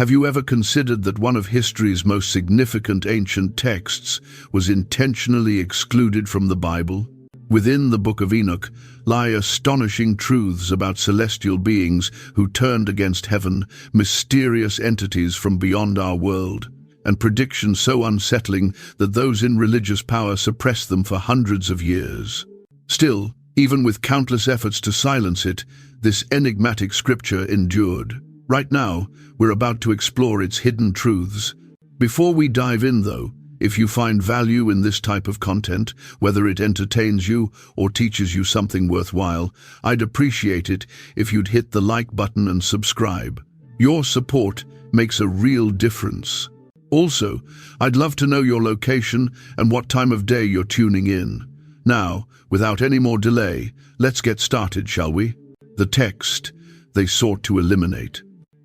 Have you ever considered that one of history's most significant ancient texts was intentionally excluded from the Bible? Within the Book of Enoch lie astonishing truths about celestial beings who turned against heaven, mysterious entities from beyond our world, and predictions so unsettling that those in religious power suppressed them for hundreds of years. Still, even with countless efforts to silence it, this enigmatic scripture endured. Right now, we're about to explore its hidden truths. Before we dive in, though, if you find value in this type of content, whether it entertains you or teaches you something worthwhile, I'd appreciate it if you'd hit the like button and subscribe. Your support makes a real difference. Also, I'd love to know your location and what time of day you're tuning in. Now, without any more delay, let's get started, shall we? The text they sought to eliminate.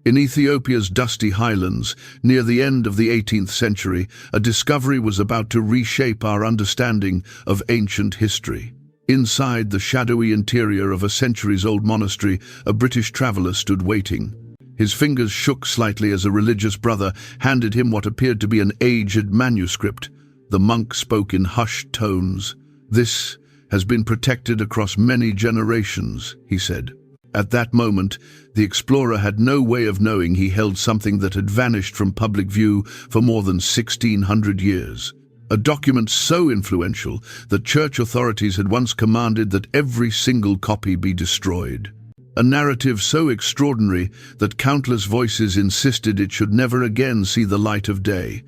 In Ethiopia's dusty highlands, near the end of the 18th century, a discovery was about to reshape our understanding of ancient history. Inside the shadowy interior of a centuries-old monastery, a British traveler stood waiting. His fingers shook slightly as a religious brother handed him what appeared to be an aged manuscript. The monk spoke in hushed tones. "This has been protected across many generations," he said. At that moment, the explorer had no way of knowing he held something that had vanished from public view for more than 1,600 years. A document so influential that church authorities had once commanded that every single copy be destroyed. A narrative so extraordinary that countless voices insisted it should never again see the light of day.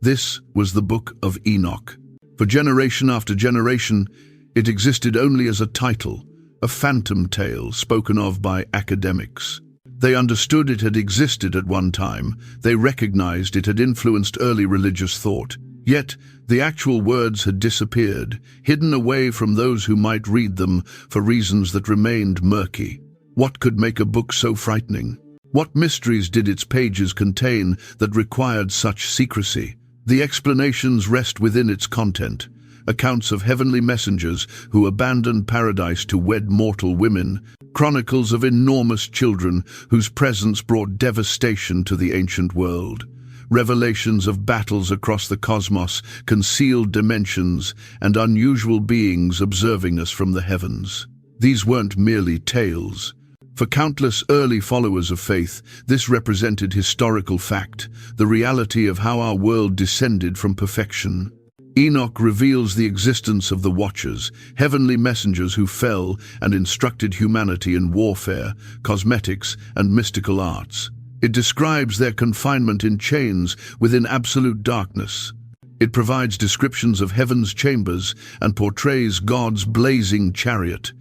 This was the Book of Enoch. For generation after generation, it existed only as a title, a phantom tale spoken of by academics. They understood it had existed at one time. They recognized it had influenced early religious thought. Yet, the actual words had disappeared, hidden away from those who might read them for reasons that remained murky. What could make a book so frightening? What mysteries did its pages contain that required such secrecy? The explanations rest within its content. Accounts of heavenly messengers who abandoned paradise to wed mortal women, chronicles of enormous children whose presence brought devastation to the ancient world, revelations of battles across the cosmos, concealed dimensions, and unusual beings observing us from the heavens. These weren't merely tales. For countless early followers of faith, this represented historical fact, the reality of how our world descended from perfection. Enoch reveals the existence of the Watchers, heavenly messengers who fell and instructed humanity in warfare, cosmetics, and mystical arts. It describes their confinement in chains within absolute darkness. It provides descriptions of heaven's chambers and portrays God's blazing chariot.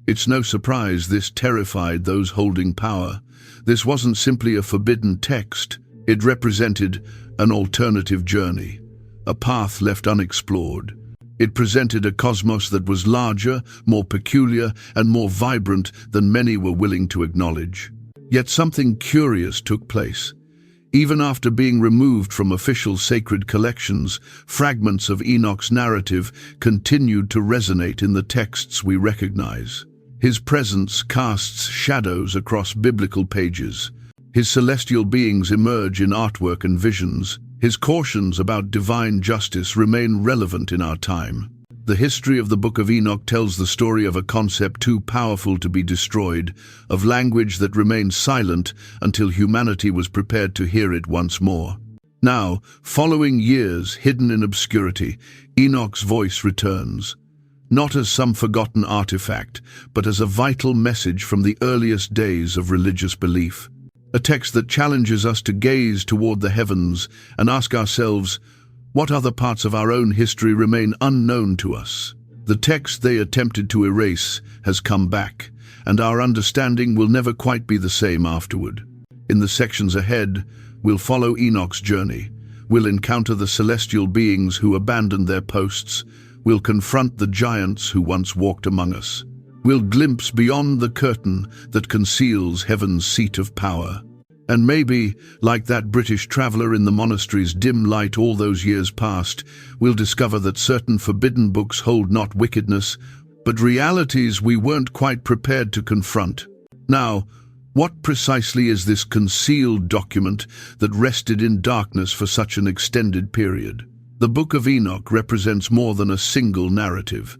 It's no surprise this terrified those holding power. This wasn't simply a forbidden text. It represented an alternative journey, a path left unexplored. It presented a cosmos that was larger, more peculiar, and more vibrant than many were willing to acknowledge. Yet something curious took place. Even after being removed from official sacred collections, fragments of Enoch's narrative continued to resonate in the texts we recognize. His presence casts shadows across biblical pages. His celestial beings emerge in artwork and visions. His cautions about divine justice remain relevant in our time. The history of the Book of Enoch tells the story of a concept too powerful to be destroyed, of language that remained silent until humanity was prepared to hear it once more. Now, following years hidden in obscurity, Enoch's voice returns. Not as some forgotten artifact, but as a vital message from the earliest days of religious belief. A text that challenges us to gaze toward the heavens and ask ourselves, what other parts of our own history remain unknown to us? The text they attempted to erase has come back, and our understanding will never quite be the same afterward. In the sections ahead, we'll follow Enoch's journey. We'll encounter the celestial beings who abandoned their posts. We'll confront the giants who once walked among us. We'll glimpse beyond the curtain that conceals heaven's seat of power. And maybe, like that British traveler in the monastery's dim light all those years past, we'll discover that certain forbidden books hold not wickedness, but realities we weren't quite prepared to confront. Now, What precisely is this concealed document that rested in darkness for such an extended period? The Book of Enoch represents more than a single narrative.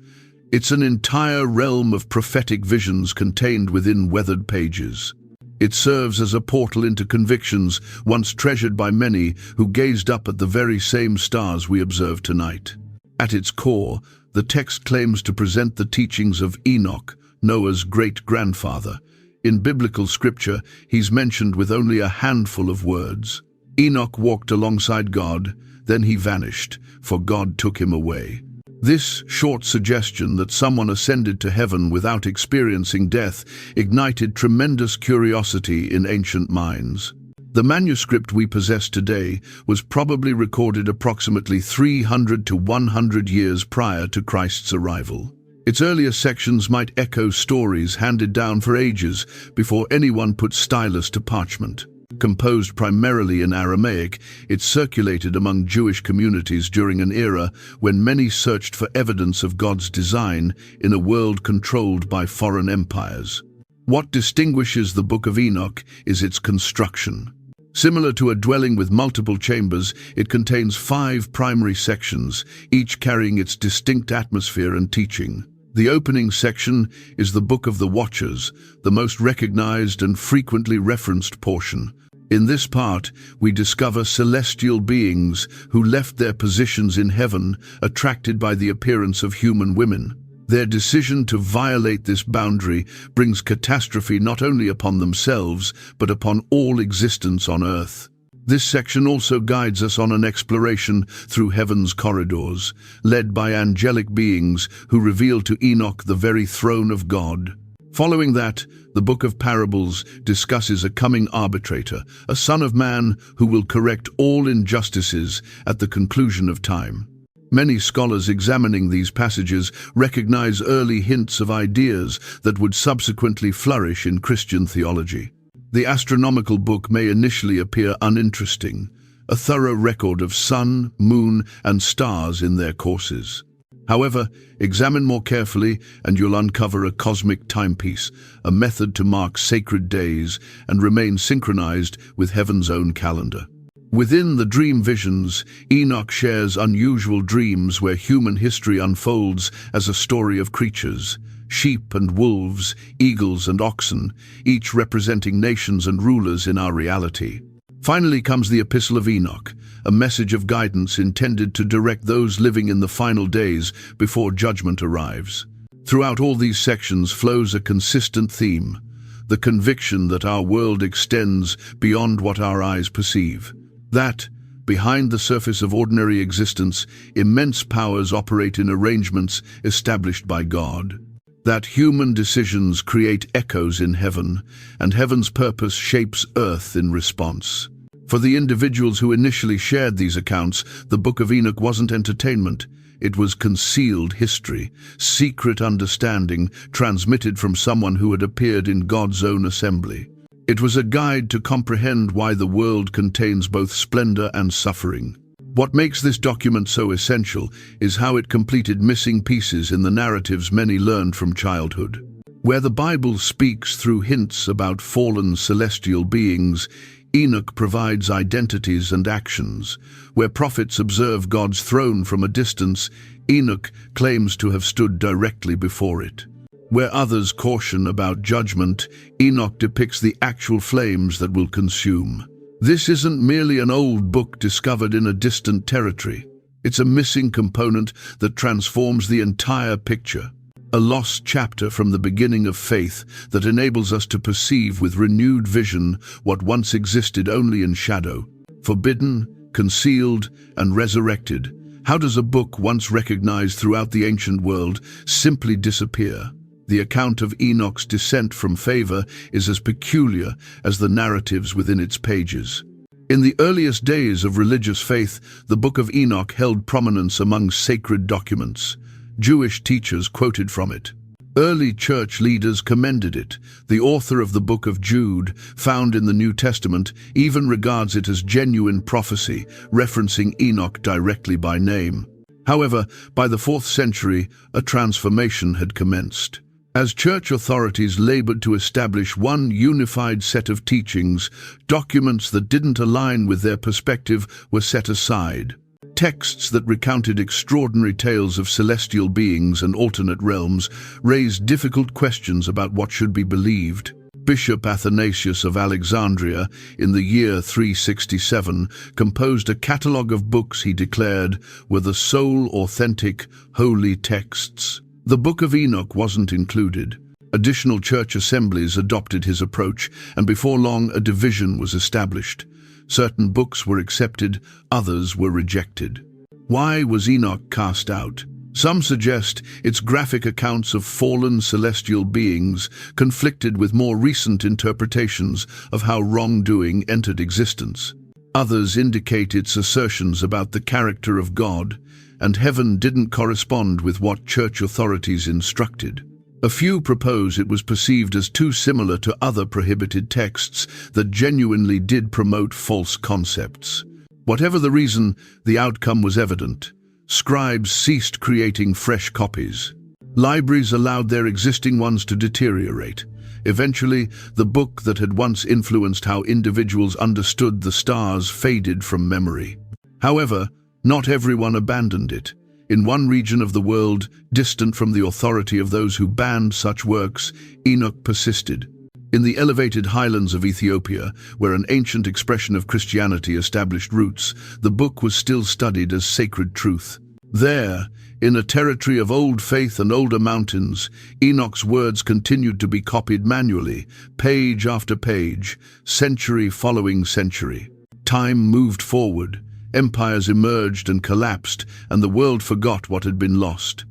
It's an entire realm of prophetic visions contained within weathered pages. It serves as a portal into convictions once treasured by many who gazed up at the very same stars we observe tonight. At its core, the text claims to present the teachings of Enoch, Noah's great-grandfather. In biblical scripture, he's mentioned with only a handful of words. Enoch walked alongside God, then he vanished, for God took him away. This short suggestion that someone ascended to heaven without experiencing death ignited tremendous curiosity in ancient minds. The manuscript we possess today was probably recorded approximately 300 to 100 years prior to Christ's arrival. Its earlier sections might echo stories handed down for ages before anyone put stylus to parchment. Composed primarily in Aramaic, it circulated among Jewish communities during an era when many searched for evidence of God's design in a world controlled by foreign empires. What distinguishes the Book of Enoch is its construction. Similar to a dwelling with multiple chambers, it contains 5 primary sections, each carrying its distinct atmosphere and teaching. The opening section is the Book of the Watchers, the most recognized and frequently referenced portion. In this part, we discover celestial beings who left their positions in heaven, attracted by the appearance of human women. Their decision to violate this boundary brings catastrophe not only upon themselves, but upon all existence on earth. This section also guides us on an exploration through heaven's corridors, led by angelic beings who reveal to Enoch the very throne of God. Following that, the Book of Parables discusses a coming arbitrator, a son of man who will correct all injustices at the conclusion of time. Many scholars examining these passages recognize early hints of ideas that would subsequently flourish in Christian theology. The astronomical book may initially appear uninteresting, a thorough record of sun, moon, and stars in their courses. However, examine more carefully and you'll uncover a cosmic timepiece, a method to mark sacred days and remain synchronized with heaven's own calendar. Within the dream visions, Enoch shares unusual dreams where human history unfolds as a story of creatures. Sheep and wolves, eagles and oxen, each representing nations and rulers in our reality. Finally comes the Epistle of Enoch, a message of guidance intended to direct those living in the final days before judgment arrives. Throughout all these sections flows a consistent theme, the conviction that our world extends beyond what our eyes perceive. That, behind the surface of ordinary existence, immense powers operate in arrangements established by God. That human decisions create echoes in heaven, and heaven's purpose shapes earth in response. For the individuals who initially shared these accounts, the Book of Enoch wasn't entertainment. It was concealed history, secret understanding transmitted from someone who had appeared in God's own assembly. It was a guide to comprehend why the world contains both splendor and suffering. What makes this document so essential is how it completed missing pieces in the narratives many learned from childhood. Where the Bible speaks through hints about fallen celestial beings, Enoch provides identities and actions. Where prophets observe God's throne from a distance, Enoch claims to have stood directly before it. Where others caution about judgment, Enoch depicts the actual flames that will consume. This isn't merely an old book discovered in a distant territory. It's a missing component that transforms the entire picture. A lost chapter from the beginning of faith that enables us to perceive with renewed vision what once existed only in shadow. Forbidden, concealed, and resurrected. How does a book once recognized throughout the ancient world simply disappear? The account of Enoch's descent from favor is as peculiar as the narratives within its pages. In the earliest days of religious faith, the Book of Enoch held prominence among sacred documents. Jewish teachers quoted from it. Early church leaders commended it. The author of the Book of Jude, found in the New Testament, even regards it as genuine prophecy, referencing Enoch directly by name. However, by the 4th century, a transformation had commenced. As church authorities labored to establish one unified set of teachings, documents that didn't align with their perspective were set aside. Texts that recounted extraordinary tales of celestial beings and alternate realms raised difficult questions about what should be believed. Bishop Athanasius of Alexandria, in the year 367, composed a catalogue of books he declared were the sole authentic, holy texts. The Book of Enoch wasn't included. Additional church assemblies adopted his approach, and before long a division was established. Certain books were accepted, others were rejected. Why was Enoch cast out? Some suggest its graphic accounts of fallen celestial beings conflicted with more recent interpretations of how wrongdoing entered existence. Others indicate its assertions about the character of God, and heaven didn't correspond with what church authorities instructed. A few propose it was perceived as too similar to other prohibited texts that genuinely did promote false concepts. Whatever the reason, the outcome was evident. Scribes ceased creating fresh copies. Libraries allowed their existing ones to deteriorate. Eventually, the book that had once influenced how individuals understood the stars faded from memory. However, not everyone abandoned it. In one region of the world, distant from the authority of those who banned such works, Enoch persisted. In the elevated highlands of Ethiopia, where an ancient expression of Christianity established roots, the book was still studied as sacred truth. There, in a territory of old faith and older mountains, Enoch's words continued to be copied manually, page after page, century following century. Time moved forward. Empires emerged and collapsed, and the world forgot what had been lost.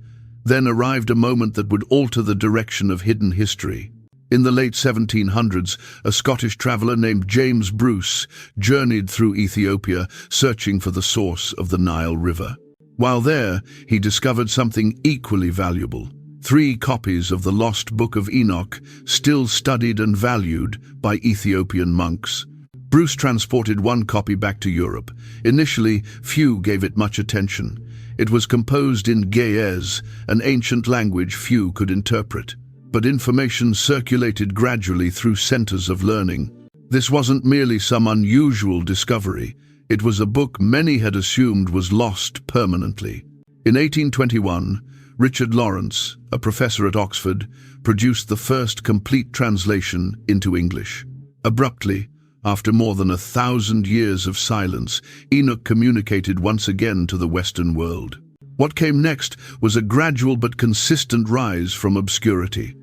Then arrived a moment that would alter the direction of hidden history. In the late 1700s, a Scottish traveller named James Bruce journeyed through Ethiopia, searching for the source of the Nile River. While there, he discovered something equally valuable: 3 copies of the lost Book of Enoch, still studied and valued by Ethiopian monks. Bruce transported one copy back to Europe. Initially, few gave it much attention. It was composed in Ge'ez, an ancient language few could interpret. But information circulated gradually through centers of learning. This wasn't merely some unusual discovery. It was a book many had assumed was lost permanently. In 1821, Richard Lawrence, a professor at Oxford, produced the first complete translation into English. Abruptly, after more than 1,000 years of silence, Enoch communicated once again to the Western world. What came next was a gradual but consistent rise from obscurity.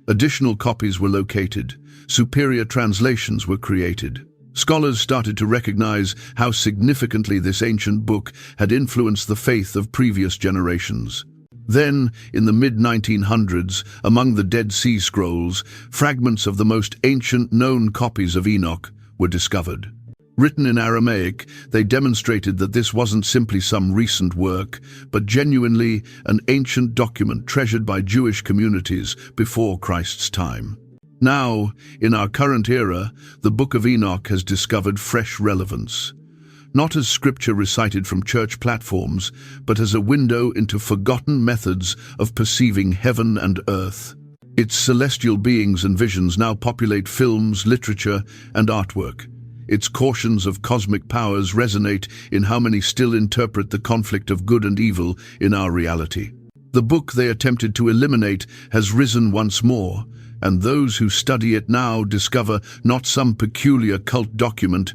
Additional copies were located. Superior translations were created. Scholars started to recognize how significantly this ancient book had influenced the faith of previous generations. Then, in the mid-1900s, among the Dead Sea Scrolls, fragments of the most ancient known copies of Enoch were discovered. Written in Aramaic, they demonstrated that this wasn't simply some recent work, but genuinely an ancient document treasured by Jewish communities before Christ's time. Now, in our current era, the Book of Enoch has discovered fresh relevance. Not as scripture recited from church platforms, but as a window into forgotten methods of perceiving heaven and earth. Its celestial beings and visions now populate films, literature, and artwork. Its cautions of cosmic powers resonate in how many still interpret the conflict of good and evil in our reality. The book they attempted to eliminate has risen once more, and those who study it now discover not some peculiar cult document,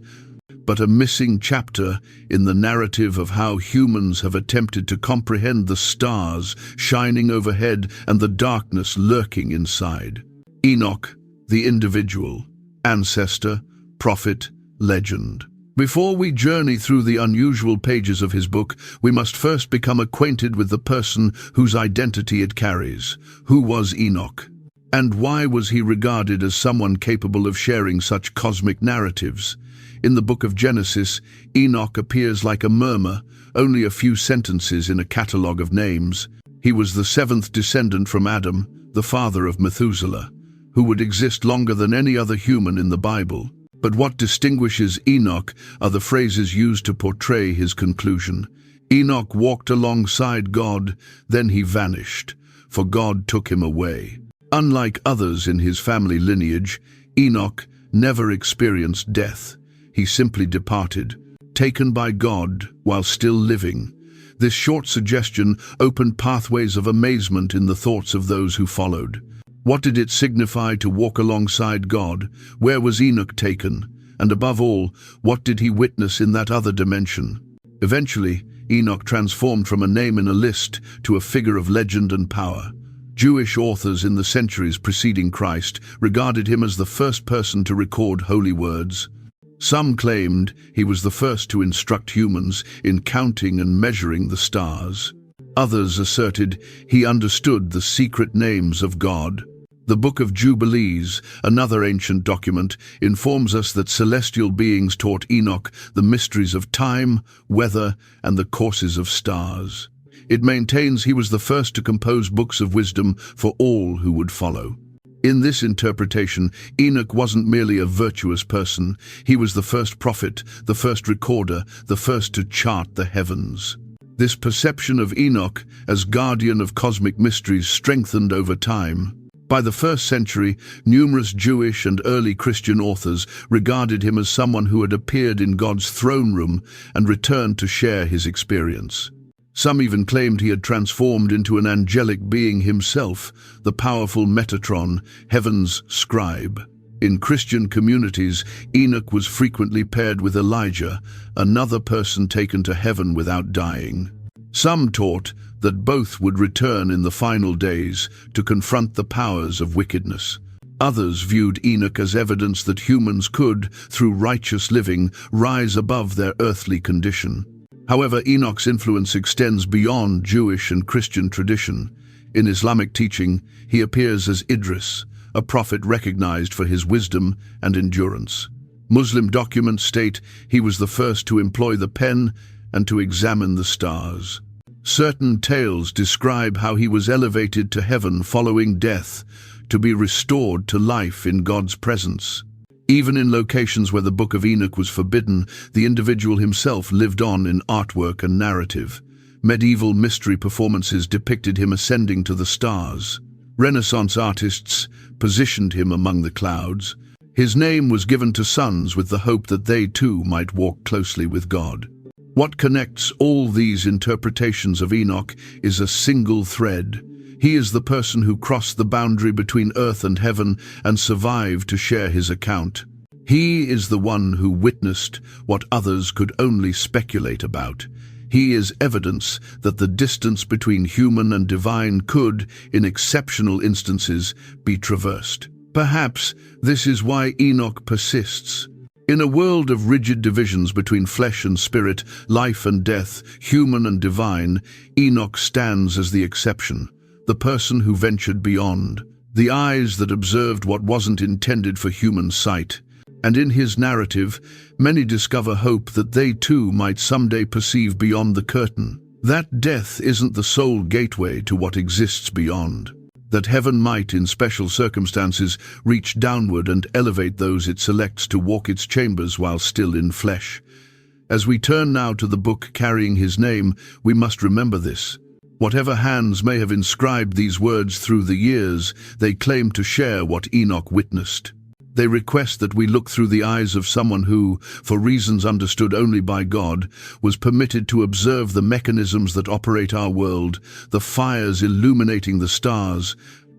but a missing chapter in the narrative of how humans have attempted to comprehend the stars shining overhead and the darkness lurking inside. Enoch, the individual, ancestor, prophet, legend. Before we journey through the unusual pages of his book, we must first become acquainted with the person whose identity it carries. Who was Enoch? And why was he regarded as someone capable of sharing such cosmic narratives? In the book of Genesis, Enoch appears like a murmur, only a few sentences in a catalogue of names. He was the 7th descendant from Adam, the father of Methuselah, who would exist longer than any other human in the Bible. But what distinguishes Enoch are the phrases used to portray his conclusion. Enoch walked alongside God, then he vanished, for God took him away. Unlike others in his family lineage, Enoch never experienced death. He simply departed, taken by God while still living. This short suggestion opened pathways of amazement in the thoughts of those who followed. What did it signify to walk alongside God? Where was Enoch taken? And above all, what did he witness in that other dimension? Eventually, Enoch transformed from a name in a list to a figure of legend and power. Jewish authors in the centuries preceding Christ regarded him as the first person to record holy words. Some claimed he was the first to instruct humans in counting and measuring the stars. Others asserted he understood the secret names of God. The Book of Jubilees, another ancient document, informs us that celestial beings taught Enoch the mysteries of time, weather, and the courses of stars. It maintains he was the first to compose books of wisdom for all who would follow. In this interpretation, Enoch wasn't merely a virtuous person. He was the first prophet, the first recorder, the first to chart the heavens. This perception of Enoch as guardian of cosmic mysteries strengthened over time. By the 1st century, numerous Jewish and early Christian authors regarded him as someone who had appeared in God's throne room and returned to share his experience. Some even claimed he had transformed into an angelic being himself, the powerful Metatron, heaven's scribe. In Christian communities, Enoch was frequently paired with Elijah, another person taken to heaven without dying. Some taught that both would return in the final days to confront the powers of wickedness. Others viewed Enoch as evidence that humans could, through righteous living, rise above their earthly condition. However, Enoch's influence extends beyond Jewish and Christian tradition. In Islamic teaching, he appears as Idris, a prophet recognized for his wisdom and endurance. Muslim documents state he was the first to employ the pen and to examine the stars. Certain tales describe how he was elevated to heaven following death, to be restored to life in God's presence. Even in locations where the Book of Enoch was forbidden, the individual himself lived on in artwork and narrative. Medieval mystery performances depicted him ascending to the stars. Renaissance artists positioned him among the clouds. His name was given to sons with the hope that they too might walk closely with God. What connects all these interpretations of Enoch is a single thread. He is the person who crossed the boundary between earth and heaven and survived to share his account. He is the one who witnessed what others could only speculate about. He is evidence that the distance between human and divine could, in exceptional instances, be traversed. Perhaps this is why Enoch persists. In a world of rigid divisions between flesh and spirit, life and death, human and divine, Enoch stands as the exception. The person who ventured beyond, the eyes that observed what wasn't intended for human sight. And in his narrative, many discover hope that they too might someday perceive beyond the curtain. That death isn't the sole gateway to what exists beyond. That heaven might, in special circumstances, reach downward and elevate those it selects to walk its chambers while still in flesh. As we turn now to the book carrying his name, we must remember this. Whatever hands may have inscribed these words through the years, they claim to share what Enoch witnessed. They request that we look through the eyes of someone who, for reasons understood only by God, was permitted to observe the mechanisms that operate our world, the fires illuminating the stars,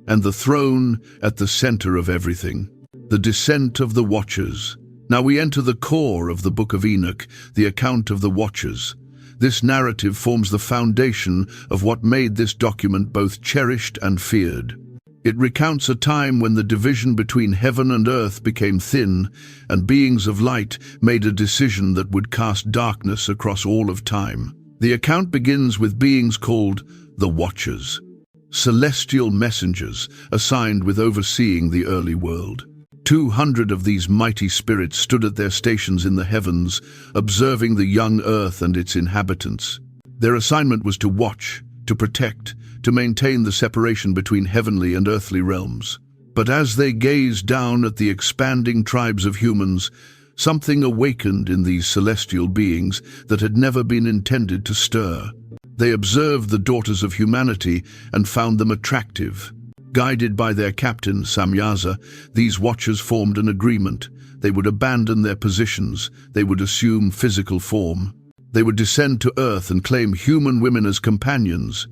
and the throne at the center of everything. The descent of the Watchers. Now we enter the core of the Book of Enoch, the account of the Watchers. This narrative forms the foundation of what made this document both cherished and feared. It recounts a time when the division between heaven and earth became thin, and beings of light made a decision that would cast darkness across all of time. The account begins with beings called the Watchers, celestial messengers assigned with overseeing the early world. 200 of these mighty spirits stood at their stations in the heavens, observing the young earth and its inhabitants. Their assignment was to watch, to protect, to maintain the separation between heavenly and earthly realms. But as they gazed down at the expanding tribes of humans, something awakened in these celestial beings that had never been intended to stir. They observed the daughters of humanity and found them attractive. Guided by their captain, Samyaza, these watchers formed an agreement. They would abandon their positions. They would assume physical form. They would descend to earth and claim human women as companions.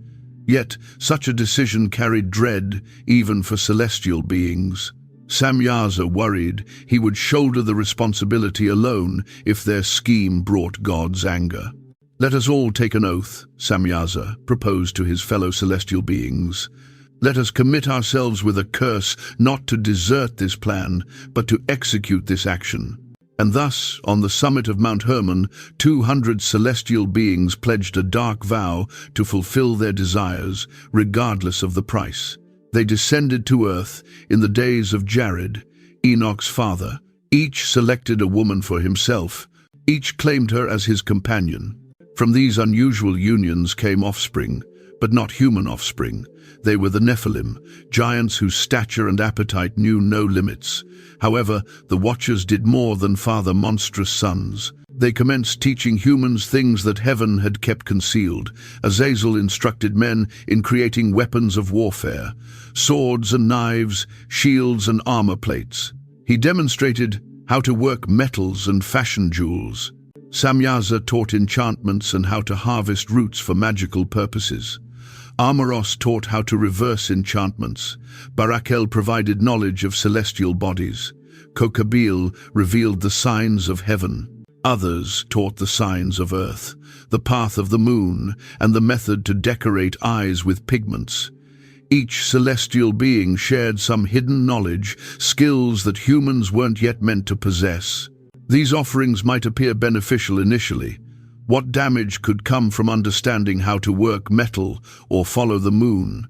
Yet, such a decision carried dread even for celestial beings. Samyaza worried he would shoulder the responsibility alone if their scheme brought God's anger. "Let us all take an oath," Samyaza proposed to his fellow celestial beings. "Let us commit ourselves with a curse not to desert this plan, but to execute this action." And thus, on the summit of Mount Hermon, 200 celestial beings pledged a dark vow to fulfill their desires, regardless of the price. They descended to earth in the days of Jared, Enoch's father. Each selected a woman for himself. Each claimed her as his companion. From these unusual unions came offspring, but not human offspring. They were the Nephilim, giants whose stature and appetite knew no limits. However, the Watchers did more than father monstrous sons. They commenced teaching humans things that heaven had kept concealed. Azazel instructed men in creating weapons of warfare, swords and knives, shields and armor plates. He demonstrated how to work metals and fashion jewels. Samyaza taught enchantments and how to harvest roots for magical purposes. Amaros taught how to reverse enchantments. Barakel provided knowledge of celestial bodies. Kokabil revealed the signs of heaven. Others taught the signs of earth, the path of the moon, and the method to decorate eyes with pigments. Each celestial being shared some hidden knowledge, skills that humans weren't yet meant to possess. These offerings might appear beneficial initially. What damage could come from understanding how to work metal or follow the moon?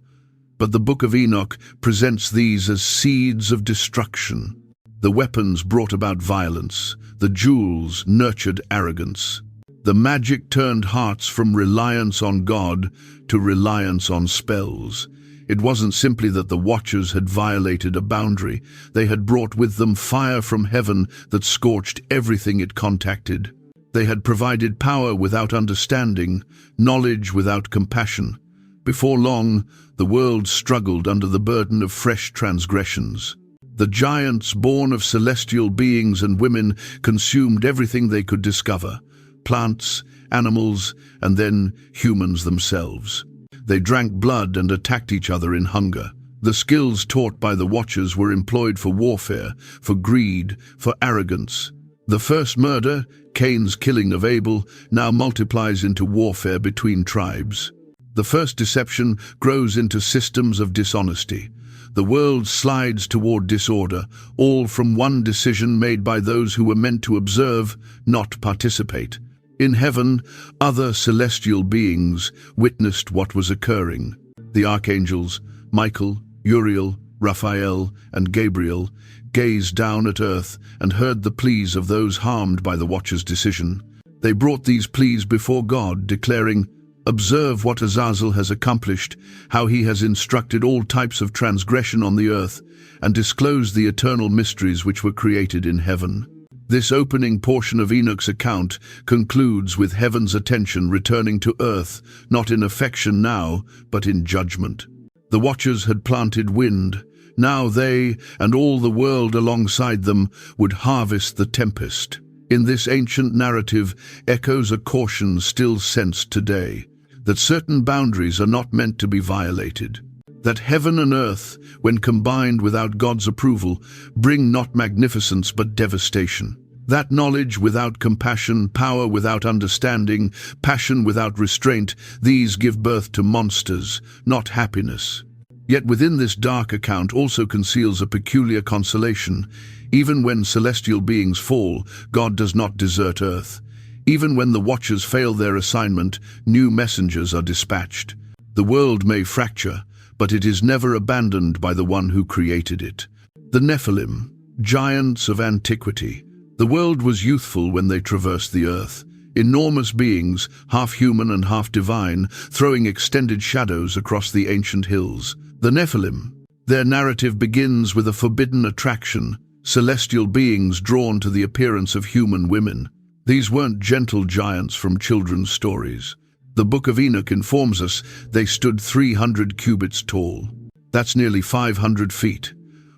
But the Book of Enoch presents these as seeds of destruction. The weapons brought about violence. The jewels nurtured arrogance. The magic turned hearts from reliance on God to reliance on spells. It wasn't simply that the Watchers had violated a boundary. They had brought with them fire from heaven that scorched everything it contacted. They had provided power without understanding, knowledge without compassion. Before long, the world struggled under the burden of fresh transgressions. The giants born of celestial beings and women consumed everything they could discover: plants, animals, and then humans themselves. They drank blood and attacked each other in hunger. The skills taught by the Watchers were employed for warfare, for greed, for arrogance. The first murder, Cain's killing of Abel, now multiplies into warfare between tribes. The first deception grows into systems of dishonesty. The world slides toward disorder, all from one decision made by those who were meant to observe, not participate. In heaven, other celestial beings witnessed what was occurring. The archangels, Michael, Uriel, Raphael, and Gabriel, gazed down at earth and heard the pleas of those harmed by the Watchers' decision. They brought these pleas before God, declaring, "Observe what Azazel has accomplished, how he has instructed all types of transgression on the earth, and disclosed the eternal mysteries which were created in heaven." This opening portion of Enoch's account concludes with heaven's attention returning to earth, not in affection now, but in judgment. The Watchers had planted wind. Now they, and all the world alongside them, would harvest the tempest. In this ancient narrative echoes a caution still sensed today, that certain boundaries are not meant to be violated. That heaven and earth, when combined without God's approval, bring not magnificence but devastation. That knowledge without compassion, power without understanding, passion without restraint, these give birth to monsters, not happiness. Yet within this dark account also conceals a peculiar consolation. Even when celestial beings fall, God does not desert earth. Even when the Watchers fail their assignment, new messengers are dispatched. The world may fracture, but it is never abandoned by the one who created it. The Nephilim, giants of antiquity. The world was youthful when they traversed the earth. Enormous beings, half human and half divine, throwing extended shadows across the ancient hills. The Nephilim. Their narrative begins with a forbidden attraction, celestial beings drawn to the appearance of human women. These weren't gentle giants from children's stories. The Book of Enoch informs us they stood 300 cubits tall. That's nearly 500 feet.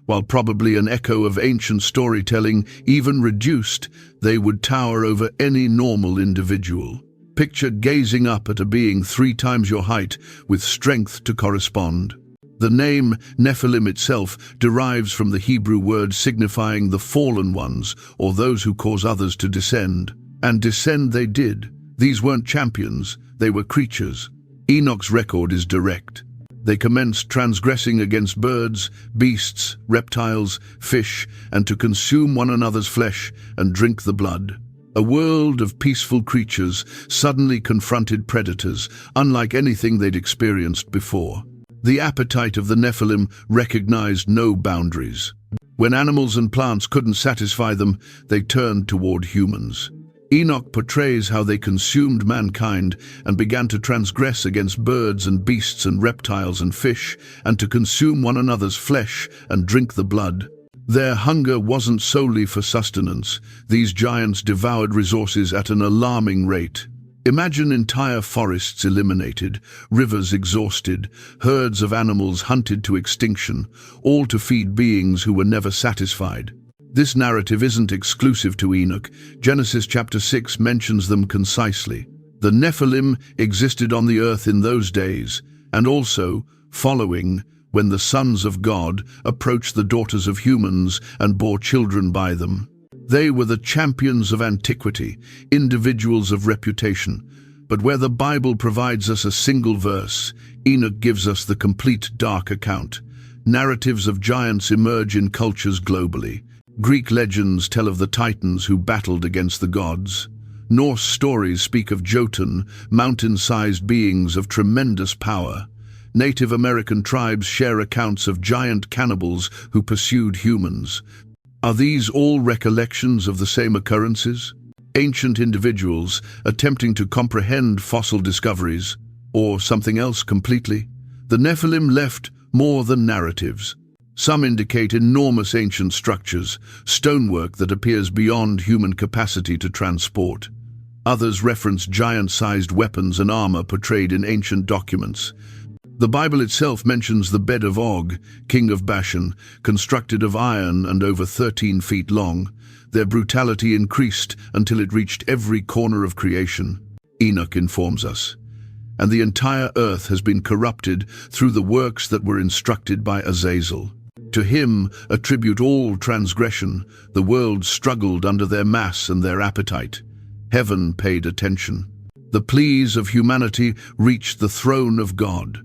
While probably an echo of ancient storytelling, even reduced, they would tower over any normal individual. Picture gazing up at a being 3 times your height with strength to correspond. The name Nephilim itself derives from the Hebrew word signifying the fallen ones, or those who cause others to descend. And descend they did. These weren't champions, they were creatures. Enoch's record is direct. They commenced transgressing against birds, beasts, reptiles, fish, and to consume one another's flesh and drink the blood. A world of peaceful creatures suddenly confronted predators, unlike anything they'd experienced before. The appetite of the Nephilim recognized no boundaries. When animals and plants couldn't satisfy them, they turned toward humans. Enoch portrays how they consumed mankind and began to transgress against birds and beasts and reptiles and fish, and to consume one another's flesh and drink the blood. Their hunger wasn't solely for sustenance. These giants devoured resources at an alarming rate. Imagine entire forests eliminated, rivers exhausted, herds of animals hunted to extinction, all to feed beings who were never satisfied. This narrative isn't exclusive to Enoch. Genesis chapter 6 mentions them concisely. The Nephilim existed on the earth in those days, and also, following, when the sons of God approached the daughters of humans and bore children by them. They were the champions of antiquity, individuals of reputation. But where the Bible provides us a single verse, Enoch gives us the complete dark account. Narratives of giants emerge in cultures globally. Greek legends tell of the titans who battled against the gods. Norse stories speak of Jotun, mountain-sized beings of tremendous power. Native American tribes share accounts of giant cannibals who pursued humans. Are these all recollections of the same occurrences? Ancient individuals attempting to comprehend fossil discoveries, or something else completely? The Nephilim left more than narratives. Some indicate enormous ancient structures, stonework that appears beyond human capacity to transport. Others reference giant-sized weapons and armor portrayed in ancient documents. The Bible itself mentions the bed of Og, king of Bashan, constructed of iron and over 13 feet long. Their brutality increased until it reached every corner of creation. Enoch informs us. And the entire earth has been corrupted through the works that were instructed by Azazel. To him attribute all transgression. The world struggled under their mass and their appetite. Heaven paid attention. The pleas of humanity reached the throne of God.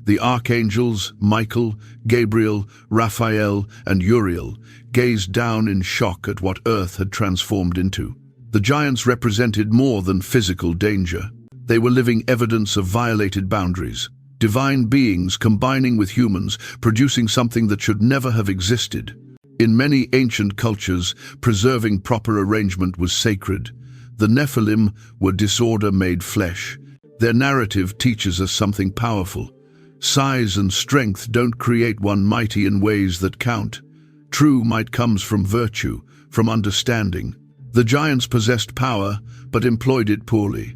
The archangels, Michael, Gabriel, Raphael, and Uriel, gazed down in shock at what earth had transformed into. The giants represented more than physical danger. They were living evidence of violated boundaries. Divine beings combining with humans, producing something that should never have existed. In many ancient cultures, preserving proper arrangement was sacred. The Nephilim were disorder made flesh. Their narrative teaches us something powerful. Size and strength don't create one mighty in ways that count. True might comes from virtue, from understanding. The giants possessed power, but employed it poorly.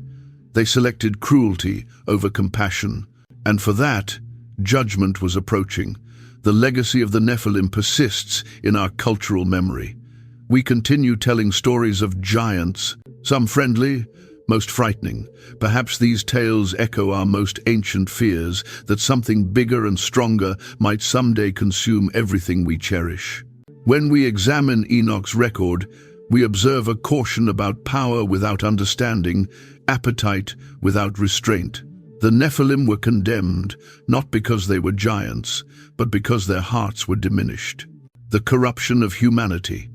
They selected cruelty over compassion. And for that, judgment was approaching. The legacy of the Nephilim persists in our cultural memory. We continue telling stories of giants, some friendly, most frightening. Perhaps these tales echo our most ancient fears that something bigger and stronger might someday consume everything we cherish. When we examine Enoch's record, we observe a caution about power without understanding, appetite without restraint. The Nephilim were condemned, not because they were giants, but because their hearts were diminished. The corruption of humanity.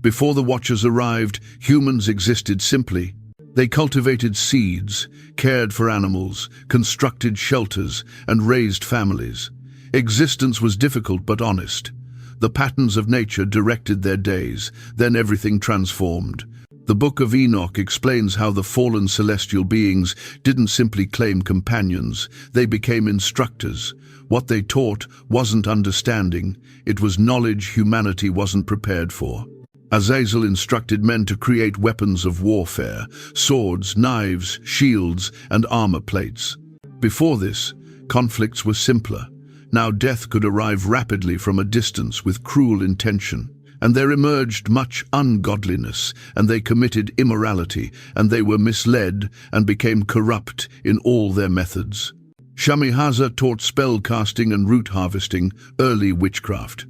Before the Watchers arrived, humans existed simply. They cultivated seeds, cared for animals, constructed shelters, and raised families. Existence was difficult but honest. The patterns of nature directed their days, then everything transformed. The Book of Enoch explains how the fallen celestial beings didn't simply claim companions, they became instructors. What they taught wasn't understanding, it was knowledge humanity wasn't prepared for. Azazel instructed men to create weapons of warfare, swords, knives, shields, and armor plates. Before this, conflicts were simpler. Now death could arrive rapidly from a distance with cruel intention. And there emerged much ungodliness, and they committed immorality, and they were misled, and became corrupt in all their methods. Shamihaza taught spell casting and root harvesting, early witchcraft.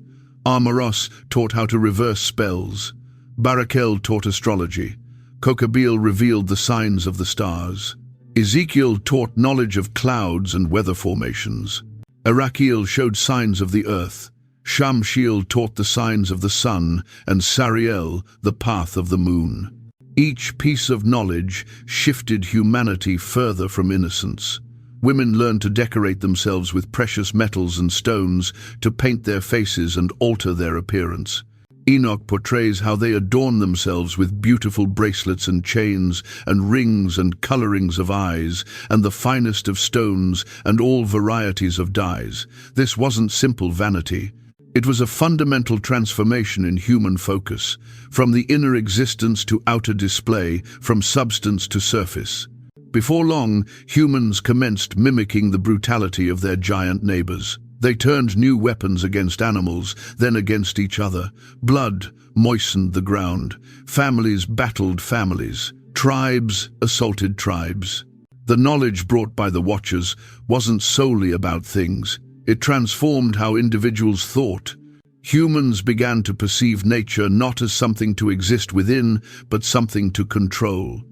Amaros taught how to reverse spells. Barakel taught astrology. Kokabeel revealed the signs of the stars. Ezekiel taught knowledge of clouds and weather formations. Arakiel showed signs of the earth. Shamshiel taught the signs of the sun, and Sariel the path of the moon. Each piece of knowledge shifted humanity further from innocence. Women learned to decorate themselves with precious metals and stones, to paint their faces and alter their appearance. Enoch portrays how they adorn themselves with beautiful bracelets and chains and rings and colorings of eyes and the finest of stones and all varieties of dyes. This wasn't simple vanity. It was a fundamental transformation in human focus, from the inner existence to outer display, from substance to surface. Before long, humans commenced mimicking the brutality of their giant neighbors. They turned new weapons against animals, then against each other. Blood moistened the ground. Families battled families. Tribes assaulted tribes. The knowledge brought by the Watchers wasn't solely about things. It transformed how individuals thought. Humans began to perceive nature not as something to exist within, but something to control.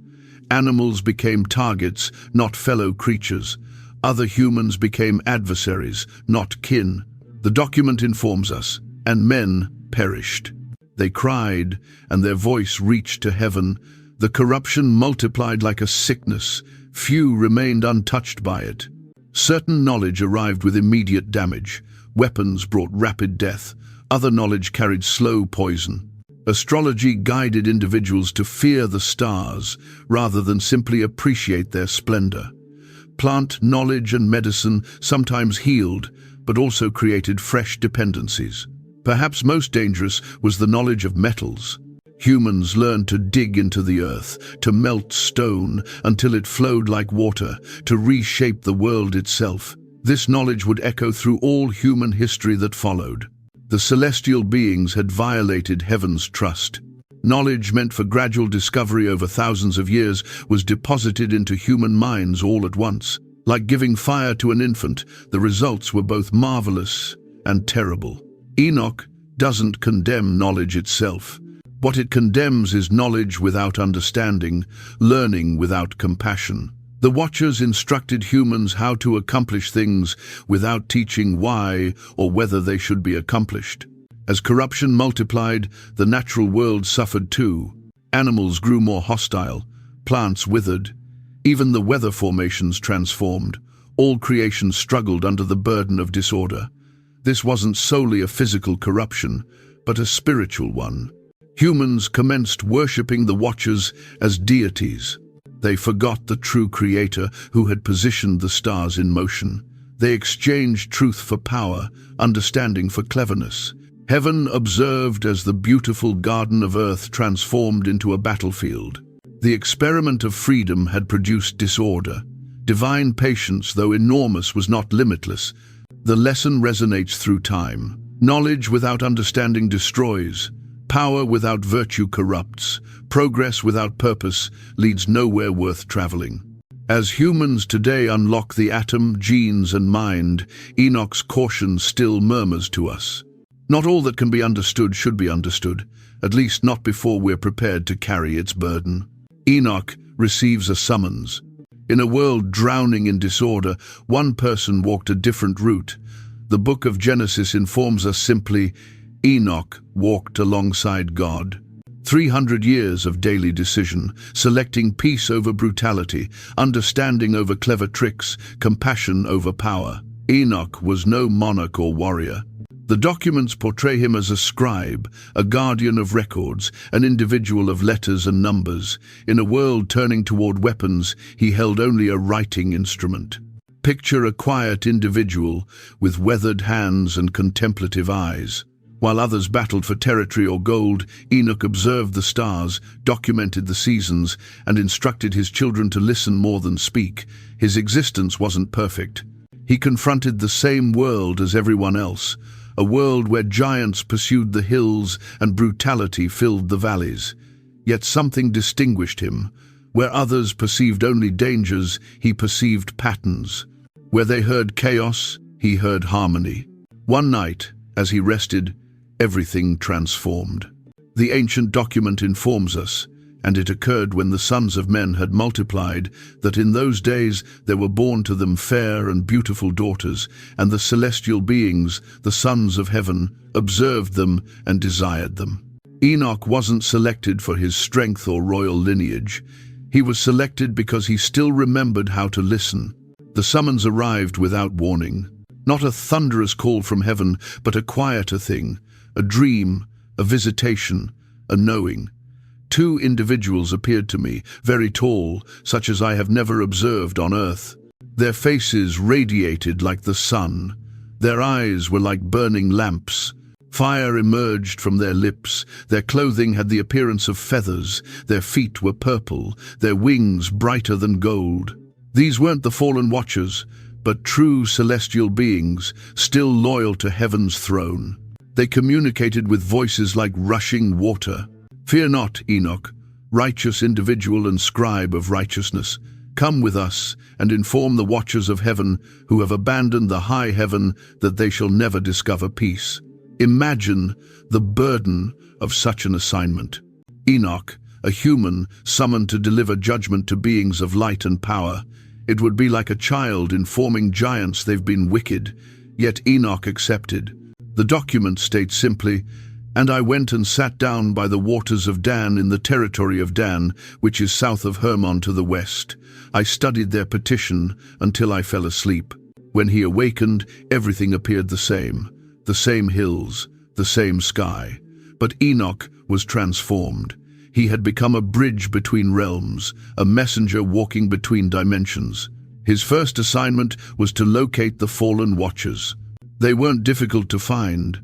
Animals became targets, not fellow creatures. Other humans became adversaries, not kin. The document informs us, and men perished. They cried, and their voice reached to heaven. The corruption multiplied like a sickness. Few remained untouched by it. Certain knowledge arrived with immediate damage. Weapons brought rapid death. Other knowledge carried slow poison. Astrology guided individuals to fear the stars rather than simply appreciate their splendor. Plant knowledge and medicine sometimes healed, but also created fresh dependencies. Perhaps most dangerous was the knowledge of metals. Humans learned to dig into the earth, to melt stone until it flowed like water, to reshape the world itself. This knowledge would echo through all human history that followed. The celestial beings had violated heaven's trust. Knowledge meant for gradual discovery over thousands of years was deposited into human minds all at once. Like giving fire to an infant, the results were both marvelous and terrible. Enoch doesn't condemn knowledge itself. What it condemns is knowledge without understanding, learning without compassion. The Watchers instructed humans how to accomplish things without teaching why or whether they should be accomplished. As corruption multiplied, the natural world suffered too. Animals grew more hostile, plants withered, even the weather formations transformed. All creation struggled under the burden of disorder. This wasn't solely a physical corruption, but a spiritual one. Humans commenced worshipping the Watchers as deities. They forgot the true Creator who had positioned the stars in motion. They exchanged truth for power, understanding for cleverness. Heaven observed as the beautiful garden of earth transformed into a battlefield. The experiment of freedom had produced disorder. Divine patience, though enormous, was not limitless. The lesson resonates through time. Knowledge without understanding destroys. Power without virtue corrupts. Progress without purpose leads nowhere worth traveling. As humans today unlock the atom, genes, and mind, Enoch's caution still murmurs to us. Not all that can be understood should be understood, at least not before we're prepared to carry its burden. Enoch receives a summons. In a world drowning in disorder, one person walked a different route. The Book of Genesis informs us simply, Enoch walked alongside God. 300 years of daily decision, selecting peace over brutality, understanding over clever tricks, compassion over power. Enoch was no monarch or warrior. The documents portray him as a scribe, a guardian of records, an individual of letters and numbers. In a world turning toward weapons, he held only a writing instrument. Picture a quiet individual with weathered hands and contemplative eyes. While others battled for territory or gold, Enoch observed the stars, documented the seasons, and instructed his children to listen more than speak. His existence wasn't perfect. He confronted the same world as everyone else, a world where giants pursued the hills and brutality filled the valleys. Yet something distinguished him. Where others perceived only dangers, he perceived patterns. Where they heard chaos, he heard harmony. One night, as he rested, everything transformed. The ancient document informs us, and it occurred when the sons of men had multiplied, that in those days there were born to them fair and beautiful daughters, and the celestial beings, the sons of heaven, observed them and desired them. Enoch wasn't selected for his strength or royal lineage. He was selected because he still remembered how to listen. The summons arrived without warning. Not a thunderous call from heaven, but a quieter thing, a dream, a visitation, a knowing. Two individuals appeared to me, very tall, such as I have never observed on earth. Their faces radiated like the sun. Their eyes were like burning lamps. Fire emerged from their lips. Their clothing had the appearance of feathers. Their feet were purple, their wings brighter than gold. These weren't the fallen watchers, but true celestial beings, still loyal to heaven's throne. They communicated with voices like rushing water. "Fear not, Enoch, righteous individual and scribe of righteousness. Come with us and inform the watchers of heaven who have abandoned the high heaven that they shall never discover peace." Imagine the burden of such an assignment. Enoch, a human summoned to deliver judgment to beings of light and power. It would be like a child informing giants they've been wicked, yet Enoch accepted. The document states simply, "And I went and sat down by the waters of Dan in the territory of Dan, which is south of Hermon to the west. I studied their petition until I fell asleep. When he awakened, everything appeared the same hills, the same sky. But Enoch was transformed. He had become a bridge between realms, a messenger walking between dimensions. His first assignment was to locate the fallen watchers. They weren't difficult to find.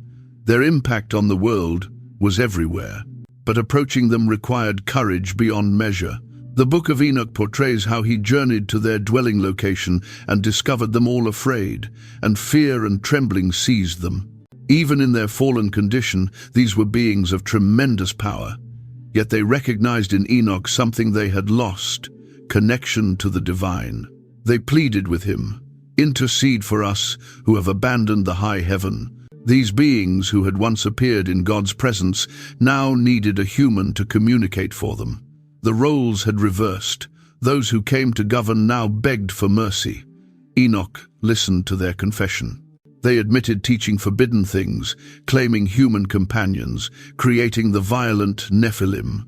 Their impact on the world was everywhere, but approaching them required courage beyond measure. The Book of Enoch portrays how he journeyed to their dwelling location and discovered them all afraid, and fear and trembling seized them. Even in their fallen condition, these were beings of tremendous power. Yet they recognized in Enoch something they had lost, connection to the divine. They pleaded with him, "Intercede for us who have abandoned the high heaven." These beings who had once appeared in God's presence now needed a human to communicate for them. The roles had reversed. Those who came to govern now begged for mercy. Enoch listened to their confession. They admitted teaching forbidden things, claiming human companions, creating the violent Nephilim.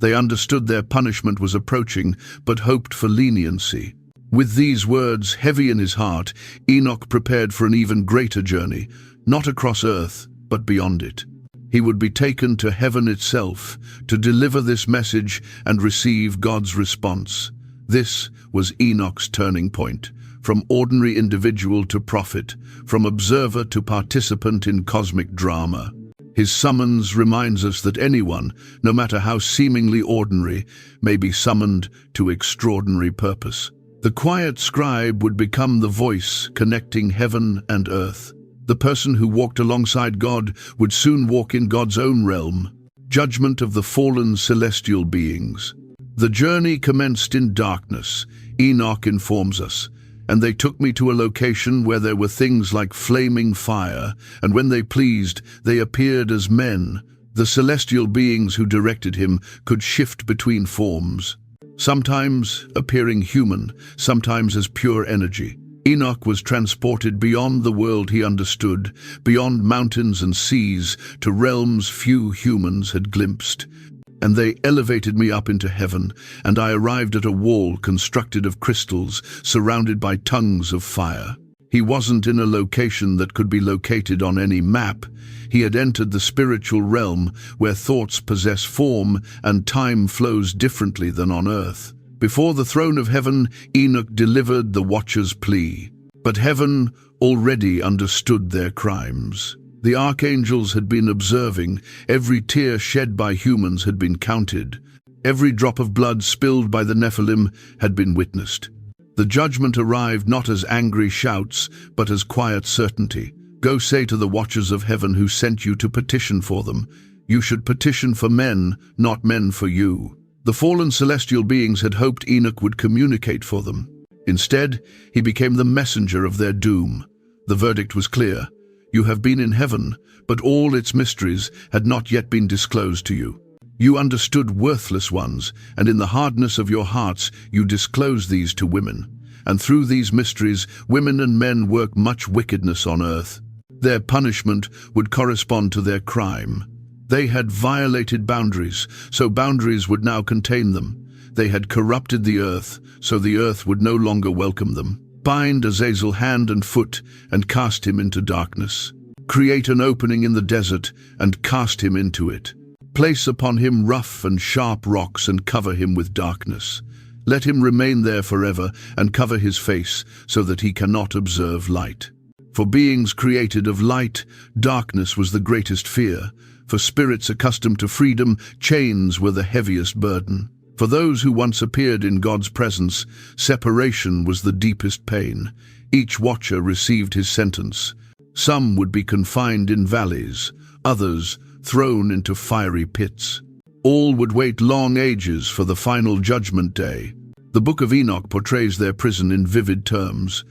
They understood their punishment was approaching, but hoped for leniency. With these words heavy in his heart, Enoch prepared for an even greater journey, not across earth, but beyond it. He would be taken to heaven itself to deliver this message and receive God's response. This was Enoch's turning point, from ordinary individual to prophet, from observer to participant in cosmic drama. His summons reminds us that anyone, no matter how seemingly ordinary, may be summoned to extraordinary purpose. The quiet scribe would become the voice connecting heaven and earth. The person who walked alongside God would soon walk in God's own realm, judgment of the fallen celestial beings. The journey commenced in darkness, Enoch informs us, and they took me to a location where there were things like flaming fire, and when they pleased, they appeared as men. The celestial beings who directed him could shift between forms, sometimes appearing human, sometimes as pure energy. Enoch was transported beyond the world he understood, beyond mountains and seas, to realms few humans had glimpsed. And they elevated me up into heaven, and I arrived at a wall constructed of crystals, surrounded by tongues of fire. He wasn't in a location that could be located on any map. He had entered the spiritual realm, where thoughts possess form and time flows differently than on earth. Before the throne of heaven, Enoch delivered the watcher's plea. But heaven already understood their crimes. The archangels had been observing. Every tear shed by humans had been counted. Every drop of blood spilled by the Nephilim had been witnessed. The judgment arrived not as angry shouts, but as quiet certainty. Go say to the watchers of heaven who sent you to petition for them, you should petition for men, not men for you. The fallen celestial beings had hoped Enoch would communicate for them. Instead, he became the messenger of their doom. The verdict was clear. You have been in heaven, but all its mysteries had not yet been disclosed to you. You understood worthless ones, and in the hardness of your hearts you disclosed these to women. And through these mysteries, women and men work much wickedness on earth. Their punishment would correspond to their crime. They had violated boundaries, so boundaries would now contain them. They had corrupted the earth, so the earth would no longer welcome them. Bind Azazel hand and foot and cast him into darkness. Create an opening in the desert and cast him into it. Place upon him rough and sharp rocks and cover him with darkness. Let him remain there forever and cover his face so that he cannot observe light. For beings created of light, darkness was the greatest fear. For spirits accustomed to freedom, chains were the heaviest burden. For those who once appeared in God's presence, separation was the deepest pain. Each watcher received his sentence. Some would be confined in valleys, others thrown into fiery pits. All would wait long ages for the final judgment day. The Book of Enoch portrays their prison in vivid terms.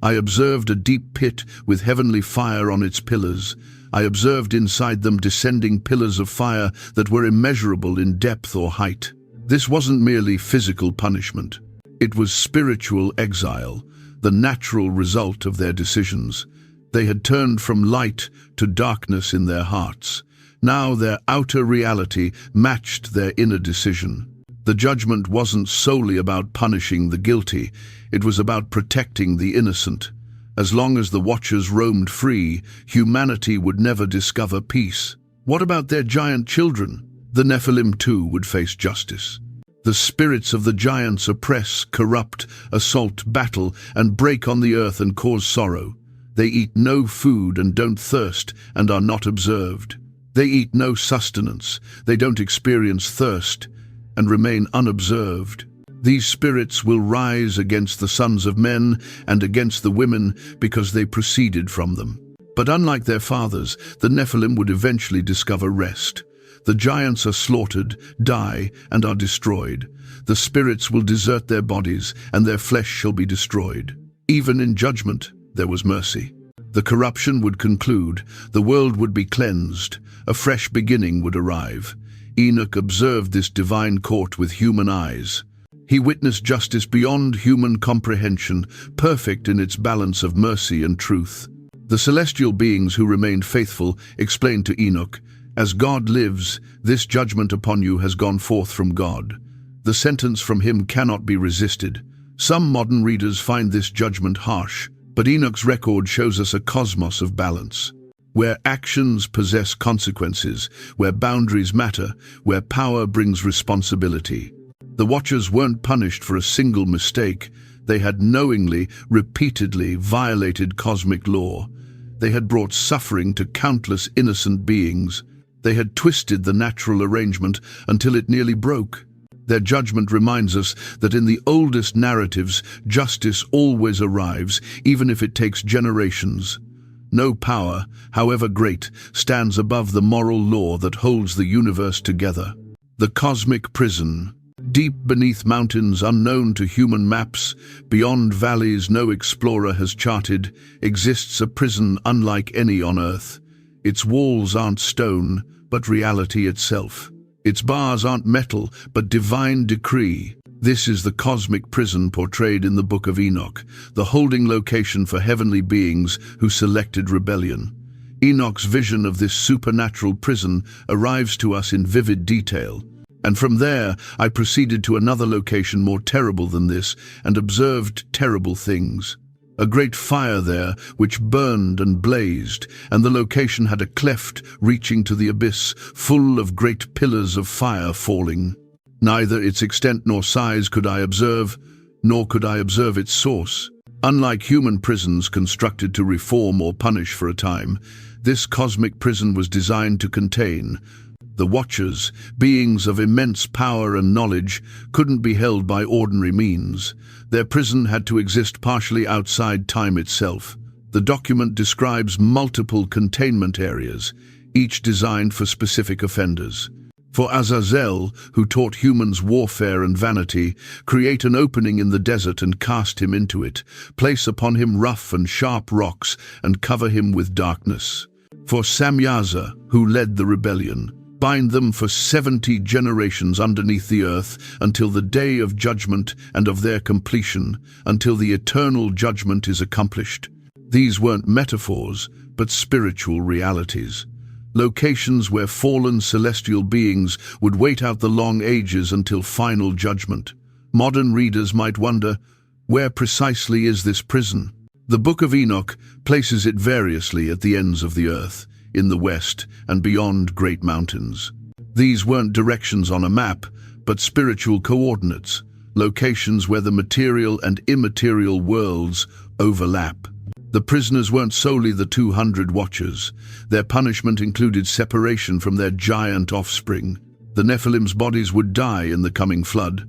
I observed a deep pit with heavenly fire on its pillars. I observed inside them descending pillars of fire that were immeasurable in depth or height. This wasn't merely physical punishment. It was spiritual exile, the natural result of their decisions. They had turned from light to darkness in their hearts. Now their outer reality matched their inner decision. The judgment wasn't solely about punishing the guilty, it was about protecting the innocent. As long as the watchers roamed free, humanity would never discover peace. What about their giant children? The Nephilim too would face justice. The spirits of the giants oppress, corrupt, assault, battle, and break on the earth and cause sorrow. They eat no food and don't thirst and are not observed. They eat no sustenance, they don't experience thirst, and remain unobserved. These spirits will rise against the sons of men and against the women because they proceeded from them. But unlike their fathers, the Nephilim would eventually discover rest. The giants are slaughtered, die, and are destroyed. The spirits will desert their bodies, and their flesh shall be destroyed. Even in judgment, there was mercy. The corruption would conclude, the world would be cleansed, a fresh beginning would arrive. Enoch observed this divine court with human eyes. He witnessed justice beyond human comprehension, perfect in its balance of mercy and truth. The celestial beings who remained faithful explained to Enoch, "As God lives, this judgment upon you has gone forth from God. The sentence from him cannot be resisted." Some modern readers find this judgment harsh, but Enoch's record shows us a cosmos of balance, where actions possess consequences, where boundaries matter, where power brings responsibility. The watchers weren't punished for a single mistake. They had knowingly, repeatedly violated cosmic law. They had brought suffering to countless innocent beings. They had twisted the natural arrangement until it nearly broke. Their judgment reminds us that in the oldest narratives, justice always arrives, even if it takes generations. No power, however great, stands above the moral law that holds the universe together. The cosmic prison. Deep beneath mountains unknown to human maps, beyond valleys no explorer has charted, exists a prison unlike any on earth. Its walls aren't stone, but reality itself. Its bars aren't metal, but divine decree. This is the cosmic prison portrayed in the Book of Enoch, the holding location for heavenly beings who selected rebellion. Enoch's vision of this supernatural prison arrives to us in vivid detail. And from there, I proceeded to another location more terrible than this and observed terrible things. A great fire there, which burned and blazed, and the location had a cleft reaching to the abyss, full of great pillars of fire falling. Neither its extent nor size could I observe, nor could I observe its source. Unlike human prisons constructed to reform or punish for a time, this cosmic prison was designed to contain, The Watchers, beings of immense power and knowledge, couldn't be held by ordinary means. Their prison had to exist partially outside time itself. The document describes multiple containment areas, each designed for specific offenders. For Azazel, who taught humans warfare and vanity, create an opening in the desert and cast him into it, place upon him rough and sharp rocks, and cover him with darkness. For Samyaza, who led the rebellion, bind them for 70 generations underneath the earth until the day of judgment and of their completion, until the eternal judgment is accomplished. These weren't metaphors, but spiritual realities. Locations where fallen celestial beings would wait out the long ages until final judgment. Modern readers might wonder, where precisely is this prison? The Book of Enoch places it variously at the ends of the earth, in the west and beyond great mountains. These weren't directions on a map, but spiritual coordinates, locations where the material and immaterial worlds overlap. The prisoners weren't solely the 200 Watchers. Their punishment included separation from their giant offspring. The Nephilim's bodies would die in the coming flood,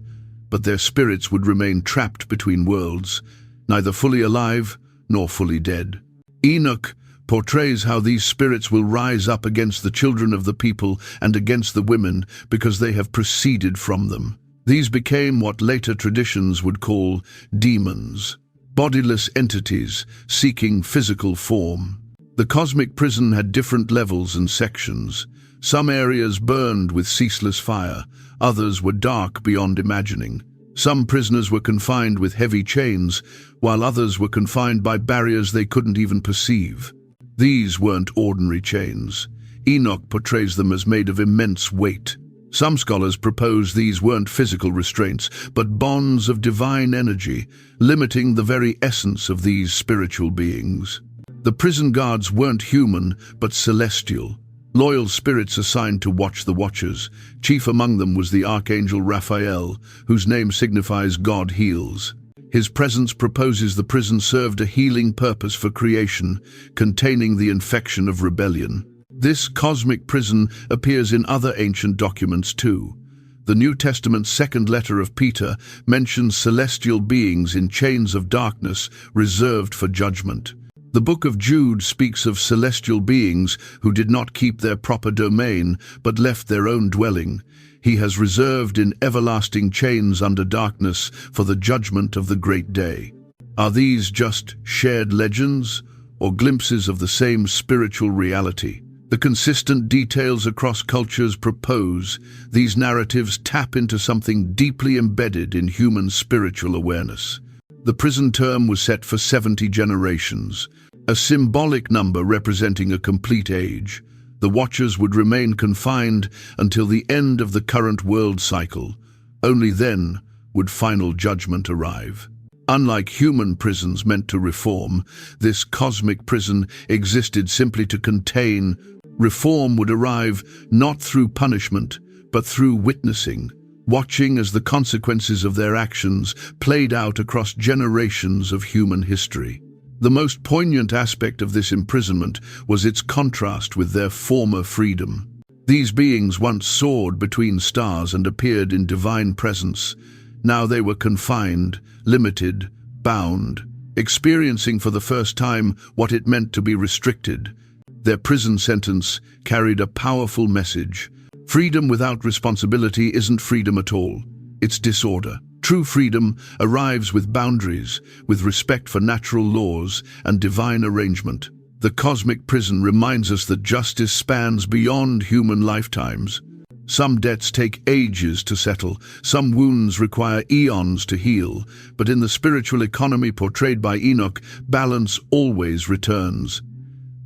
but their spirits would remain trapped between worlds, neither fully alive nor fully dead. Enoch portrays how these spirits will rise up against the children of the people and against the women because they have proceeded from them. These became what later traditions would call demons, bodiless entities seeking physical form. The cosmic prison had different levels and sections. Some areas burned with ceaseless fire, others were dark beyond imagining. Some prisoners were confined with heavy chains, while others were confined by barriers they couldn't even perceive. These weren't ordinary chains. Enoch portrays them as made of immense weight. Some scholars propose these weren't physical restraints, but bonds of divine energy, limiting the very essence of these spiritual beings. The prison guards weren't human, but celestial. Loyal spirits assigned to watch the Watchers. Chief among them was the archangel Raphael, whose name signifies God heals. His presence proposes the prison served a healing purpose for creation, containing the infection of rebellion. This cosmic prison appears in other ancient documents too. The New Testament's second letter of Peter mentions celestial beings in chains of darkness reserved for judgment. The Book of Jude speaks of celestial beings who did not keep their proper domain but left their own dwelling. He has reserved in everlasting chains under darkness for the judgment of the great day. Are these just shared legends or glimpses of the same spiritual reality? The consistent details across cultures propose these narratives tap into something deeply embedded in human spiritual awareness. The prison term was set for 70 generations, a symbolic number representing a complete age. The Watchers would remain confined until the end of the current world cycle. Only then would final judgment arrive. Unlike human prisons meant to reform, this cosmic prison existed simply to contain. Reform would arrive not through punishment, but through witnessing, watching as the consequences of their actions played out across generations of human history. The most poignant aspect of this imprisonment was its contrast with their former freedom. These beings once soared between stars and appeared in divine presence. Now they were confined, limited, bound, experiencing for the first time what it meant to be restricted. Their prison sentence carried a powerful message. Freedom without responsibility isn't freedom at all. It's disorder. True freedom arrives with boundaries, with respect for natural laws and divine arrangement. The cosmic prison reminds us that justice spans beyond human lifetimes. Some debts take ages to settle, some wounds require eons to heal, but in the spiritual economy portrayed by Enoch, balance always returns.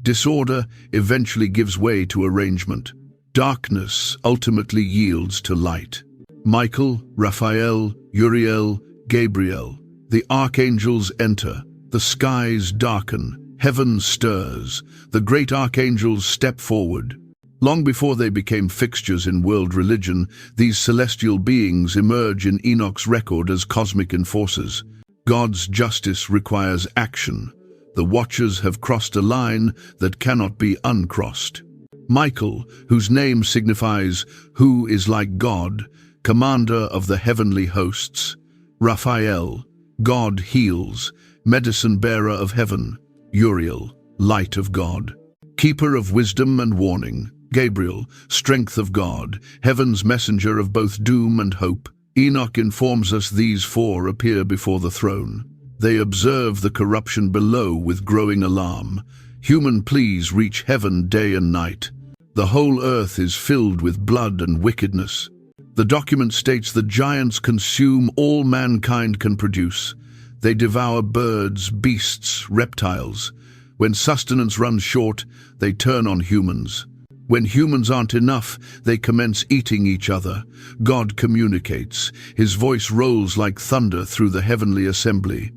Disorder eventually gives way to arrangement. Darkness ultimately yields to light. Michael, Raphael, Uriel, Gabriel, the archangels enter. The skies darken, heaven stirs. The great archangels step forward. Long before they became fixtures in world religion, these celestial beings emerge in Enoch's record as cosmic enforcers. God's justice requires action. The Watchers have crossed a line that cannot be uncrossed. Michael, whose name signifies "who is like God," commander of the heavenly hosts. Raphael, God heals, medicine bearer of heaven. Uriel, light of God, keeper of wisdom and warning. Gabriel, strength of God, heaven's messenger of both doom and hope. Enoch informs us these four appear before the throne. They observe the corruption below with growing alarm. Human pleas reach heaven day and night. The whole earth is filled with blood and wickedness. The document states the giants consume all mankind can produce. They devour birds, beasts, reptiles. When sustenance runs short, they turn on humans. When humans aren't enough, they commence eating each other. God communicates. His voice rolls like thunder through the heavenly assembly.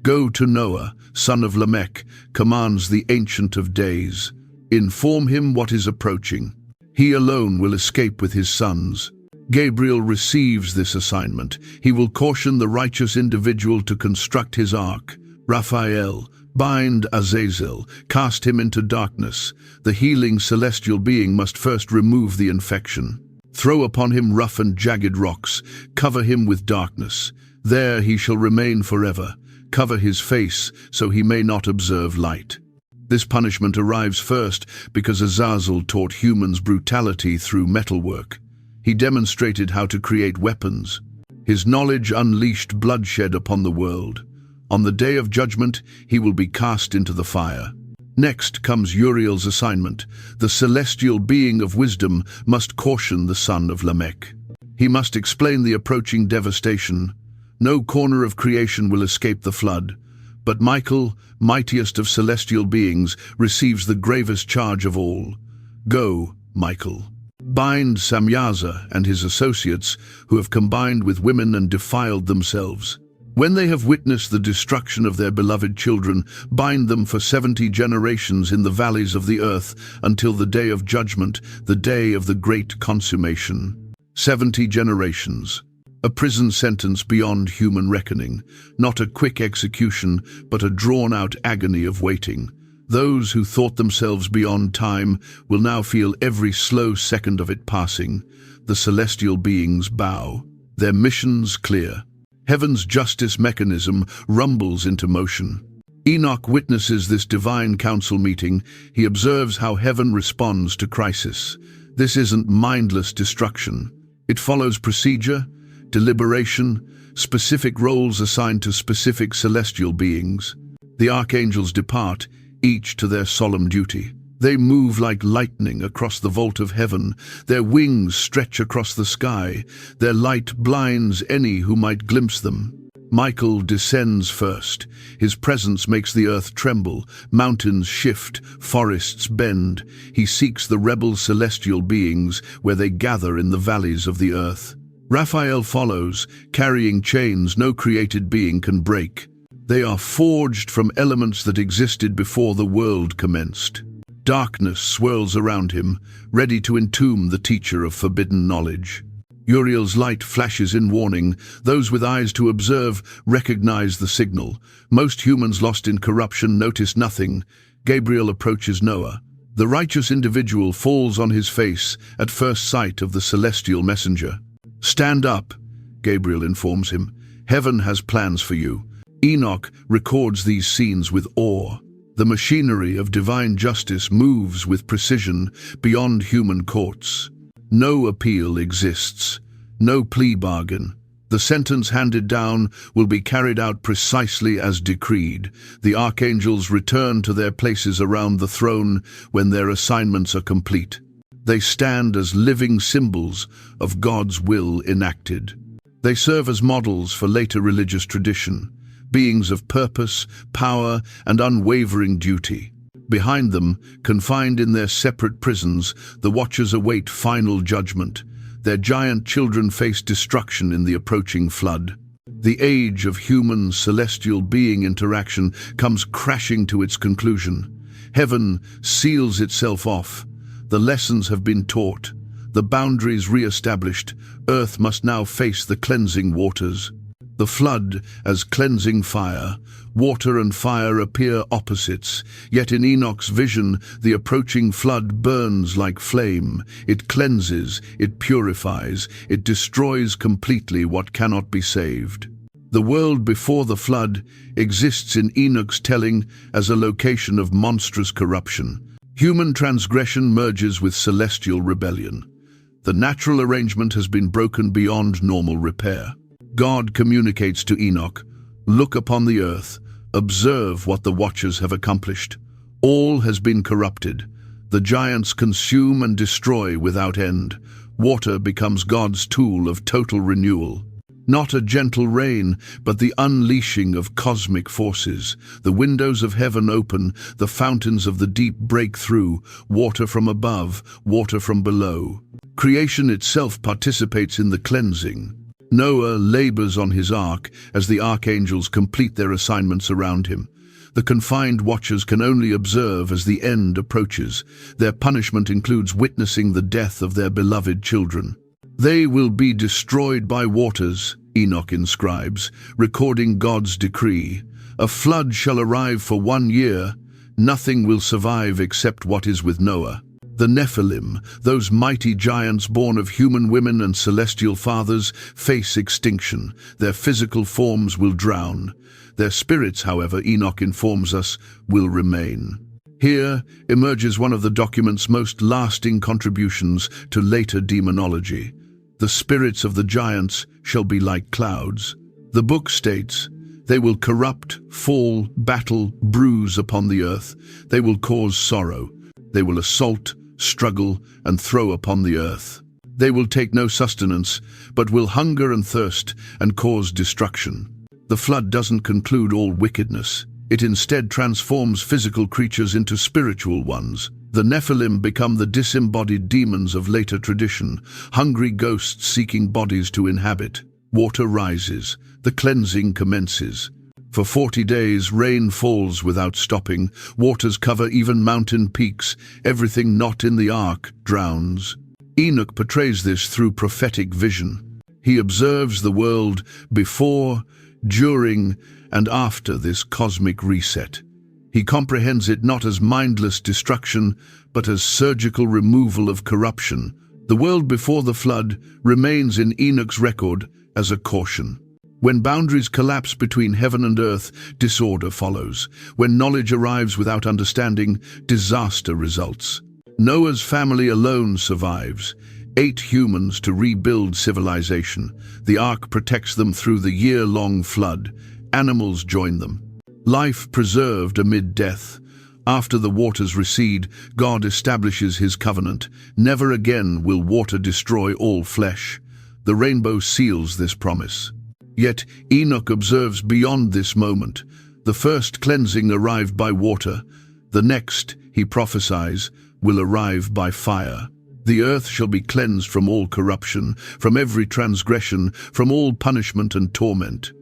Go to Noah, son of Lamech, commands the Ancient of Days. Inform him what is approaching. He alone will escape with his sons. Gabriel receives this assignment. He will caution the righteous individual to construct his ark. Raphael, bind Azazel, cast him into darkness. The healing celestial being must first remove the infection. Throw upon him rough and jagged rocks. Cover him with darkness. There he shall remain forever. Cover his face so he may not observe light. This punishment arrives first because Azazel taught humans brutality through metalwork. He demonstrated how to create weapons. His knowledge unleashed bloodshed upon the world. On the day of judgment, he will be cast into the fire. Next comes Uriel's assignment. The celestial being of wisdom must caution the son of Lamech. He must explain the approaching devastation. No corner of creation will escape the flood. But Michael, mightiest of celestial beings, receives the gravest charge of all. Go, Michael. Bind Samyaza and his associates, who have combined with women and defiled themselves. When they have witnessed the destruction of their beloved children, bind them for 70 generations in the valleys of the earth until the day of judgment, the day of the great consummation. 70 generations. A prison sentence beyond human reckoning, not a quick execution, but a drawn-out agony of waiting. Those who thought themselves beyond time will now feel every slow second of it passing. The celestial beings bow. Their mission's clear. Heaven's justice mechanism rumbles into motion. Enoch witnesses this divine council meeting. He observes how heaven responds to crisis. This isn't mindless destruction. It follows procedure, deliberation, specific roles assigned to specific celestial beings. The archangels depart, each to their solemn duty. They move like lightning across the vault of heaven. Their wings stretch across the sky. Their light blinds any who might glimpse them. Michael descends first. His presence makes the earth tremble. Mountains shift, forests bend. He seeks the rebel celestial beings where they gather in the valleys of the earth. Raphael follows, carrying chains no created being can break. They are forged from elements that existed before the world commenced. Darkness swirls around him, ready to entomb the teacher of forbidden knowledge. Uriel's light flashes in warning. Those with eyes to observe recognize the signal. Most humans lost in corruption notice nothing. Gabriel approaches Noah. The righteous individual falls on his face at first sight of the celestial messenger. Stand up, Gabriel informs him. Heaven has plans for you. Enoch records these scenes with awe. The machinery of divine justice moves with precision beyond human courts. No appeal exists, no plea bargain. The sentence handed down will be carried out precisely as decreed. The archangels return to their places around the throne when their assignments are complete. They stand as living symbols of God's will enacted. They serve as models for later religious tradition, beings of purpose, power, and unwavering duty. Behind them, confined in their separate prisons, the Watchers await final judgment. Their giant children face destruction in the approaching flood. The age of human-celestial being interaction comes crashing to its conclusion. Heaven seals itself off. The lessons have been taught. The boundaries re-established. Earth must now face the cleansing waters. The flood as cleansing fire. Water and fire appear opposites, yet in Enoch's vision the approaching flood burns like flame. It cleanses, it purifies, it destroys completely what cannot be saved. The world before the flood exists in Enoch's telling as a location of monstrous corruption. Human transgression merges with celestial rebellion. The natural arrangement has been broken beyond normal repair. God communicates to Enoch, "Look upon the earth, observe what the watchers have accomplished. All has been corrupted. The giants consume and destroy without end. Water becomes God's tool of total renewal. Not a gentle rain, but the unleashing of cosmic forces. The windows of heaven open, the fountains of the deep break through, water from above, water from below. Creation itself participates in the cleansing. Noah labors on his ark as the archangels complete their assignments around him. The confined watchers can only observe as the end approaches. Their punishment includes witnessing the death of their beloved children. They will be destroyed by waters, Enoch inscribes, recording God's decree. A flood shall arrive for 1 year. Nothing will survive except what is with Noah. The Nephilim, those mighty giants born of human women and celestial fathers, face extinction. Their physical forms will drown. Their spirits, however, Enoch informs us, will remain. Here emerges one of the document's most lasting contributions to later demonology. The spirits of the giants shall be like clouds. The book states, "They will corrupt, fall, battle, bruise upon the earth. They will cause sorrow. They will assault, struggle, and throw upon the earth. They will take no sustenance, but will hunger and thirst and cause destruction." The flood doesn't conclude all wickedness. It instead transforms physical creatures into spiritual ones. The Nephilim become the disembodied demons of later tradition, hungry ghosts seeking bodies to inhabit. Water rises. The cleansing commences. For 40 days, rain falls without stopping. Waters cover even mountain peaks. Everything not in the ark drowns. Enoch portrays this through prophetic vision. He observes the world before, during, and after this cosmic reset. He comprehends it not as mindless destruction, but as surgical removal of corruption. The world before the flood remains in Enoch's record as a caution. When boundaries collapse between heaven and earth, disorder follows. When knowledge arrives without understanding, disaster results. Noah's family alone survives. 8 humans to rebuild civilization. The ark protects them through the year-long flood. Animals join them. Life preserved amid death. After the waters recede, God establishes his covenant. Never again will water destroy all flesh. The rainbow seals this promise. Yet Enoch observes beyond this moment. The first cleansing arrived by water. The next, he prophesies, will arrive by fire. The earth shall be cleansed from all corruption, from every transgression, from all punishment and torment.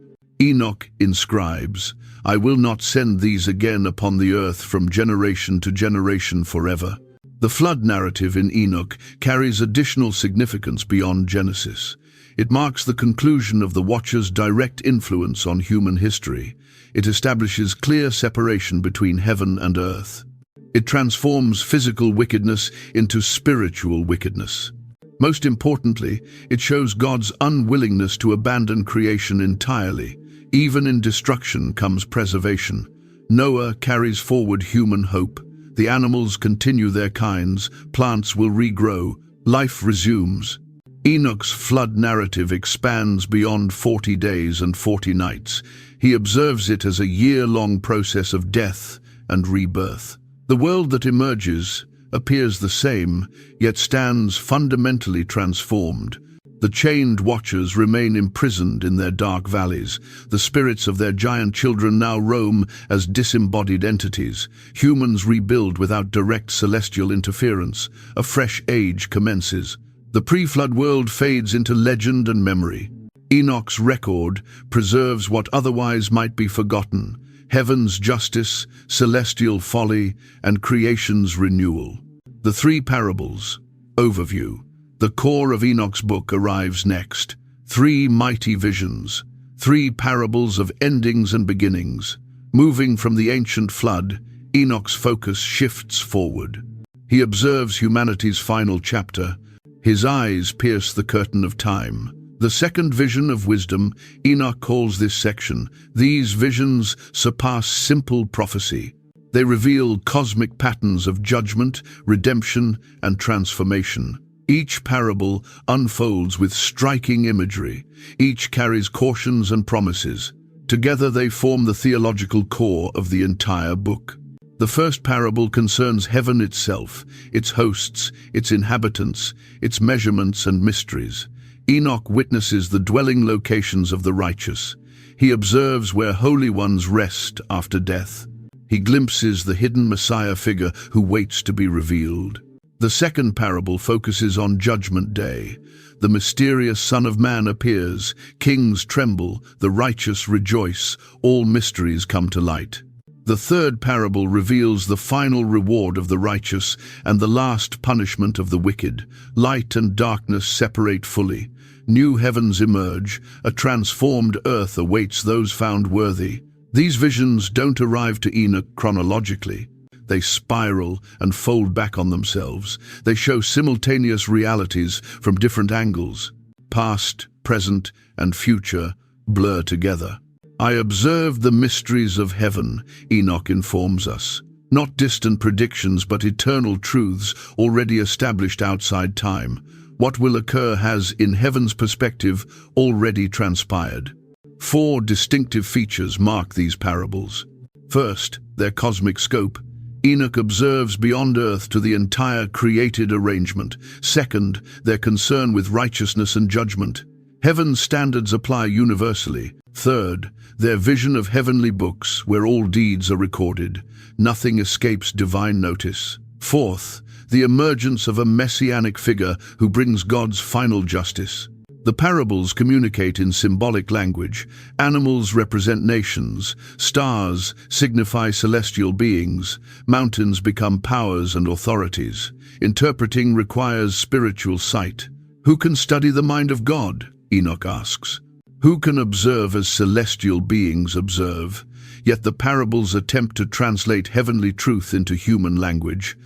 Enoch inscribes, "I will not send these again upon the earth from generation to generation forever." The flood narrative in Enoch carries additional significance beyond Genesis. It marks the conclusion of the Watcher's direct influence on human history. It establishes clear separation between heaven and earth. It transforms physical wickedness into spiritual wickedness. Most importantly, it shows God's unwillingness to abandon creation entirely. Even in destruction comes preservation. Noah carries forward human hope. The animals continue their kinds, plants will regrow, life resumes. Enoch's flood narrative expands beyond 40 days and 40 nights. He observes it as a year-long process of death and rebirth. The world that emerges appears the same, yet stands fundamentally transformed. The chained watchers remain imprisoned in their dark valleys. The spirits of their giant children now roam as disembodied entities. Humans rebuild without direct celestial interference. A fresh age commences. The pre-flood world fades into legend and memory. Enoch's record preserves what otherwise might be forgotten: heaven's justice, celestial folly, and creation's renewal. The 3 parables. Overview. The core of Enoch's book arrives next. 3 mighty visions. Three parables of endings and beginnings. Moving from the ancient flood, Enoch's focus shifts forward. He observes humanity's final chapter. His eyes pierce the curtain of time. The second vision of wisdom, Enoch calls this section. These visions surpass simple prophecy. They reveal cosmic patterns of judgment, redemption, and transformation. Each parable unfolds with striking imagery. Each carries cautions and promises. Together they form the theological core of the entire book. The first parable concerns heaven itself, its hosts, its inhabitants, its measurements and mysteries. Enoch witnesses the dwelling locations of the righteous. He observes where holy ones rest after death. He glimpses the hidden Messiah figure who waits to be revealed. The second parable focuses on Judgment Day. The mysterious Son of Man appears, kings tremble, the righteous rejoice, all mysteries come to light. The third parable reveals the final reward of the righteous and the last punishment of the wicked. Light and darkness separate fully. New heavens emerge, a transformed earth awaits those found worthy. These visions don't arrive to Enoch chronologically. They spiral and fold back on themselves. They show simultaneous realities from different angles. Past, present, and future blur together. I observed the mysteries of heaven, Enoch informs us. Not distant predictions, but eternal truths already established outside time. What will occur has, in heaven's perspective, already transpired. Four distinctive features mark these parables. First, their cosmic scope. Enoch observes beyond earth to the entire created arrangement. Second, their concern with righteousness and judgment. Heaven's standards apply universally. Third, their vision of heavenly books where all deeds are recorded. Nothing escapes divine notice. Fourth, the emergence of a messianic figure who brings God's final justice. The parables communicate in symbolic language. Animals represent nations, stars signify celestial beings, mountains become powers and authorities. Interpreting requires spiritual sight. Who can study the mind of God? Enoch asks. Who can observe as celestial beings observe? Yet the parables attempt to translate heavenly truth into human language.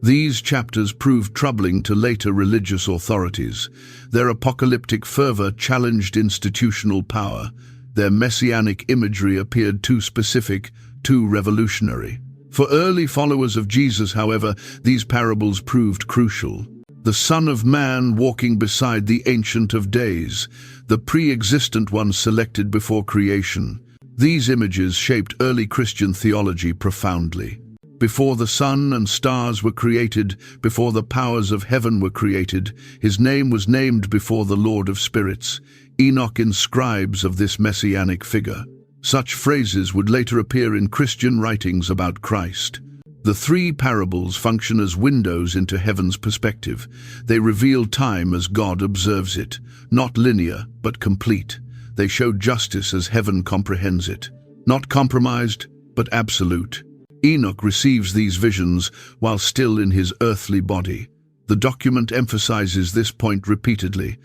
These chapters proved troubling to later religious authorities. Their apocalyptic fervor challenged institutional power. Their messianic imagery appeared too specific, too revolutionary. For early followers of Jesus, however, these parables proved crucial. The Son of Man walking beside the Ancient of Days, the pre-existent one selected before creation. These images shaped early Christian theology profoundly. Before the sun and stars were created, before the powers of heaven were created, his name was named before the Lord of Spirits. Enoch inscribes of this messianic figure. Such phrases would later appear in Christian writings about Christ. The three parables function as windows into heaven's perspective. They reveal time as God observes it, not linear, but complete. They show justice as heaven comprehends it, not compromised, but absolute. Enoch receives these visions while still in his earthly body. The document emphasizes this point repeatedly.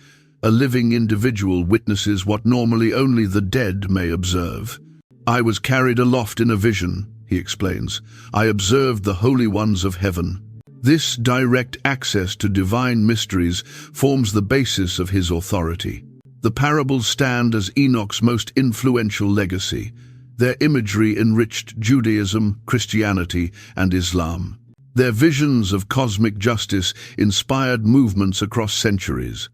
A living individual witnesses what normally only the dead may observe. I was carried aloft in a vision, he explains. I observed the holy ones of heaven. This direct access to divine mysteries forms the basis of his authority. The parables stand as Enoch's most influential legacy. Their imagery enriched Judaism, Christianity, and Islam. Their visions of cosmic justice inspired movements across centuries.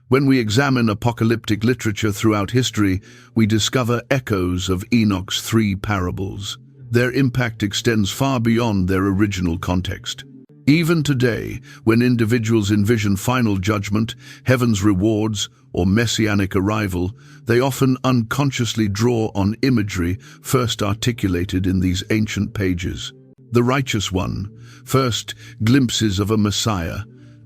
When we examine apocalyptic literature throughout history, we discover echoes of Enoch's three parables. Their impact extends far beyond their original context. Even today, when individuals envision final judgment, heaven's rewards, or messianic arrival, they often unconsciously draw on imagery first articulated in these ancient pages. The righteous one, first glimpses of a Messiah,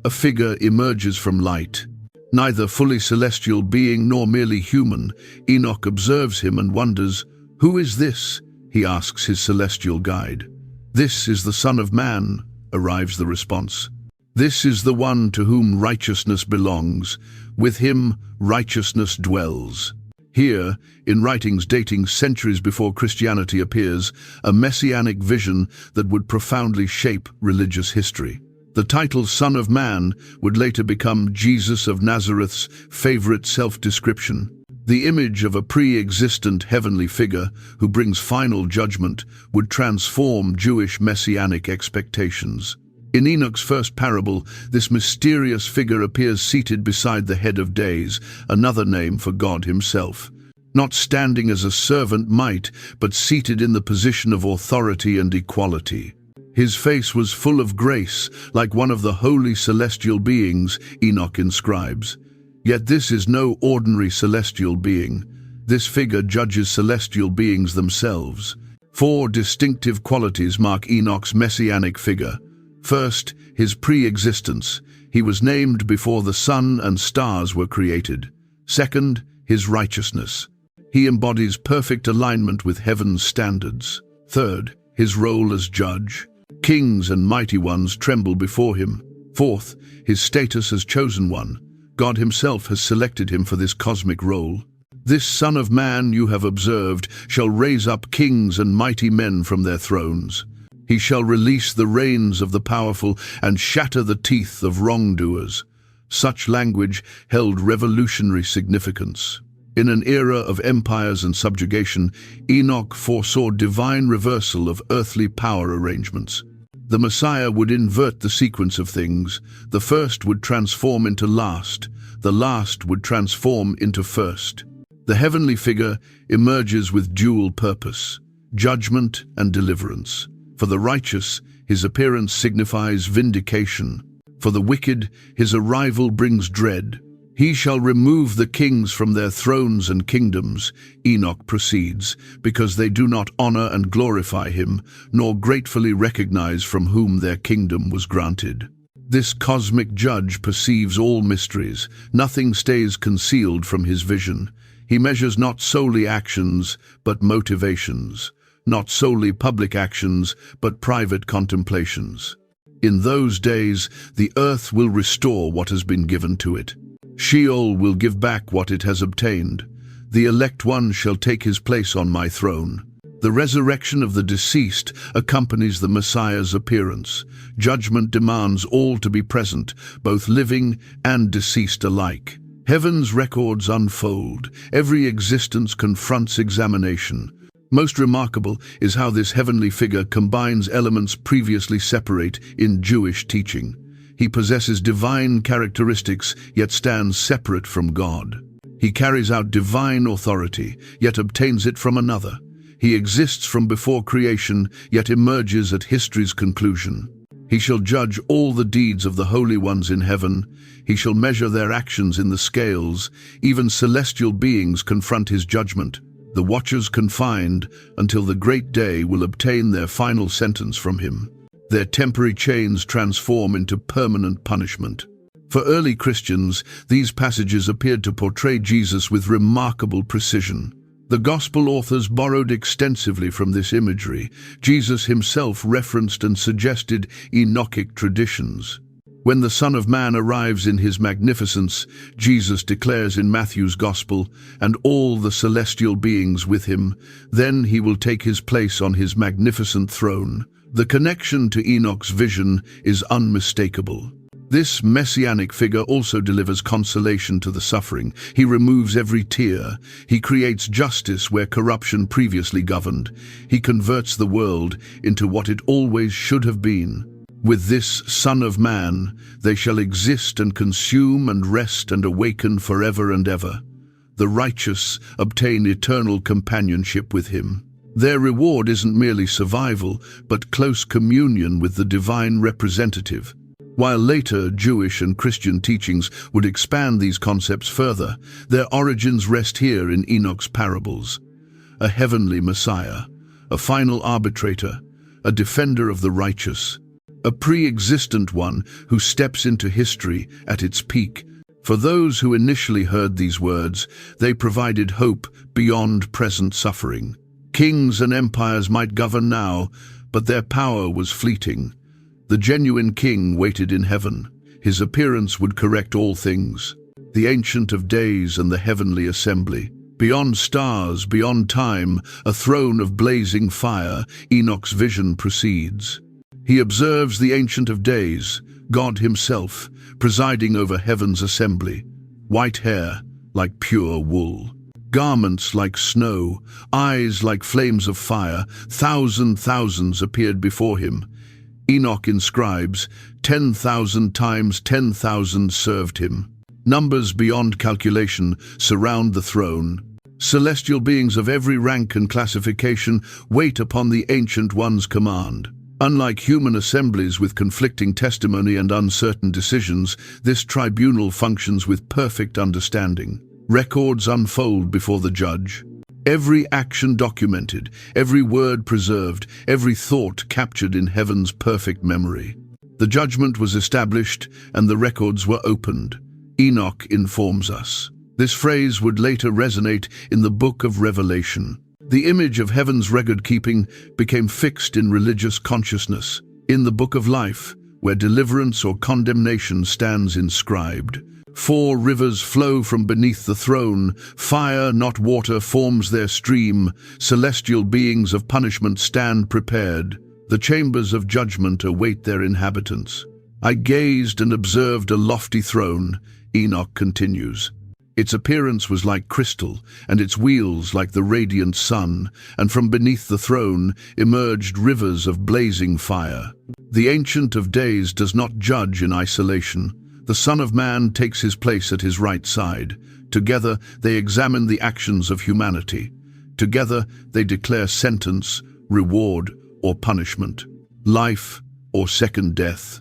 a figure emerges from light. Neither fully celestial being nor merely human, Enoch observes him and wonders, "Who is this?" he asks his celestial guide. "This is the Son of Man," arrives the response. "This is the one to whom righteousness belongs. With him righteousness dwells." Here, in writings dating centuries before Christianity appears, a messianic vision that would profoundly shape religious history. The title Son of Man would later become Jesus of Nazareth's favorite self-description. The image of a pre-existent heavenly figure who brings final judgment would transform Jewish messianic expectations. In Enoch's first parable, this mysterious figure appears seated beside the head of days, another name for God himself. Not standing as a servant might, but seated in the position of authority and equality. His face was full of grace, like one of the holy celestial beings, Enoch inscribes. Yet this is no ordinary celestial being. This figure judges celestial beings themselves. 4 distinctive qualities mark Enoch's messianic figure. First, his pre-existence. He was named before the sun and stars were created. Second, his righteousness. He embodies perfect alignment with heaven's standards. Third, his role as judge. Kings and mighty ones tremble before him. Fourth, his status as chosen one. God himself has selected him for this cosmic role. This Son of Man you have observed shall raise up kings and mighty men from their thrones. He shall release the reins of the powerful and shatter the teeth of wrongdoers. Such language held revolutionary significance. In an era of empires and subjugation, Enoch foresaw divine reversal of earthly power arrangements. The Messiah would invert the sequence of things. The first would transform into last. The last would transform into first. The heavenly figure emerges with dual purpose, judgment and deliverance. For the righteous, his appearance signifies vindication. For the wicked, his arrival brings dread. He shall remove the kings from their thrones and kingdoms, Enoch proceeds, because they do not honor and glorify him, nor gratefully recognize from whom their kingdom was granted. This cosmic judge perceives all mysteries. Nothing stays concealed from his vision. He measures not solely actions, but motivations. Not solely public actions, but private contemplations. In those days, the earth will restore what has been given to it. Sheol will give back what it has obtained. The elect one shall take his place on my throne. The resurrection of the deceased accompanies the Messiah's appearance. Judgment demands all to be present, both living and deceased alike. Heaven's records unfold. Every existence confronts examination. Most remarkable is how this heavenly figure combines elements previously separate in Jewish teaching. He possesses divine characteristics, yet stands separate from God. He carries out divine authority, yet obtains it from another. He exists from before creation, yet emerges at history's conclusion. He shall judge all the deeds of the holy ones in heaven. He shall measure their actions in the scales. Even celestial beings confront his judgment. The watchers confined until the great day will obtain their final sentence from him. Their temporary chains transform into permanent punishment. For early Christians, these passages appeared to portray Jesus with remarkable precision. The Gospel authors borrowed extensively from this imagery. Jesus himself referenced and suggested Enochic traditions. When the Son of Man arrives in his magnificence, Jesus declares in Matthew's Gospel, and all the celestial beings with him, then he will take his place on his magnificent throne. The connection to Enoch's vision is unmistakable. This messianic figure also delivers consolation to the suffering. He removes every tear. He creates justice where corruption previously governed. He converts the world into what it always should have been. With this Son of Man, they shall exist and consume and rest and awaken forever and ever. The righteous obtain eternal companionship with him. Their reward isn't merely survival, but close communion with the divine representative. While later Jewish and Christian teachings would expand these concepts further, their origins rest here in Enoch's parables. A heavenly Messiah, a final arbitrator, a defender of the righteous, a pre-existent one who steps into history at its peak. For those who initially heard these words, they provided hope beyond present suffering. Kings and empires might govern now, but their power was fleeting. The genuine king waited in heaven. His appearance would correct all things. The Ancient of Days and the heavenly assembly. Beyond stars, beyond time, a throne of blazing fire, Enoch's vision proceeds. He observes the Ancient of Days, God himself, presiding over heaven's assembly. White hair, like pure wool. Garments like snow, eyes like flames of fire, thousands appeared before him. Enoch inscribes, 10,000 times 10,000 served him. Numbers beyond calculation surround the throne. Celestial beings of every rank and classification wait upon the Ancient One's command. Unlike human assemblies with conflicting testimony and uncertain decisions, this tribunal functions with perfect understanding. Records unfold before the judge. Every action documented, every word preserved, every thought captured in heaven's perfect memory. The judgment was established and the records were opened. Enoch informs us. This phrase would later resonate in the Book of Revelation. The image of heaven's record-keeping became fixed in religious consciousness. In the Book of Life, where deliverance or condemnation stands inscribed, 4 rivers flow from beneath the throne. Fire, not water, forms their stream. Celestial beings of punishment stand prepared. The chambers of judgment await their inhabitants. I gazed and observed a lofty throne, Enoch continues. Its appearance was like crystal, and its wheels like the radiant sun, and from beneath the throne emerged rivers of blazing fire. The Ancient of Days does not judge in isolation. The Son of Man takes his place at his right side. Together they examine the actions of humanity. Together they declare sentence, reward, or punishment, life or second death.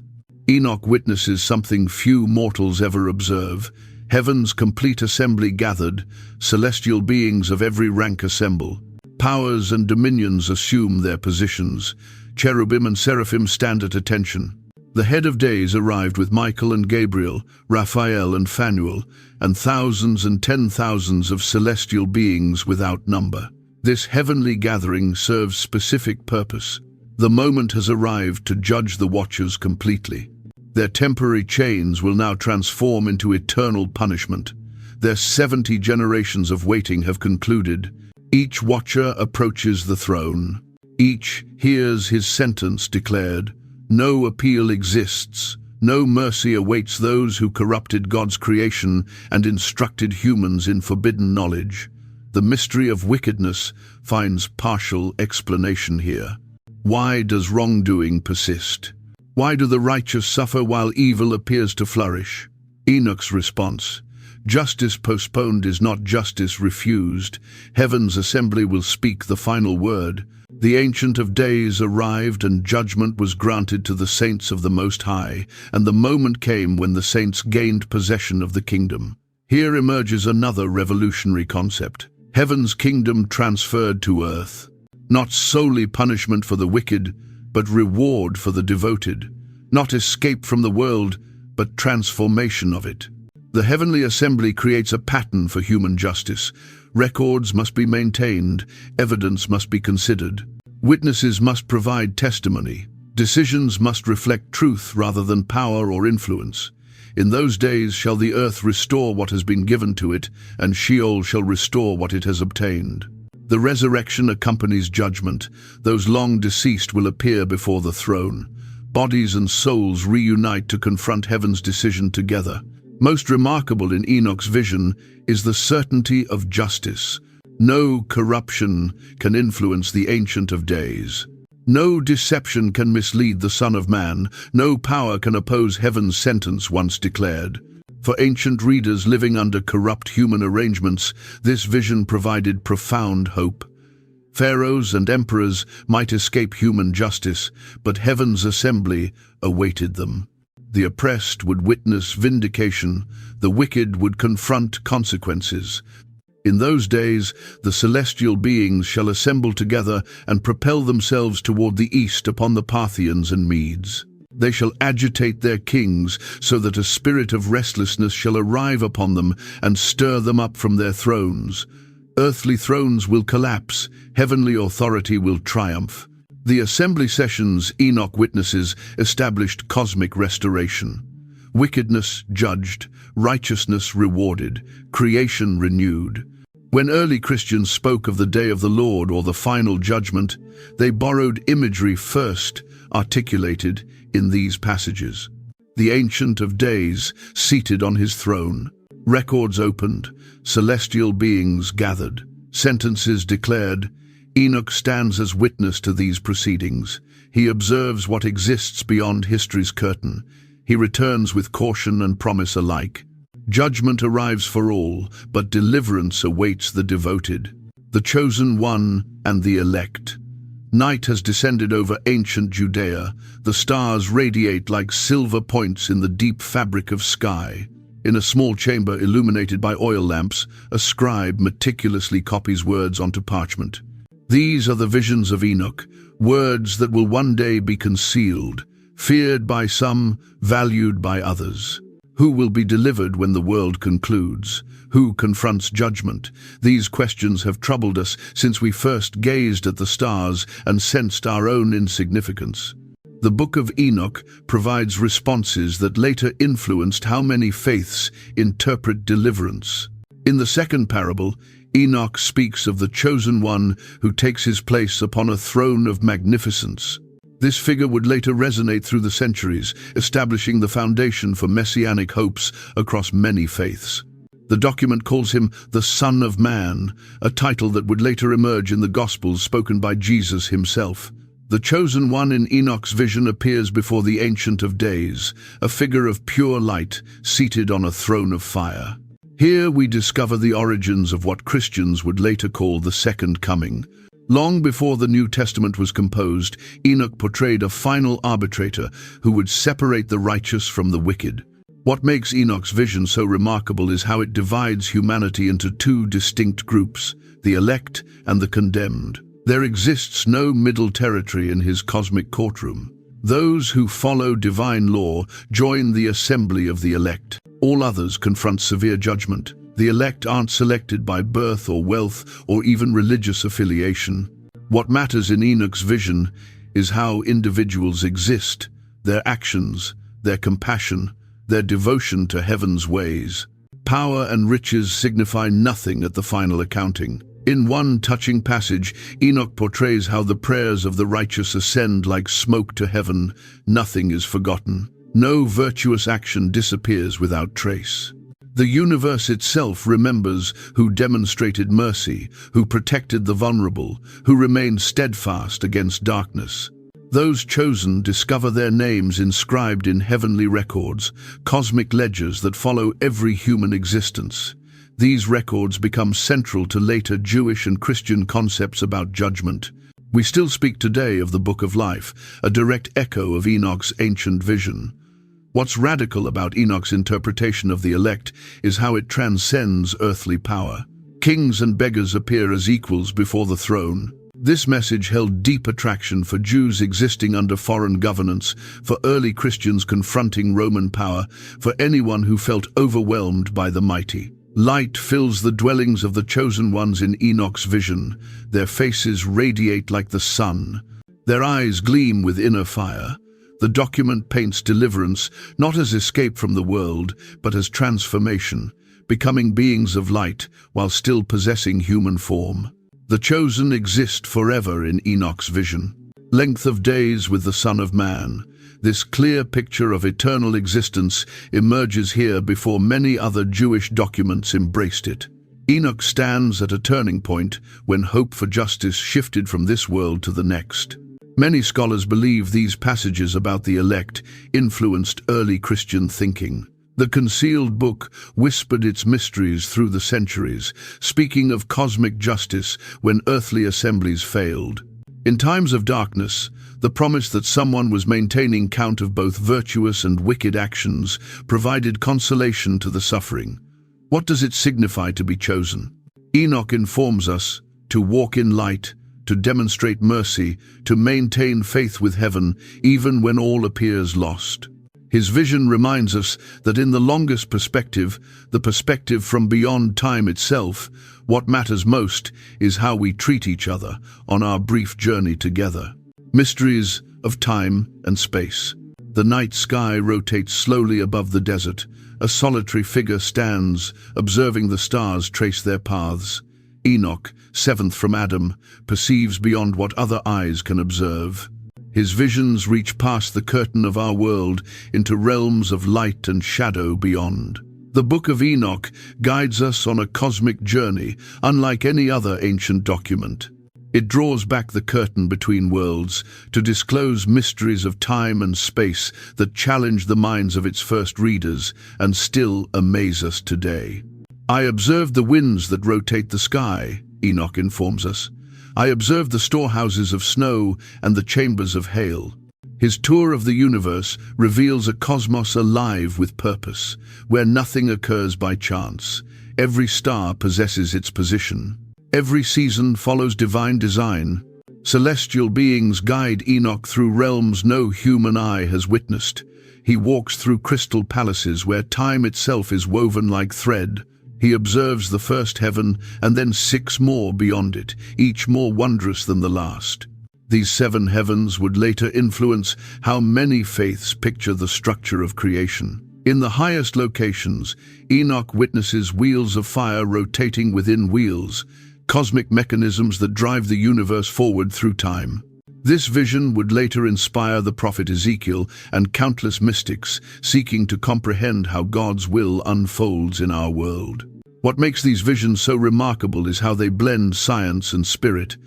Enoch witnesses something few mortals ever observe. Heaven's complete assembly gathered, celestial beings of every rank assemble. Powers and dominions assume their positions. Cherubim and seraphim stand at attention. The head of days arrived with Michael and Gabriel, Raphael and Phanuel, and thousands and 10,000s of celestial beings without number. This heavenly gathering serves specific purpose. The moment has arrived to judge the watchers completely. Their temporary chains will now transform into eternal punishment. Their 70 generations of waiting have concluded. Each watcher approaches the throne. Each hears his sentence declared. No appeal exists. No mercy awaits those who corrupted God's creation and instructed humans in forbidden knowledge. The mystery of wickedness finds partial explanation here. Why does wrongdoing persist? Why do the righteous suffer while evil appears to flourish? Enoch's response: justice postponed is not justice refused. Heaven's assembly will speak the final word. The Ancient of Days arrived and judgment was granted to the saints of the Most High, and the moment came when the saints gained possession of the kingdom. Here emerges another revolutionary concept. Heaven's kingdom transferred to earth. Not solely punishment for the wicked, but reward for the devoted. Not escape from the world, but transformation of it. The heavenly assembly creates a pattern for human justice. Records must be maintained, evidence must be considered. Witnesses must provide testimony. Decisions must reflect truth rather than power or influence. In those days shall the earth restore what has been given to it, and Sheol shall restore what it has obtained. The resurrection accompanies judgment. Those long deceased will appear before the throne. Bodies and souls reunite to confront heaven's decision together. Most remarkable in Enoch's vision is the certainty of justice. No corruption can influence the Ancient of Days. No deception can mislead the Son of Man. No power can oppose heaven's sentence once declared. For ancient readers living under corrupt human arrangements, this vision provided profound hope. Pharaohs and emperors might escape human justice, but heaven's assembly awaited them. The oppressed would witness vindication, the wicked would confront consequences. In those days, the celestial beings shall assemble together and propel themselves toward the east upon the Parthians and Medes. They shall agitate their kings so that a spirit of restlessness shall arrive upon them and stir them up from their thrones. Earthly thrones will collapse, heavenly authority will triumph. The assembly sessions Enoch witnesses established cosmic restoration. Wickedness judged, righteousness rewarded, creation renewed. When early Christians spoke of the day of the Lord or the final judgment, they borrowed imagery first articulated in these passages. The Ancient of Days seated on his throne, records opened, celestial beings gathered, sentences declared. Enoch stands as witness to these proceedings. He observes what exists beyond history's curtain. He returns with caution and promise alike. Judgment arrives for all, but deliverance awaits the devoted, the chosen one and the elect. Night has descended over ancient Judea. The stars radiate like silver points in the deep fabric of sky. In a small chamber illuminated by oil lamps, a scribe meticulously copies words onto parchment. These are the visions of Enoch, words that will one day be concealed, feared by some, valued by others. Who will be delivered when the world concludes? Who confronts judgment? These questions have troubled us since we first gazed at the stars and sensed our own insignificance. The Book of Enoch provides responses that later influenced how many faiths interpret deliverance. In the second parable, Enoch speaks of the chosen one who takes his place upon a throne of magnificence. This figure would later resonate through the centuries, establishing the foundation for messianic hopes across many faiths. The document calls him the Son of Man, a title that would later emerge in the Gospels spoken by Jesus himself. The chosen one in Enoch's vision appears before the Ancient of Days, a figure of pure light seated on a throne of fire. Here we discover the origins of what Christians would later call the Second Coming. Long before the New Testament was composed, Enoch portrayed a final arbitrator who would separate the righteous from the wicked. What makes Enoch's vision so remarkable is how it divides humanity into two distinct groups, the elect and the condemned. There exists no middle territory in his cosmic courtroom. Those who follow divine law join the assembly of the elect. All others confront severe judgment. The elect aren't selected by birth or wealth or even religious affiliation. What matters in Enoch's vision is how individuals exist, their actions, their compassion, their devotion to heaven's ways. Power and riches signify nothing at the final accounting. In one touching passage, Enoch portrays how the prayers of the righteous ascend like smoke to heaven. Nothing is forgotten. No virtuous action disappears without trace. The universe itself remembers who demonstrated mercy, who protected the vulnerable, who remained steadfast against darkness. Those chosen discover their names inscribed in heavenly records, cosmic ledgers that follow every human existence. These records become central to later Jewish and Christian concepts about judgment. We still speak today of the Book of Life, a direct echo of Enoch's ancient vision. What's radical about Enoch's interpretation of the elect is how it transcends earthly power. Kings and beggars appear as equals before the throne. This message held deep attraction for Jews existing under foreign governance, for early Christians confronting Roman power, for anyone who felt overwhelmed by the mighty. Light fills the dwellings of the chosen ones in Enoch's vision. Their faces radiate like the sun. Their eyes gleam with inner fire. The document paints deliverance not as escape from the world, but as transformation, becoming beings of light while still possessing human form. The chosen exist forever in Enoch's vision. Length of days with the Son of Man. This clear picture of eternal existence emerges here before many other Jewish documents embraced it. Enoch stands at a turning point when hope for justice shifted from this world to the next. Many scholars believe these passages about the elect influenced early Christian thinking. The concealed book whispered its mysteries through the centuries, speaking of cosmic justice when earthly assemblies failed. In times of darkness, the promise that someone was maintaining count of both virtuous and wicked actions provided consolation to the suffering. What does it signify to be chosen? Enoch informs us to walk in light, to demonstrate mercy, to maintain faith with heaven, even when all appears lost. His vision reminds us that in the longest perspective, the perspective from beyond time itself, what matters most is how we treat each other on our brief journey together. Mysteries of time and space. The night sky rotates slowly above the desert. A solitary figure stands, observing the stars trace their paths. Enoch, seventh from Adam, perceives beyond what other eyes can observe. His visions reach past the curtain of our world into realms of light and shadow beyond. The Book of Enoch guides us on a cosmic journey, unlike any other ancient document. It draws back the curtain between worlds to disclose mysteries of time and space that challenge the minds of its first readers and still amaze us today. I observed the winds that rotate the sky, Enoch informs us. I observed the storehouses of snow and the chambers of hail. His tour of the universe reveals a cosmos alive with purpose, where nothing occurs by chance. Every star possesses its position. Every season follows divine design. Celestial beings guide Enoch through realms no human eye has witnessed. He walks through crystal palaces where time itself is woven like thread. He observes the first heaven and then 6 more beyond it, each more wondrous than the last. These 7 heavens would later influence how many faiths picture the structure of creation. In the highest locations, Enoch witnesses wheels of fire rotating within wheels, cosmic mechanisms that drive the universe forward through time. This vision would later inspire the prophet Ezekiel and countless mystics seeking to comprehend how God's will unfolds in our world. What makes these visions so remarkable is how they blend science and spirit.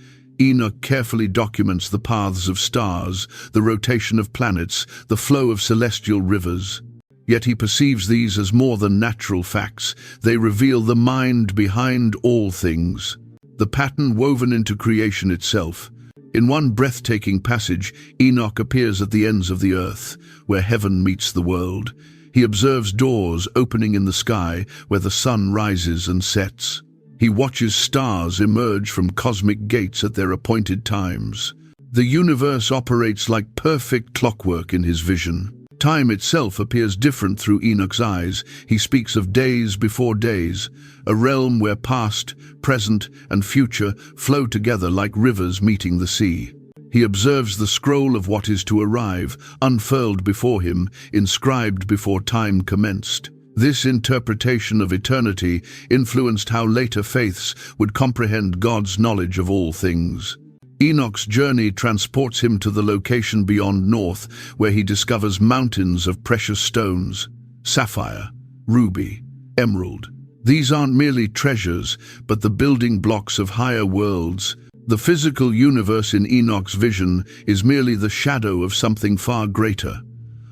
Enoch carefully documents the paths of stars, the rotation of planets, the flow of celestial rivers. Yet he perceives these as more than natural facts. They reveal the mind behind all things, the pattern woven into creation itself. In one breathtaking passage, Enoch appears at the ends of the earth, where heaven meets the world. He observes doors opening in the sky where the sun rises and sets. He watches stars emerge from cosmic gates at their appointed times. The universe operates like perfect clockwork in his vision. Time itself appears different through Enoch's eyes. He speaks of days before days, a realm where past, present, and future flow together like rivers meeting the sea. He observes the scroll of what is to arrive, unfurled before him, inscribed before time commenced. This interpretation of eternity influenced how later faiths would comprehend God's knowledge of all things. Enoch's journey transports him to the location beyond north, where he discovers mountains of precious stones, sapphire, ruby, emerald. These aren't merely treasures, but the building blocks of higher worlds. The physical universe in Enoch's vision is merely the shadow of something far greater.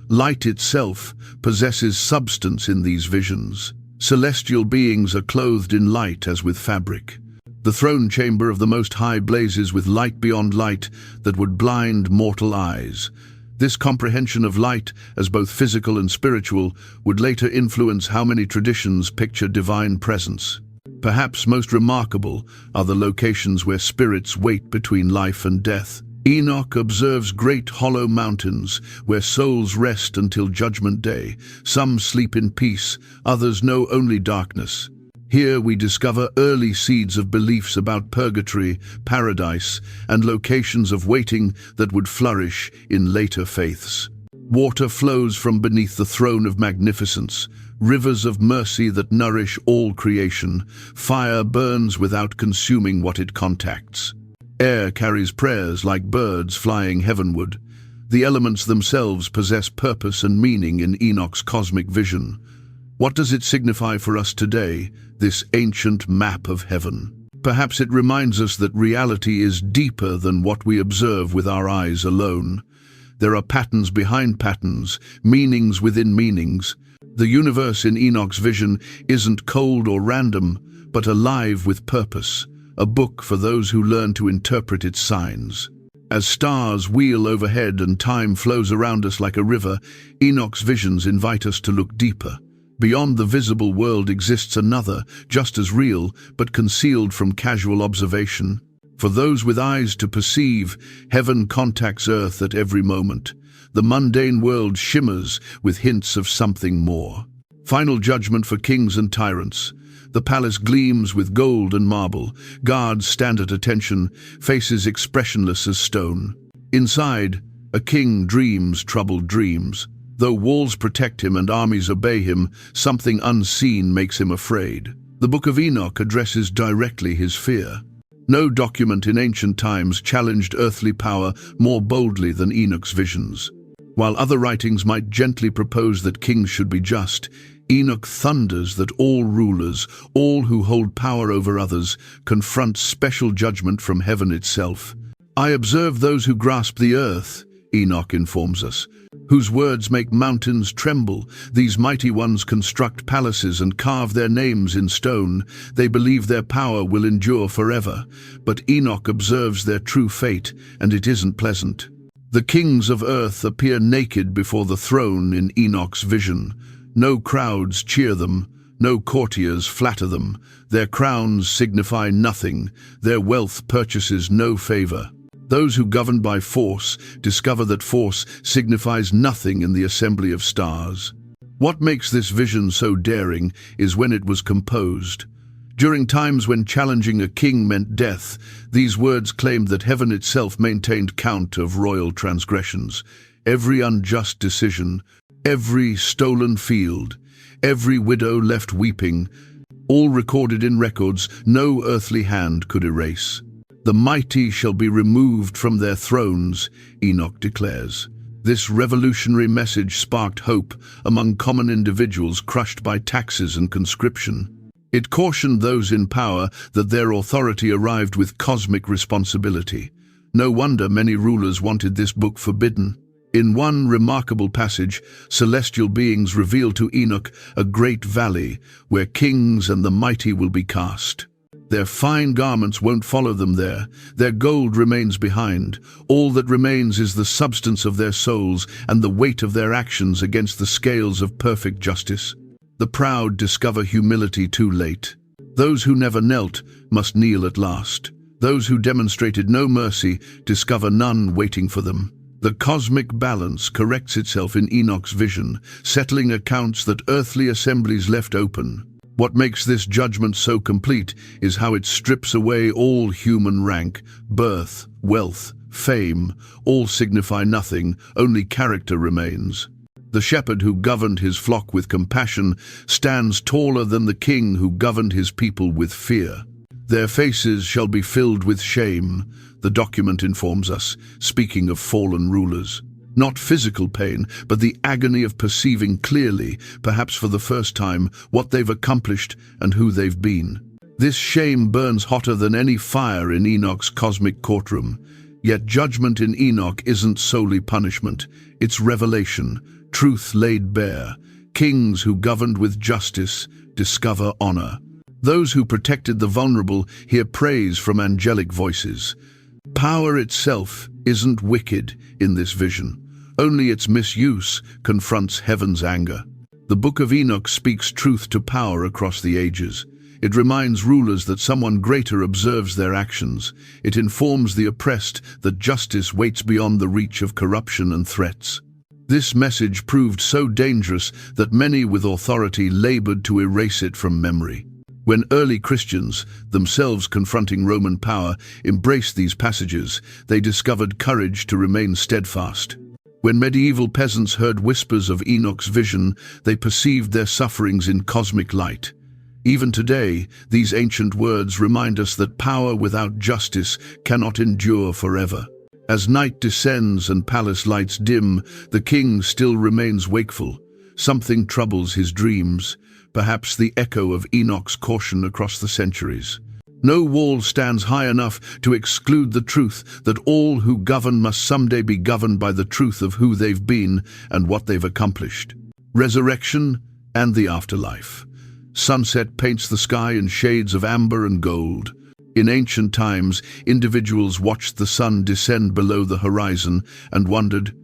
Light itself possesses substance in these visions. Celestial beings are clothed in light as with fabric. The throne chamber of the Most High blazes with light beyond light that would blind mortal eyes. This comprehension of light, as both physical and spiritual, would later influence how many traditions picture divine presence. Perhaps most remarkable are the locations where spirits wait between life and death. Enoch observes great hollow mountains where souls rest until Judgment Day. Some sleep in peace, others know only darkness. Here we discover early seeds of beliefs about purgatory, paradise, and locations of waiting that would flourish in later faiths. Water flows from beneath the throne of magnificence, rivers of mercy that nourish all creation. Fire burns without consuming what it contacts. Air carries prayers like birds flying heavenward. The elements themselves possess purpose and meaning in Enoch's cosmic vision. What does it signify for us today, this ancient map of heaven? Perhaps it reminds us that reality is deeper than what we observe with our eyes alone. There are patterns behind patterns, meanings within meanings. The universe in Enoch's vision isn't cold or random, but alive with purpose, a book for those who learn to interpret its signs. As stars wheel overhead and time flows around us like a river, Enoch's visions invite us to look deeper. Beyond the visible world exists another, just as real, but concealed from casual observation. For those with eyes to perceive, heaven contacts earth at every moment. The mundane world shimmers with hints of something more. Final judgment for kings and tyrants. The palace gleams with gold and marble. Guards stand at attention, faces expressionless as stone. Inside, a king dreams troubled dreams. Though walls protect him and armies obey him, something unseen makes him afraid. The Book of Enoch addresses directly his fear. No document in ancient times challenged earthly power more boldly than Enoch's visions. While other writings might gently propose that kings should be just, Enoch thunders that all rulers, all who hold power over others, confront special judgment from heaven itself. "I observe those who grasp the earth," Enoch informs us, "whose words make mountains tremble. These mighty ones construct palaces and carve their names in stone. They believe their power will endure forever. But Enoch observes their true fate, and it isn't pleasant. The kings of earth appear naked before the throne in Enoch's vision. No crowds cheer them, no courtiers flatter them. Their crowns signify nothing, their wealth purchases no favor. Those who govern by force discover that force signifies nothing in the assembly of stars." What makes this vision so daring is when it was composed. During times when challenging a king meant death, these words claimed that heaven itself maintained count of royal transgressions. Every unjust decision, every stolen field, every widow left weeping, all recorded in records no earthly hand could erase. "The mighty shall be removed from their thrones," Enoch declares. This revolutionary message sparked hope among common individuals crushed by taxes and conscription. It cautioned those in power that their authority arrived with cosmic responsibility. No wonder many rulers wanted this book forbidden. In one remarkable passage, celestial beings reveal to Enoch a great valley where kings and the mighty will be cast. Their fine garments won't follow them there. Their gold remains behind. All that remains is the substance of their souls and the weight of their actions against the scales of perfect justice. The proud discover humility too late. Those who never knelt must kneel at last. Those who demonstrated no mercy discover none waiting for them. The cosmic balance corrects itself in Enoch's vision, settling accounts that earthly assemblies left open. What makes this judgment so complete is how it strips away all human rank, birth, wealth, fame, all signify nothing, only character remains. The shepherd who governed his flock with compassion stands taller than the king who governed his people with fear. "Their faces shall be filled with shame," the document informs us, speaking of fallen rulers. Not physical pain, but the agony of perceiving clearly, perhaps for the first time, what they've accomplished and who they've been. This shame burns hotter than any fire in Enoch's cosmic courtroom. Yet judgment in Enoch isn't solely punishment, it's revelation, truth laid bare. Kings who governed with justice discover honor. Those who protected the vulnerable hear praise from angelic voices. Power itself isn't wicked in this vision. Only its misuse confronts heaven's anger. The Book of Enoch speaks truth to power across the ages. It reminds rulers that someone greater observes their actions. It informs the oppressed that justice waits beyond the reach of corruption and threats. This message proved so dangerous that many with authority labored to erase it from memory. When early Christians, themselves confronting Roman power, embraced these passages, they discovered courage to remain steadfast. When medieval peasants heard whispers of Enoch's vision, they perceived their sufferings in cosmic light. Even today, these ancient words remind us that power without justice cannot endure forever. As night descends and palace lights dim, the king still remains wakeful. Something troubles his dreams, perhaps the echo of Enoch's caution across the centuries. No wall stands high enough to exclude the truth that all who govern must someday be governed by the truth of who they've been and what they've accomplished. Resurrection and the afterlife. Sunset paints the sky in shades of amber and gold. In ancient times, individuals watched the sun descend below the horizon and wondered,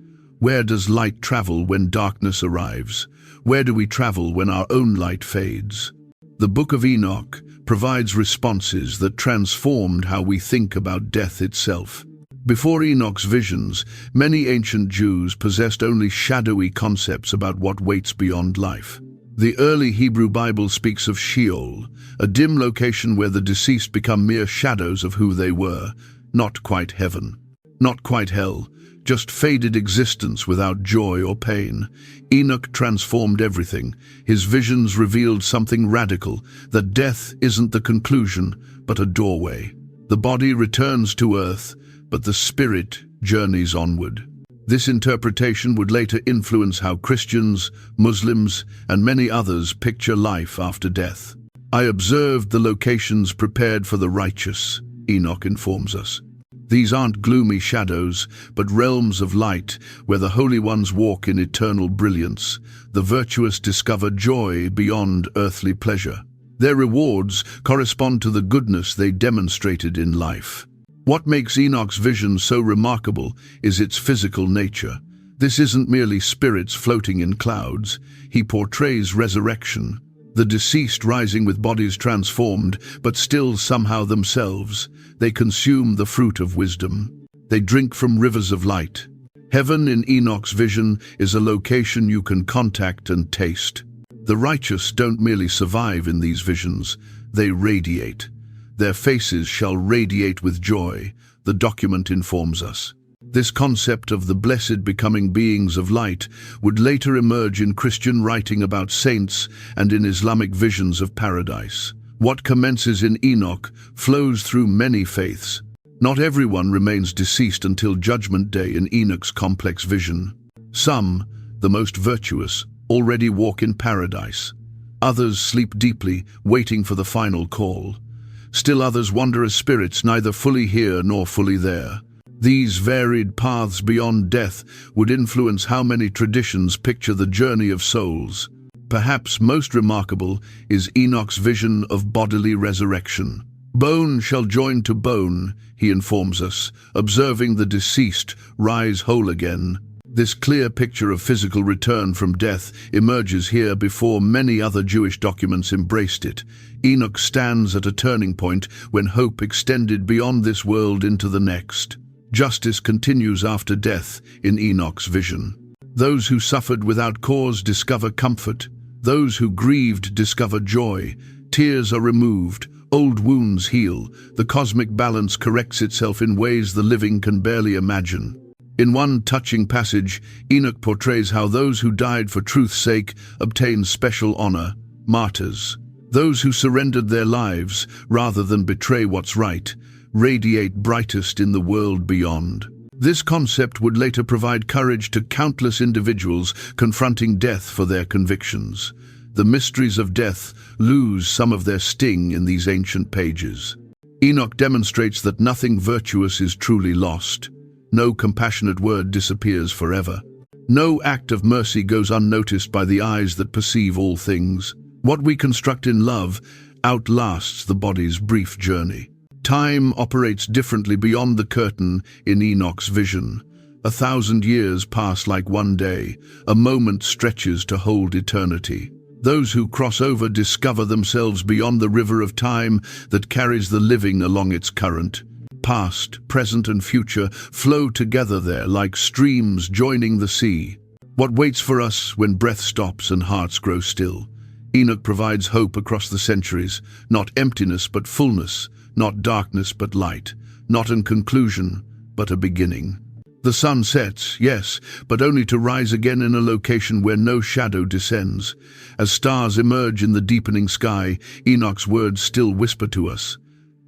where does light travel when darkness arrives? Where do we travel when our own light fades? The Book of Enoch provides responses that transformed how we think about death itself. Before Enoch's visions, many ancient Jews possessed only shadowy concepts about what waits beyond life. The early Hebrew Bible speaks of Sheol, a dim location where the deceased become mere shadows of who they were, not quite heaven. Not quite hell, just faded existence without joy or pain. Enoch transformed everything. His visions revealed something radical, that death isn't the conclusion, but a doorway. The body returns to earth, but the spirit journeys onward. This interpretation would later influence how Christians, Muslims, and many others picture life after death. I observed the locations prepared for the righteous, Enoch informs us. These aren't gloomy shadows, but realms of light where the holy ones walk in eternal brilliance. The virtuous discover joy beyond earthly pleasure. Their rewards correspond to the goodness they demonstrated in life. What makes Enoch's vision so remarkable is its physical nature. This isn't merely spirits floating in clouds. He portrays resurrection, the deceased rising with bodies transformed, but still somehow themselves. They consume the fruit of wisdom. They drink from rivers of light. Heaven in Enoch's vision is a location you can contact and taste. The righteous don't merely survive in these visions, they radiate. Their faces shall radiate with joy, the document informs us. This concept of the blessed becoming beings of light would later emerge in Christian writing about saints and in Islamic visions of paradise. What commences in Enoch flows through many faiths. Not everyone remains deceased until Judgment Day in Enoch's complex vision. Some, the most virtuous, already walk in paradise. Others sleep deeply, waiting for the final call. Still others wander as spirits, neither fully here nor fully there. These varied paths beyond death would influence how many traditions picture the journey of souls. Perhaps most remarkable is Enoch's vision of bodily resurrection. Bone shall join to bone, he informs us, observing the deceased rise whole again. This clear picture of physical return from death emerges here before many other Jewish documents embraced it. Enoch stands at a turning point when hope extended beyond this world into the next. Justice continues after death in Enoch's vision. Those who suffered without cause discover comfort. Those who grieved discover joy. Tears are removed. Old wounds heal. The cosmic balance corrects itself in ways the living can barely imagine. In one touching passage, Enoch portrays how those who died for truth's sake obtain special honor, martyrs. Those who surrendered their lives, rather than betray what's right, radiate brightest in the world beyond. This concept would later provide courage to countless individuals confronting death for their convictions. The mysteries of death lose some of their sting in these ancient pages. Enoch demonstrates that nothing virtuous is truly lost. No compassionate word disappears forever. No act of mercy goes unnoticed by the eyes that perceive all things. What we construct in love outlasts the body's brief journey. Time operates differently beyond the curtain in Enoch's vision. 1,000 years pass like one day. A moment stretches to hold eternity. Those who cross over discover themselves beyond the river of time that carries the living along its current. Past, present, and future flow together there like streams joining the sea. What waits for us when breath stops and hearts grow still? Enoch provides hope across the centuries, not emptiness but fullness, not darkness but light, not a conclusion but a beginning. The sun sets, yes, but only to rise again in a location where no shadow descends. As stars emerge in the deepening sky, Enoch's words still whisper to us.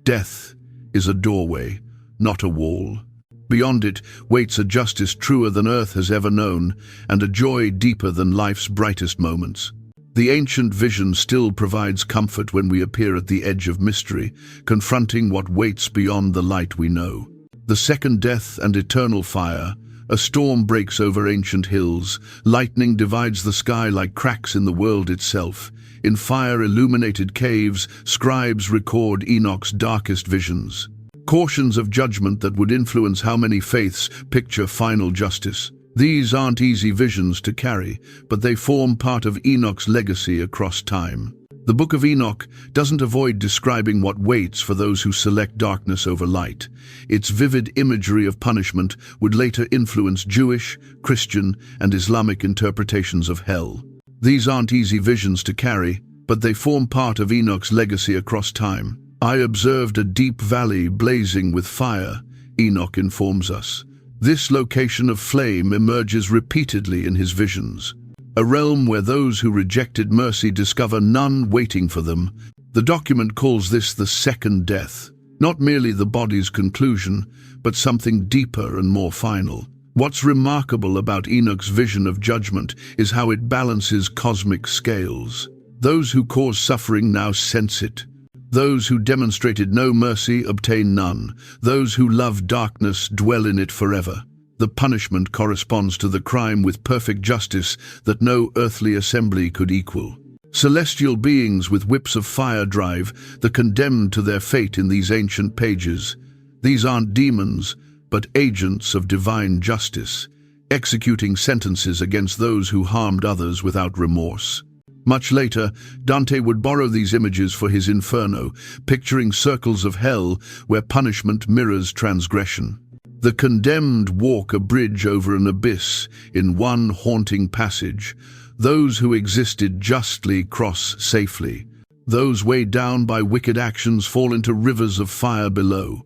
Death is a doorway, not a wall. Beyond it waits a justice truer than earth has ever known, and a joy deeper than life's brightest moments. The ancient vision still provides comfort when we appear at the edge of mystery, confronting what waits beyond the light we know. The second death and eternal fire. A storm breaks over ancient hills. Lightning divides the sky like cracks in the world itself. In fire-illuminated caves, scribes record Enoch's darkest visions. Cautions of judgment that would influence how many faiths picture final justice. These aren't easy visions to carry, but they form part of Enoch's legacy across time. The Book of Enoch doesn't avoid describing what waits for those who select darkness over light. Its vivid imagery of punishment would later influence Jewish, Christian, and Islamic interpretations of hell. These aren't easy visions to carry, but they form part of Enoch's legacy across time. I observed a deep valley blazing with fire. Enoch informs us. This location of flame emerges repeatedly in his visions, a realm where those who rejected mercy discover none waiting for them. The document calls this the second death, not merely the body's conclusion, but something deeper and more final. What's remarkable about Enoch's vision of judgment is how it balances cosmic scales. Those who cause suffering now sense it. Those who demonstrated no mercy obtain none. Those who love darkness dwell in it forever. The punishment corresponds to the crime with perfect justice that no earthly assembly could equal. Celestial beings with whips of fire drive the condemned to their fate in these ancient pages. These aren't demons, but agents of divine justice, executing sentences against those who harmed others without remorse. Much later, Dante would borrow these images for his Inferno, picturing circles of hell where punishment mirrors transgression. The condemned walk a bridge over an abyss in one haunting passage. Those who existed justly cross safely. Those weighed down by wicked actions fall into rivers of fire below.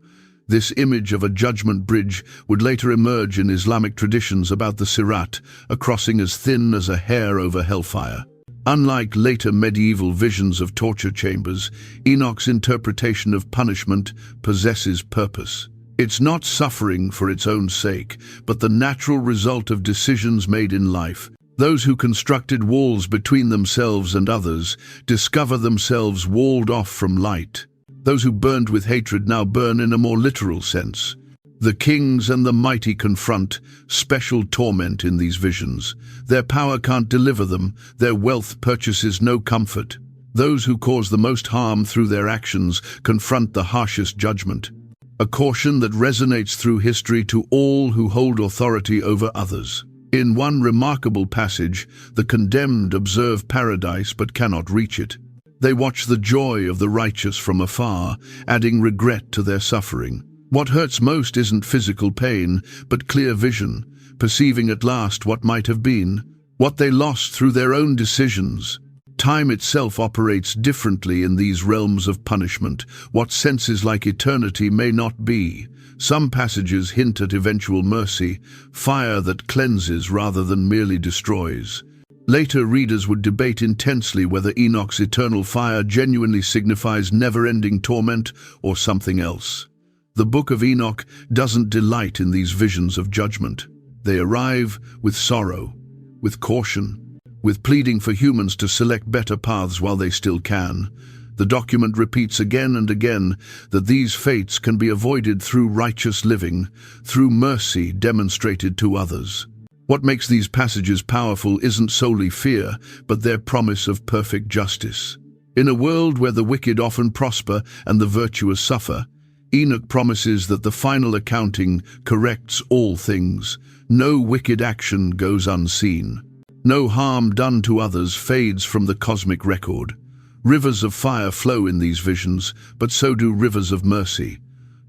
This image of a judgment bridge would later emerge in Islamic traditions about the Sirat, a crossing as thin as a hair over hellfire. Unlike later medieval visions of torture chambers, Enoch's interpretation of punishment possesses purpose. It's not suffering for its own sake, but the natural result of decisions made in life. Those who constructed walls between themselves and others discover themselves walled off from light. Those who burned with hatred now burn in a more literal sense. The kings and the mighty confront special torment in these visions. Their power can't deliver them, their wealth purchases no comfort. Those who cause the most harm through their actions confront the harshest judgment. A caution that resonates through history to all who hold authority over others. In one remarkable passage, the condemned observe paradise but cannot reach it. They watch the joy of the righteous from afar, adding regret to their suffering. What hurts most isn't physical pain, but clear vision, perceiving at last what might have been, what they lost through their own decisions. Time itself operates differently in these realms of punishment. What senses like eternity may not be. Some passages hint at eventual mercy, fire that cleanses rather than merely destroys. Later readers would debate intensely whether Enoch's eternal fire genuinely signifies never-ending torment or something else. The Book of Enoch doesn't delight in these visions of judgment. They arrive with sorrow, with caution, with pleading for humans to select better paths while they still can. The document repeats again and again that these fates can be avoided through righteous living, through mercy demonstrated to others. What makes these passages powerful isn't solely fear, but their promise of perfect justice. In a world where the wicked often prosper and the virtuous suffer, Enoch promises that the final accounting corrects all things. No wicked action goes unseen. No harm done to others fades from the cosmic record. Rivers of fire flow in these visions, but so do rivers of mercy.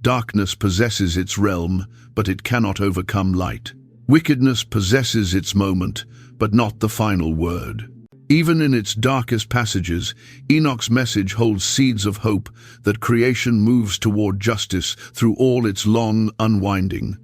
Darkness possesses its realm, but it cannot overcome light. Wickedness possesses its moment, but not the final word. Even in its darkest passages, Enoch's message holds seeds of hope that creation moves toward justice through all its long unwinding.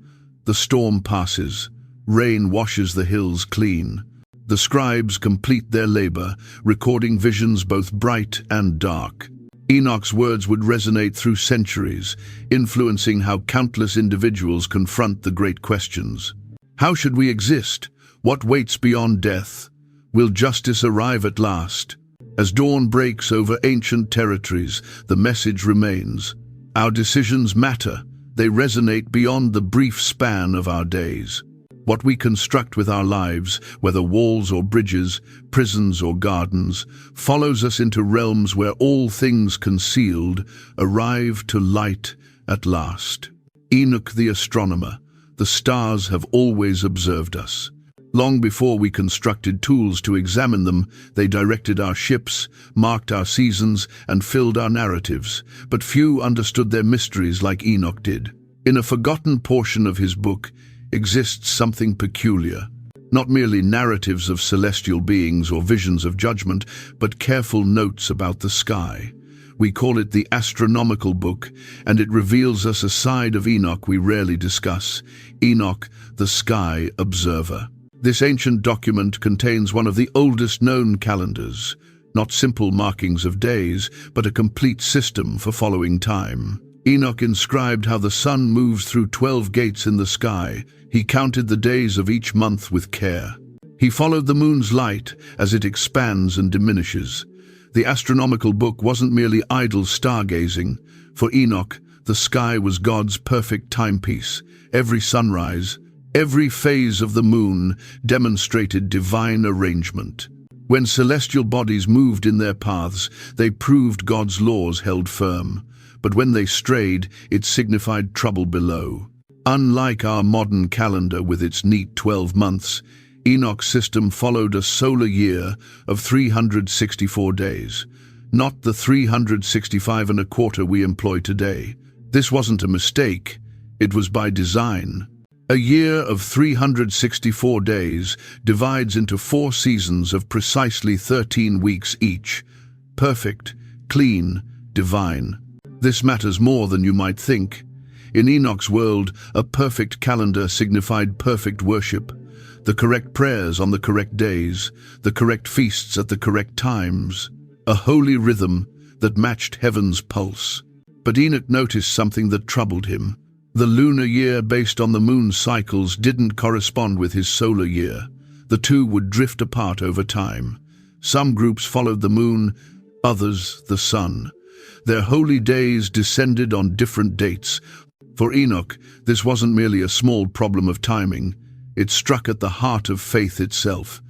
The storm passes. Rain washes the hills clean. The scribes complete their labor, recording visions both bright and dark. Enoch's words would resonate through centuries, influencing how countless individuals confront the great questions. How should we exist? What waits beyond death? Will justice arrive at last? As dawn breaks over ancient territories, the message remains. Our decisions matter. They resonate beyond the brief span of our days. What we construct with our lives, whether walls or bridges, prisons or gardens, follows us into realms where all things concealed arrive to light at last. Enoch the astronomer, the stars have always observed us. Long before we constructed tools to examine them, they directed our ships, marked our seasons, and filled our narratives, but few understood their mysteries like Enoch did. In a forgotten portion of his book exists something peculiar. Not merely narratives of celestial beings or visions of judgment, but careful notes about the sky. We call it the astronomical book, and it reveals us a side of Enoch we rarely discuss. Enoch, the sky observer. This ancient document contains one of the oldest known calendars, not simple markings of days, but a complete system for following time. Enoch inscribed how the sun moves through 12 gates in the sky. He counted the days of each month with care. He followed the moon's light as it expands and diminishes. The astronomical book wasn't merely idle stargazing. For Enoch, the sky was God's perfect timepiece. Every sunrise, every phase of the moon demonstrated divine arrangement. When celestial bodies moved in their paths, they proved God's laws held firm. But when they strayed, it signified trouble below. Unlike our modern calendar with its neat 12 months, Enoch's system followed a solar year of 364 days, not the 365 and a quarter we employ today. This wasn't a mistake, it was by design. A year of 364 days divides into 4 seasons of precisely 13 weeks each. Perfect, clean, divine. This matters more than you might think. In Enoch's world, a perfect calendar signified perfect worship. The correct prayers on the correct days, the correct feasts at the correct times, a holy rhythm that matched heaven's pulse. But Enoch noticed something that troubled him. The lunar year based on the moon's cycles didn't correspond with his solar year. The two would drift apart over time. Some groups followed the moon, others the sun. Their holy days descended on different dates. For Enoch, this wasn't merely a small problem of timing. It struck at the heart of faith itself.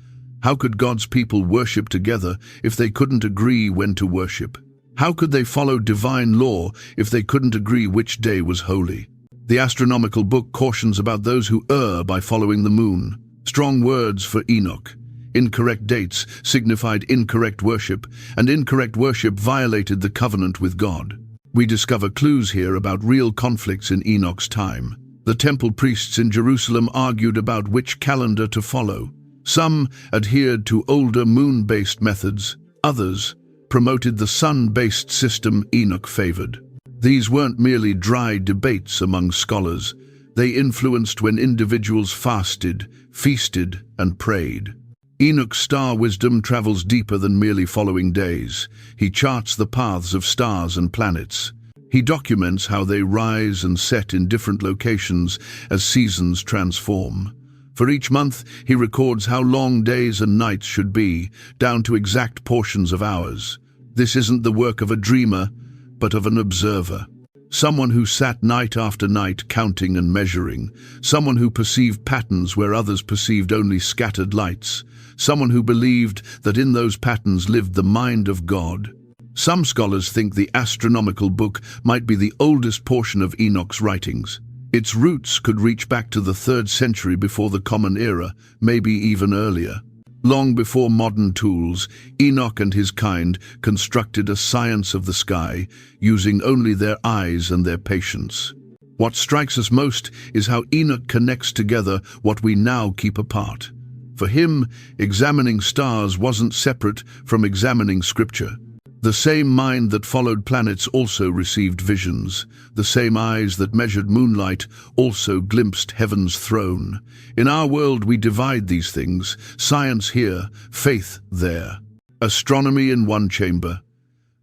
How could God's people worship together if they couldn't agree when to worship? How could they follow divine law if they couldn't agree which day was holy? The astronomical book cautions about those who err by following the moon. Strong words for Enoch. Incorrect dates signified incorrect worship, and incorrect worship violated the covenant with God. We discover clues here about real conflicts in Enoch's time. The temple priests in Jerusalem argued about which calendar to follow. Some adhered to older moon-based methods. Others promoted the sun-based system Enoch favored. These weren't merely dry debates among scholars. They influenced when individuals fasted, feasted, and prayed. Enoch's star wisdom travels deeper than merely following days. He charts the paths of stars and planets. He documents how they rise and set in different locations as seasons transform. For each month, he records how long days and nights should be, down to exact portions of hours. This isn't the work of a dreamer, but of an observer. Someone who sat night after night counting and measuring. Someone who perceived patterns where others perceived only scattered lights. Someone who believed that in those patterns lived the mind of God. Some scholars think the astronomical book might be the oldest portion of Enoch's writings. Its roots could reach back to the 3rd century before the Common Era, maybe even earlier. Long before modern tools, Enoch and his kind constructed a science of the sky, using only their eyes and their patience. What strikes us most is how Enoch connects together what we now keep apart. For him, examining stars wasn't separate from examining Scripture. The same mind that followed planets also received visions. The same eyes that measured moonlight also glimpsed heaven's throne. In our world we divide these things, science here, faith there. Astronomy in one chamber,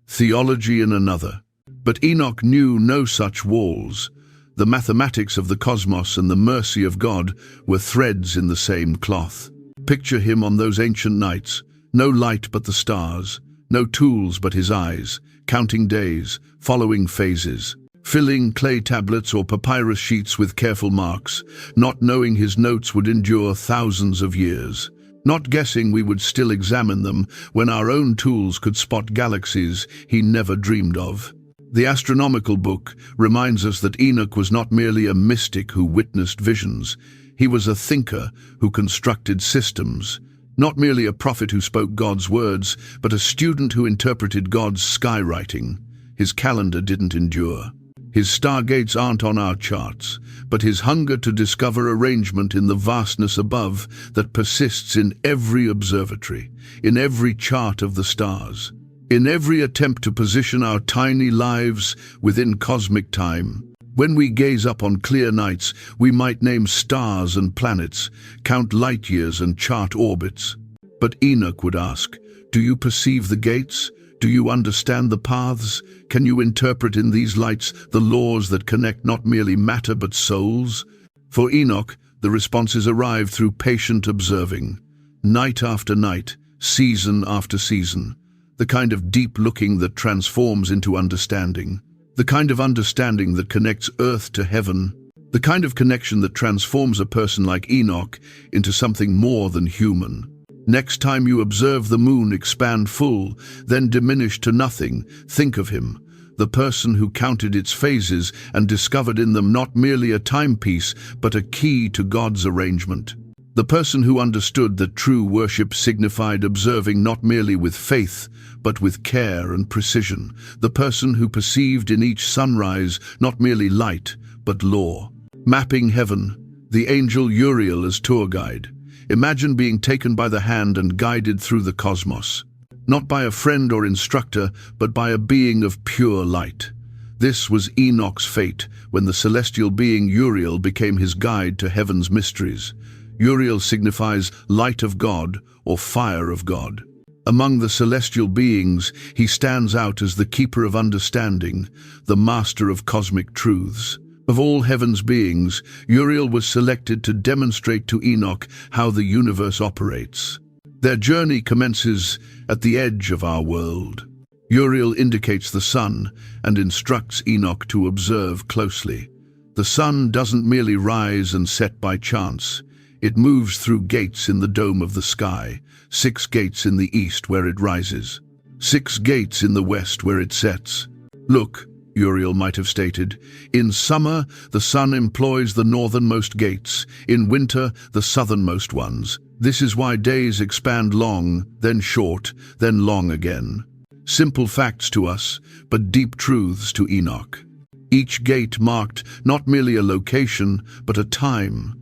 theology in another. But Enoch knew no such walls. The mathematics of the cosmos and the mercy of God were threads in the same cloth. Picture him on those ancient nights, no light but the stars. No tools but his eyes, counting days, following phases, filling clay tablets or papyrus sheets with careful marks, not knowing his notes would endure thousands of years, not guessing we would still examine them when our own tools could spot galaxies he never dreamed of. The astronomical book reminds us that Enoch was not merely a mystic who witnessed visions. He was a thinker who constructed systems. Not merely a prophet who spoke God's words, but a student who interpreted God's skywriting. His calendar didn't endure. His stargates aren't on our charts, but his hunger to discover arrangement in the vastness above that persists in every observatory, in every chart of the stars. in every attempt to position our tiny lives within cosmic time. When we gaze up on clear nights, we might name stars and planets, count light years and chart orbits. But Enoch would ask, do you perceive the gates? Do you understand the paths? Can you interpret in these lights the laws that connect not merely matter but souls? For Enoch, the responses arrived through patient observing, night after night, season after season, the kind of deep looking that transforms into understanding, the kind of understanding that connects earth to heaven, the kind of connection that transforms a person like Enoch into something more than human. Next time you observe the moon expand full, then diminish to nothing, think of him, the person who counted its phases and discovered in them not merely a timepiece, but a key to God's arrangement. The person who understood that true worship signified observing not merely with faith, but with care and precision. The person who perceived in each sunrise not merely light, but law. Mapping heaven, the angel Uriel as tour guide. Imagine being taken by the hand and guided through the cosmos, not by a friend or instructor, but by a being of pure light. This was Enoch's fate when the celestial being Uriel became his guide to heaven's mysteries. Uriel signifies light of God or fire of God. Among the celestial beings, he stands out as the keeper of understanding, the master of cosmic truths. Of all heaven's beings, Uriel was selected to demonstrate to Enoch how the universe operates. Their journey commences at the edge of our world. Uriel indicates the sun and instructs Enoch to observe closely. The sun doesn't merely rise and set by chance. It moves through gates in the dome of the sky, 6 gates in the east where it rises, 6 gates in the west where it sets. Look, Uriel might have stated, in summer the sun employs the northernmost gates, in winter the southernmost ones. This is why days expand long, then short, then long again. Simple facts to us, but deep truths to Enoch. Each gate marked not merely a location, but a time,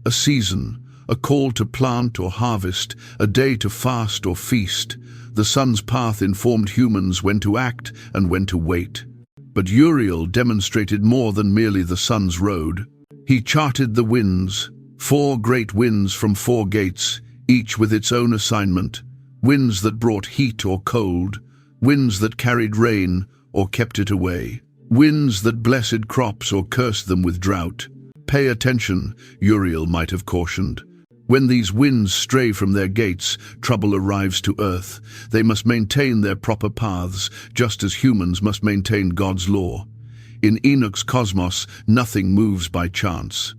a season, a call to plant or harvest, a day to fast or feast. The sun's path informed humans when to act and when to wait. But Uriel demonstrated more than merely the sun's road. He charted the winds, 4 great winds from 4 gates, each with its own assignment, winds that brought heat or cold, winds that carried rain or kept it away, winds that blessed crops or cursed them with drought. Pay attention, Uriel might have cautioned. When these winds stray from their gates, trouble arrives to earth. They must maintain their proper paths, just as humans must maintain God's law. In Enoch's cosmos, nothing moves by chance.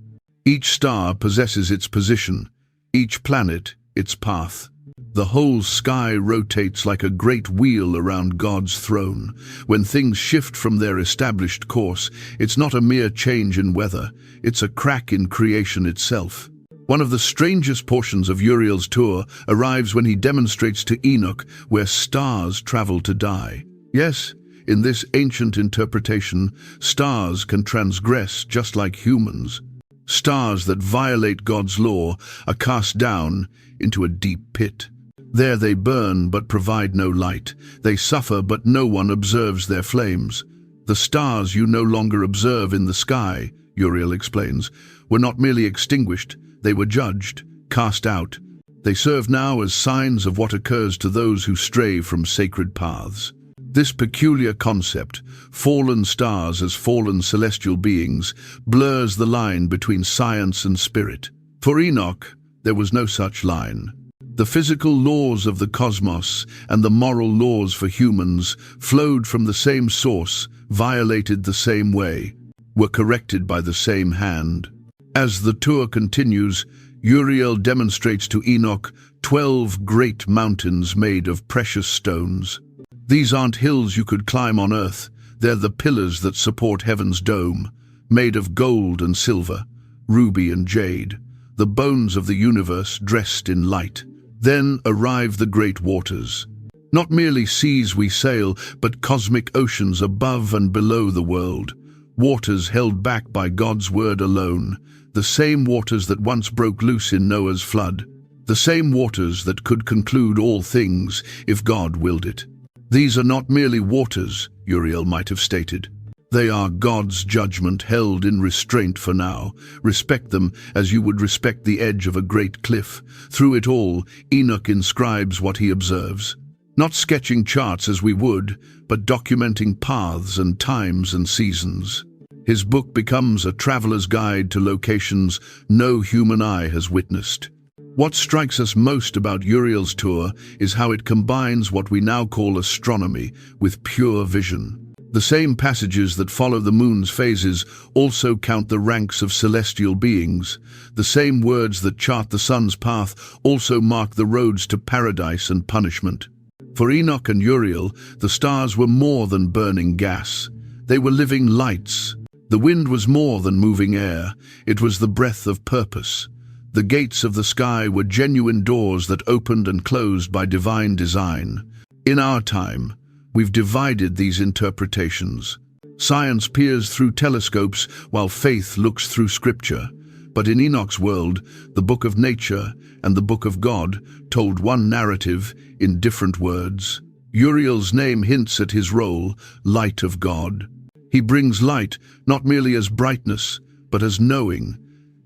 Each star possesses its position, each planet its path. The whole sky rotates like a great wheel around God's throne. When things shift from their established course, it's not a mere change in weather, it's a crack in creation itself. One of the strangest portions of Uriel's tour arrives when he demonstrates to Enoch where stars travel to die. Yes, in this ancient interpretation, stars can transgress just like humans. Stars that violate God's law are cast down into a deep pit. There they burn but provide no light. They suffer but no one observes their flames. The stars you no longer observe in the sky, Uriel explains, were not merely extinguished, they were judged, cast out. They serve now as signs of what occurs to those who stray from sacred paths. This peculiar concept, fallen stars as fallen celestial beings, blurs the line between science and spirit. For Enoch, there was no such line. The physical laws of the cosmos and the moral laws for humans flowed from the same source, violated the same way, were corrected by the same hand. As the tour continues, Uriel demonstrates to Enoch 12 great mountains made of precious stones. These aren't hills you could climb on earth, they're the pillars that support heaven's dome, made of gold and silver, ruby and jade, the bones of the universe dressed in light. Then arrive the great waters. Not merely seas we sail, but cosmic oceans above and below the world. Waters held back by God's word alone, the same waters that once broke loose in Noah's flood, the same waters that could conclude all things if God willed it. These are not merely waters, Uriel might have stated. They are God's judgment held in restraint for now. Respect them as you would respect the edge of a great cliff. Through it all, Enoch inscribes what he observes. Not sketching charts as we would, but documenting paths and times and seasons. His book becomes a traveler's guide to locations no human eye has witnessed. What strikes us most about Uriel's tour is how it combines what we now call astronomy with pure vision. The same passages that follow the moon's phases also count the ranks of celestial beings. The same words that chart the sun's path also mark the roads to paradise and punishment. For Enoch and Uriel, the stars were more than burning gas. They were living lights. The wind was more than moving air. It was the breath of purpose. The gates of the sky were genuine doors that opened and closed by divine design. In our time, we've divided these interpretations. Science peers through telescopes while faith looks through scripture. But in Enoch's world, the book of nature and the book of God told one narrative in different words. Uriel's name hints at his role, light of God. He brings light not merely as brightness, but as knowing,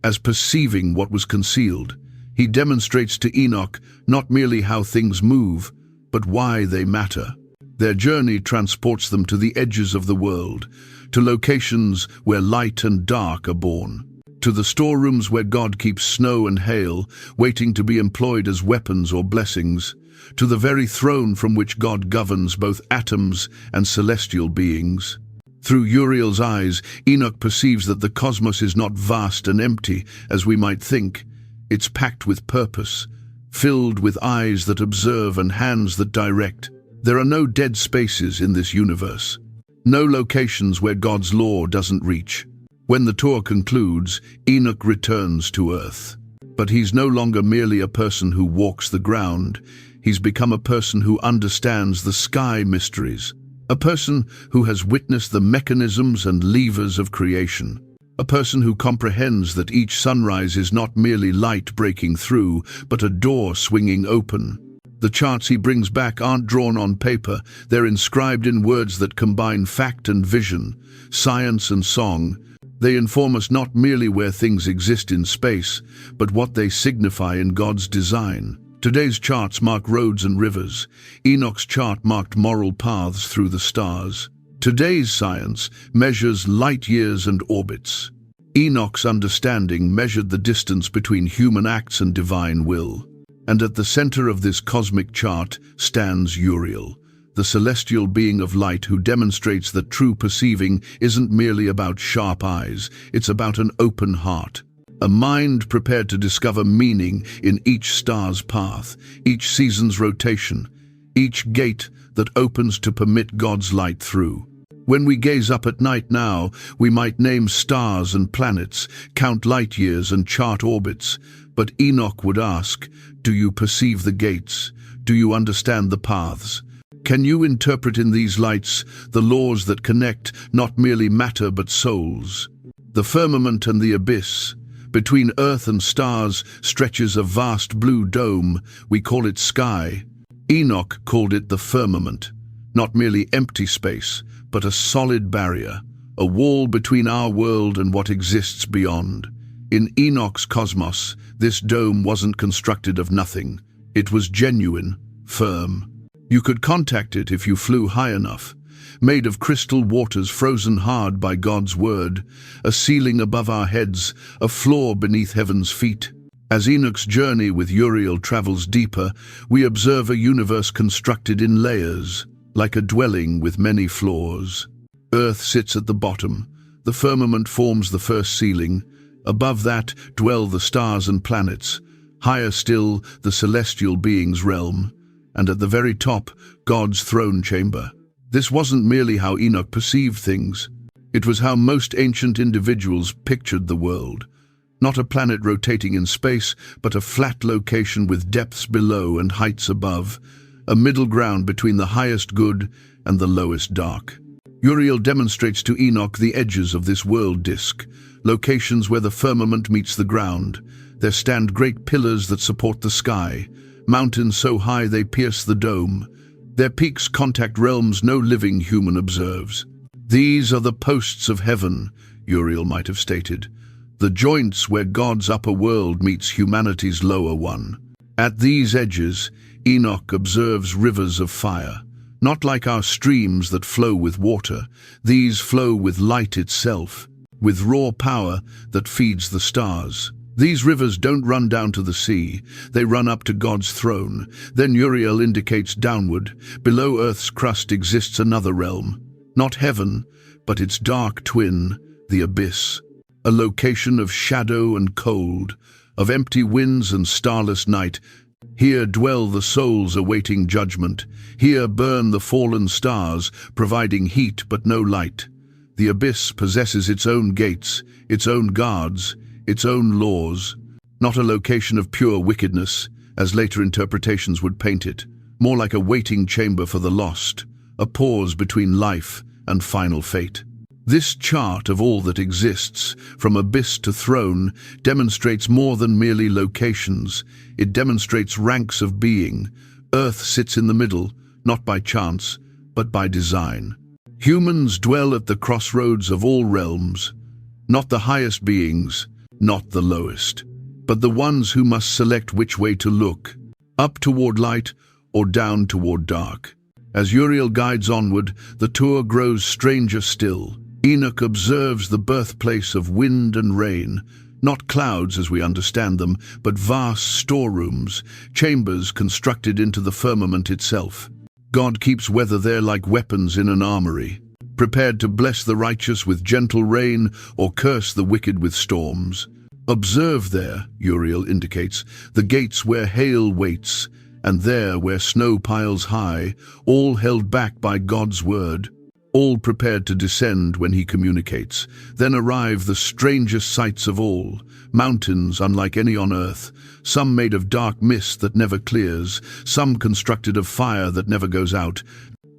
as perceiving what was concealed. He demonstrates to Enoch not merely how things move, but why they matter. Their journey transports them to the edges of the world, to locations where light and dark are born, to the storerooms where God keeps snow and hail, waiting to be employed as weapons or blessings, to the very throne from which God governs both atoms and celestial beings. Through Uriel's eyes, Enoch perceives that the cosmos is not vast and empty, as we might think. It's packed with purpose, filled with eyes that observe and hands that direct. There are no dead spaces in this universe, no locations where God's law doesn't reach. When the tour concludes, Enoch returns to earth. But he's no longer merely a person who walks the ground. He's become a person who understands the sky mysteries, a person who has witnessed the mechanisms and levers of creation, a person who comprehends that each sunrise is not merely light breaking through, but a door swinging open. The charts he brings back aren't drawn on paper, they're inscribed in words that combine fact and vision, science and song. They inform us not merely where things exist in space, but what they signify in God's design. Today's charts mark roads and rivers. Enoch's chart marked moral paths through the stars. Today's science measures light years and orbits. Enoch's understanding measured the distance between human acts and divine will. And at the center of this cosmic chart stands Uriel, the celestial being of light who demonstrates that true perceiving isn't merely about sharp eyes, it's about an open heart. A mind prepared to discover meaning in each star's path, each season's rotation, each gate that opens to permit God's light through. When we gaze up at night now, we might name stars and planets, count light years and chart orbits, but Enoch would ask, do you perceive the gates? Do you understand the paths? Can you interpret in these lights the laws that connect not merely matter but souls? The firmament and the abyss. Between earth and stars stretches a vast blue dome. We call it sky. Enoch called it the firmament, not merely empty space, but a solid barrier, a wall between our world and what exists beyond. In Enoch's cosmos, this dome wasn't constructed of nothing. It was genuine, firm. You could contact it if you flew high enough. Made of crystal waters frozen hard by God's word, a ceiling above our heads, a floor beneath heaven's feet. As Enoch's journey with Uriel travels deeper, we observe a universe constructed in layers, like a dwelling with many floors. Earth sits at the bottom. The firmament forms the first ceiling. Above that dwell the stars and planets. Higher still, the celestial being's realm. And at the very top, God's throne chamber. This wasn't merely how Enoch perceived things. It was how most ancient individuals pictured the world. Not a planet rotating in space, but a flat location with depths below and heights above. A middle ground between the highest good and the lowest dark. Uriel demonstrates to Enoch the edges of this world disk, locations where the firmament meets the ground. There stand great pillars that support the sky, mountains so high they pierce the dome. Their peaks contact realms no living human observes. These are the posts of heaven, Uriel might have stated, the joints where God's upper world meets humanity's lower one. At these edges, Enoch observes rivers of fire. Not like our streams that flow with water, these flow with light itself, with raw power that feeds the stars. These rivers don't run down to the sea, they run up to God's throne. Then Uriel indicates downward. Below Earth's crust exists another realm. Not heaven, but its dark twin, the abyss. A location of shadow and cold, of empty winds and starless night. Here dwell the souls awaiting judgment. Here burn the fallen stars, providing heat but no light. The abyss possesses its own gates, its own guards, its own laws. Not a location of pure wickedness, as later interpretations would paint it. More like a waiting chamber for the lost, a pause between life and final fate. This chart of all that exists, from abyss to throne, demonstrates more than merely locations. It demonstrates ranks of being. Earth sits in the middle, not by chance, but by design. Humans dwell at the crossroads of all realms, not the highest beings, not the lowest, but the ones who must select which way to look, up toward light or down toward dark. As Uriel guides onward, the tour grows stranger still. Enoch observes the birthplace of wind and rain, not clouds as we understand them, but vast storerooms, chambers constructed into the firmament itself. God keeps weather there like weapons in an armory, prepared to bless the righteous with gentle rain or curse the wicked with storms. Observe there, Uriel indicates, the gates where hail waits, and there where snow piles high, all held back by God's word. All prepared to descend when he communicates. Then arrive the strangest sights of all, mountains unlike any on earth, some made of dark mist that never clears, some constructed of fire that never goes out,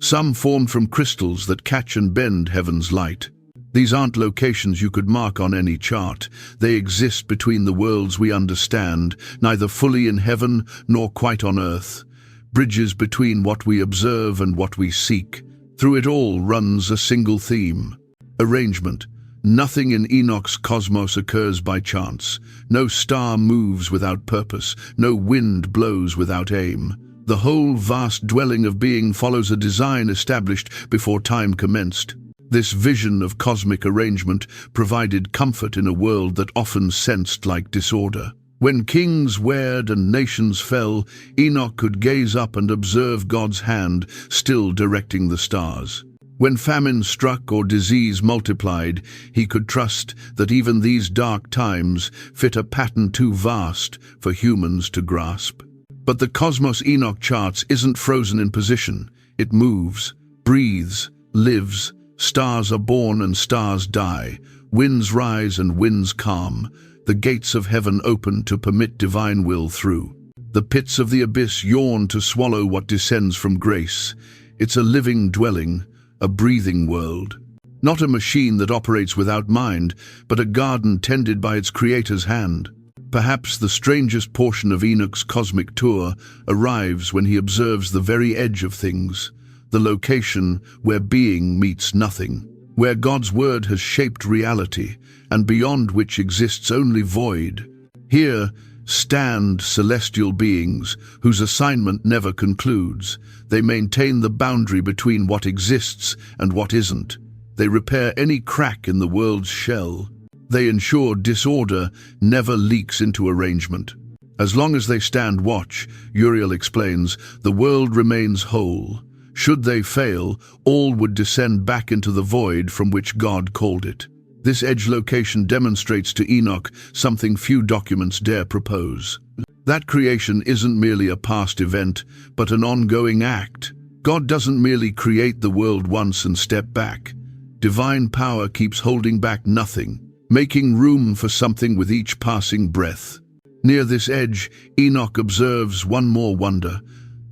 some formed from crystals that catch and bend heaven's light. These aren't locations you could mark on any chart. They exist between the worlds we understand, neither fully in heaven nor quite on earth. Bridges between what we observe and what we seek. Through it all runs a single theme: arrangement. Nothing in Enoch's cosmos occurs by chance. No star moves without purpose. No wind blows without aim. The whole vast dwelling of being follows a design established before time commenced. This vision of cosmic arrangement provided comfort in a world that often sensed like disorder. When kings wared and nations fell, Enoch could gaze up and observe God's hand still directing the stars. When famine struck or disease multiplied, he could trust that even these dark times fit a pattern too vast for humans to grasp. But the cosmos Enoch charts isn't frozen in position. It moves, breathes, lives. Stars are born and stars die. Winds rise and winds calm. The gates of heaven open to permit divine will through. The pits of the abyss yawn to swallow what descends from grace. It's a living dwelling, a breathing world. Not a machine that operates without mind, but a garden tended by its creator's hand. Perhaps the strangest portion of Enoch's cosmic tour arrives when he observes the very edge of things, the location where being meets nothing, where God's word has shaped reality, and beyond which exists only void. Here stand celestial beings whose assignment never concludes. They maintain the boundary between what exists and what isn't. They repair any crack in the world's shell. They ensure disorder never leaks into arrangement. As long as they stand watch, Uriel explains, the world remains whole. Should they fail, all would descend back into the void from which God called it. This edge location demonstrates to Enoch something few documents dare propose. That creation isn't merely a past event, but an ongoing act. God doesn't merely create the world once and step back. Divine power keeps holding back nothing, making room for something with each passing breath. Near this edge, Enoch observes one more wonder.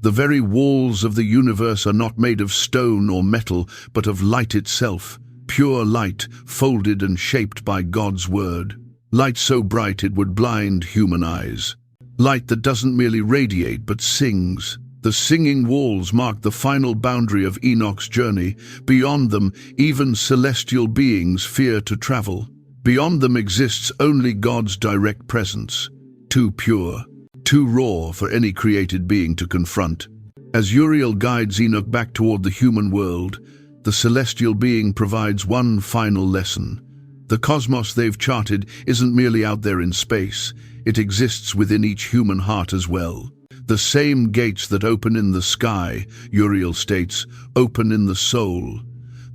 The very walls of the universe are not made of stone or metal, but of light itself. Pure light, folded and shaped by God's word. Light so bright it would blind human eyes. Light that doesn't merely radiate but sings. The singing walls mark the final boundary of Enoch's journey. Beyond them, even celestial beings fear to travel. Beyond them exists only God's direct presence, too pure, too raw for any created being to confront. As Uriel guides Enoch back toward the human world, the celestial being provides one final lesson. The cosmos they've charted isn't merely out there in space, it exists within each human heart as well. The same gates that open in the sky, Uriel states, open in the soul.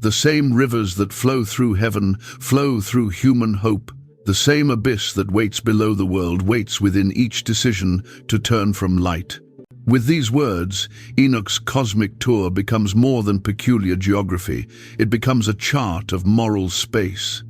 The same rivers that flow through heaven flow through human hope. The same abyss that waits below the world waits within each decision to turn from light. With these words, Enoch's cosmic tour becomes more than peculiar geography. It becomes a chart of moral space.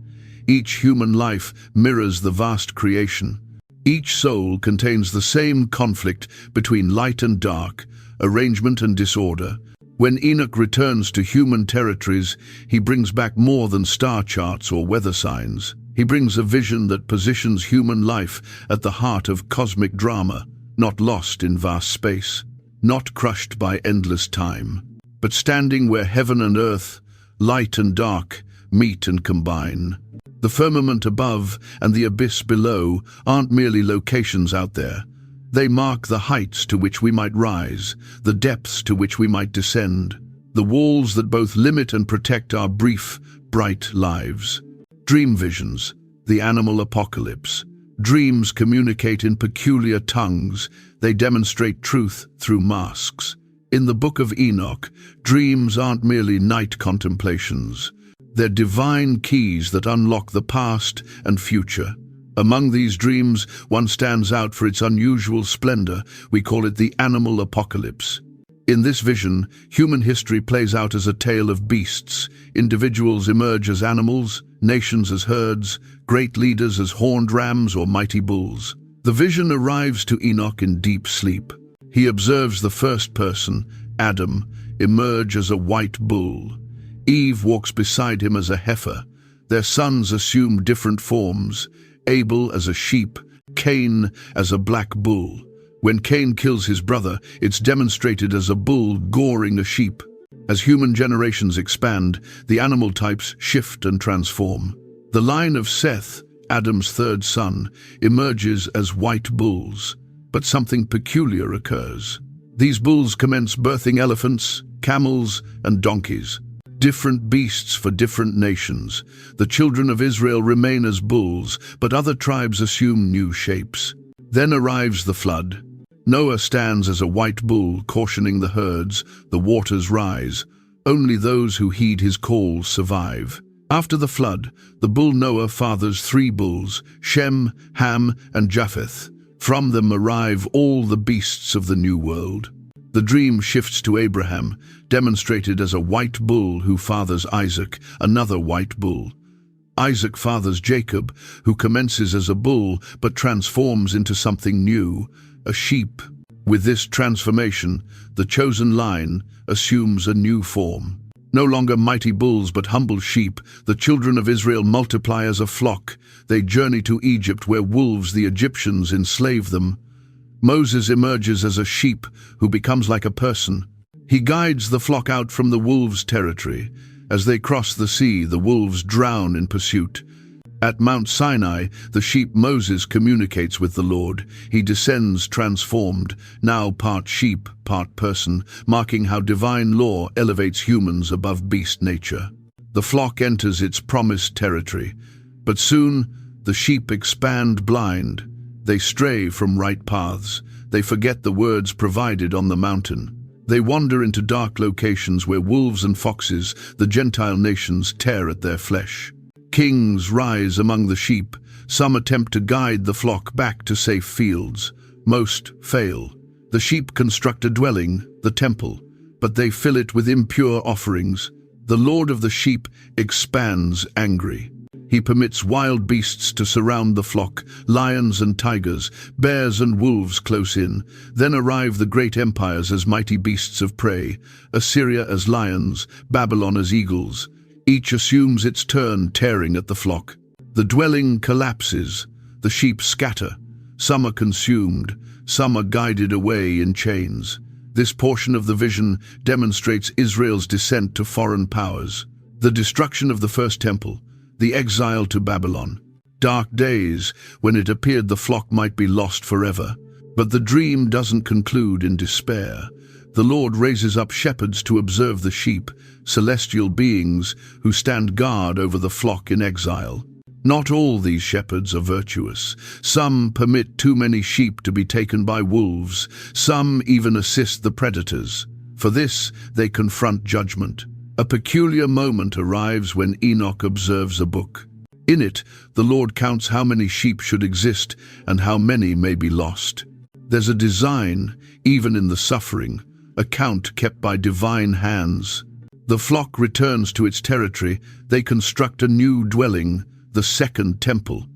Each human life mirrors the vast creation. Each soul contains the same conflict between light and dark, arrangement and disorder. When Enoch returns to human territories, he brings back more than star charts or weather signs. He brings a vision that positions human life at the heart of cosmic drama, not lost in vast space, not crushed by endless time, but standing where heaven and earth, light and dark, meet and combine. The firmament above and the abyss below aren't merely locations out there. They mark the heights to which we might rise, the depths to which we might descend, the walls that both limit and protect our brief, bright lives. Dream visions, the animal apocalypse. Dreams communicate in peculiar tongues. They demonstrate truth through masks. In the Book of Enoch, dreams aren't merely night contemplations. They're divine keys that unlock the past and future. Among these dreams, one stands out for its unusual splendor. We call it the animal apocalypse. In this vision, human history plays out as a tale of beasts. Individuals emerge as animals, nations as herds, great leaders as horned rams or mighty bulls. The vision arrives to Enoch in deep sleep. He observes the first person, Adam, emerge as a white bull. Eve walks beside him as a heifer. Their sons assume different forms, Abel as a sheep, Cain as a black bull. When Cain kills his brother, it's demonstrated as a bull goring a sheep. As human generations expand, the animal types shift and transform. The line of Seth, Adam's third son, emerges as white bulls, but something peculiar occurs. These bulls commence birthing elephants, camels, and donkeys. Different beasts for different nations. The children of Israel remain as bulls, but other tribes assume new shapes. Then arrives the flood. Noah stands as a white bull, cautioning the herds. The waters rise. Only those who heed his call survive. After the flood, the bull Noah fathers 3 bulls, Shem, Ham, and Japheth. From them arrive all the beasts of the new world. The dream shifts to Abraham, demonstrated as a white bull who fathers Isaac, another white bull. Isaac fathers Jacob, who commences as a bull but transforms into something new, a sheep. With this transformation, the chosen line assumes a new form. No longer mighty bulls but humble sheep, the children of Israel multiply as a flock. They journey to Egypt where wolves, the Egyptians, enslave them. Moses emerges as a sheep who becomes like a person. He guides the flock out from the wolves' territory. As they cross the sea, the wolves drown in pursuit. At Mount Sinai, the sheep Moses communicates with the Lord. He descends transformed, now part sheep, part person, marking how divine law elevates humans above beast nature. The flock enters its promised territory, but soon the sheep expand blind. They stray from right paths. They forget the words provided on the mountain. They wander into dark locations where wolves and foxes, the Gentile nations, tear at their flesh. Kings rise among the sheep. Some attempt to guide the flock back to safe fields. Most fail. The sheep construct a dwelling, the temple, but they fill it with impure offerings. The Lord of the sheep expands angry. He permits wild beasts to surround the flock, lions and tigers, bears and wolves close in. Then arrive the great empires as mighty beasts of prey, Assyria as lions, Babylon as eagles. Each assumes its turn, tearing at the flock. The dwelling collapses. The sheep scatter. Some are consumed. Some are guided away in chains. This portion of the vision demonstrates Israel's descent to foreign powers, the destruction of the first temple, the exile to Babylon, dark days when it appeared the flock might be lost forever. But the dream doesn't conclude in despair. The Lord raises up shepherds to observe the sheep, celestial beings who stand guard over the flock in exile. Not all these shepherds are virtuous. Some permit too many sheep to be taken by wolves. Some even assist the predators. For this, they confront judgment. A peculiar moment arrives when Enoch observes a book. In it, the Lord counts how many sheep should exist and how many may be lost. There's a design, even in the suffering, a count kept by divine hands. The flock returns to its territory. They construct a new dwelling, the second temple.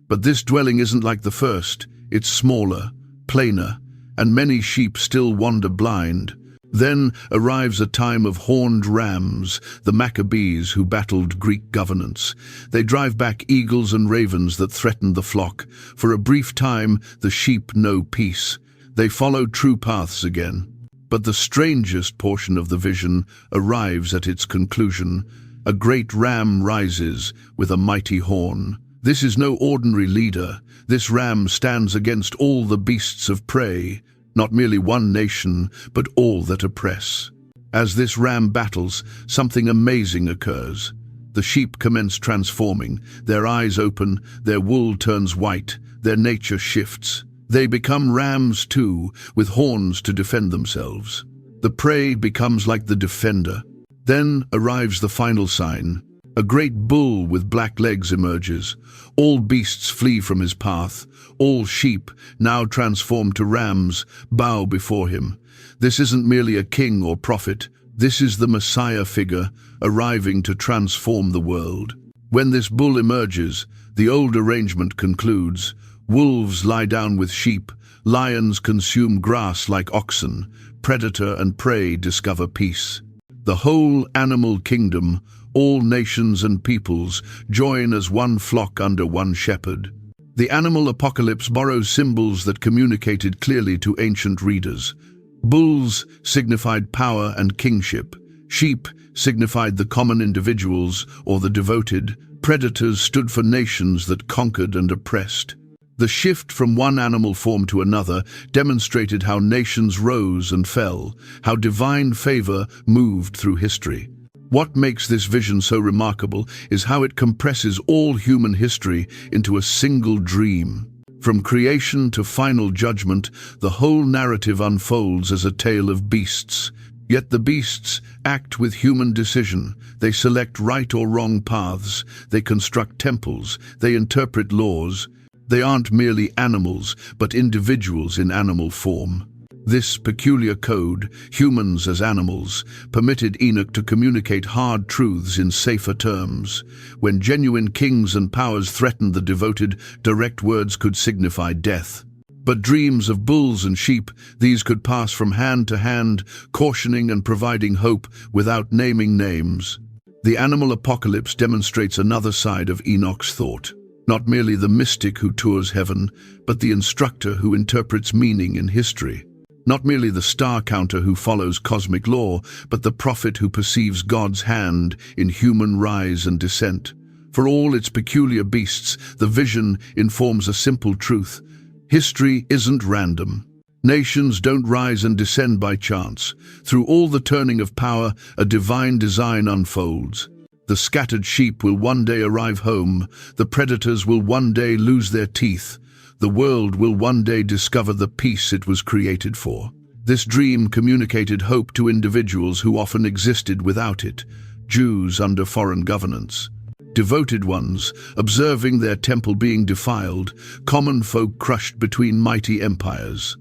But this dwelling isn't like the first. It's smaller, plainer, and many sheep still wander blind. Then arrives a time of horned rams, the Maccabees who battled Greek governance. They drive back eagles and ravens that threatened the flock. For a brief time, the sheep know peace. They follow true paths again. But the strangest portion of the vision arrives at its conclusion. A great ram rises with a mighty horn. This is no ordinary leader. This ram stands against all the beasts of prey, not merely one nation, but all that oppress. As this ram battles, something amazing occurs. The sheep commence transforming. Their eyes open, their wool turns white, their nature shifts. They become rams too, with horns to defend themselves. The prey becomes like the defender. Then arrives the final sign. A great bull with black legs emerges. All beasts flee from his path. All sheep, now transformed to rams, bow before him. This isn't merely a king or prophet. This is the Messiah figure arriving to transform the world. When this bull emerges, the old arrangement concludes. Wolves lie down with sheep. Lions consume grass like oxen. Predator and prey discover peace. The whole animal kingdom, all nations and peoples, join as one flock under one shepherd. The animal apocalypse borrows symbols that communicated clearly to ancient readers. Bulls signified power and kingship. Sheep signified the common individuals or the devoted. Predators stood for nations that conquered and oppressed. The shift from one animal form to another demonstrated how nations rose and fell, how divine favor moved through history. What makes this vision so remarkable is how it compresses all human history into a single dream. From creation to final judgment, the whole narrative unfolds as a tale of beasts. Yet the beasts act with human decision. They select right or wrong paths. They construct temples. They interpret laws. They aren't merely animals, but individuals in animal form. This peculiar code, humans as animals, permitted Enoch to communicate hard truths in safer terms. When genuine kings and powers threatened the devoted, direct words could signify death. But dreams of bulls and sheep, these could pass from hand to hand, cautioning and providing hope without naming names. The animal apocalypse demonstrates another side of Enoch's thought. Not merely the mystic who tours heaven, but the instructor who interprets meaning in history. Not merely the star counter who follows cosmic law, but the prophet who perceives God's hand in human rise and descent. For all its peculiar beasts, the vision informs a simple truth. History isn't random. Nations don't rise and descend by chance. Through all the turning of power, a divine design unfolds. The scattered sheep will one day arrive home. The predators will one day lose their teeth. The world will one day discover the peace it was created for. This dream communicated hope to individuals who often existed without it. Jews under foreign governance. Devoted ones, observing their temple being defiled. Common folk crushed between mighty empires.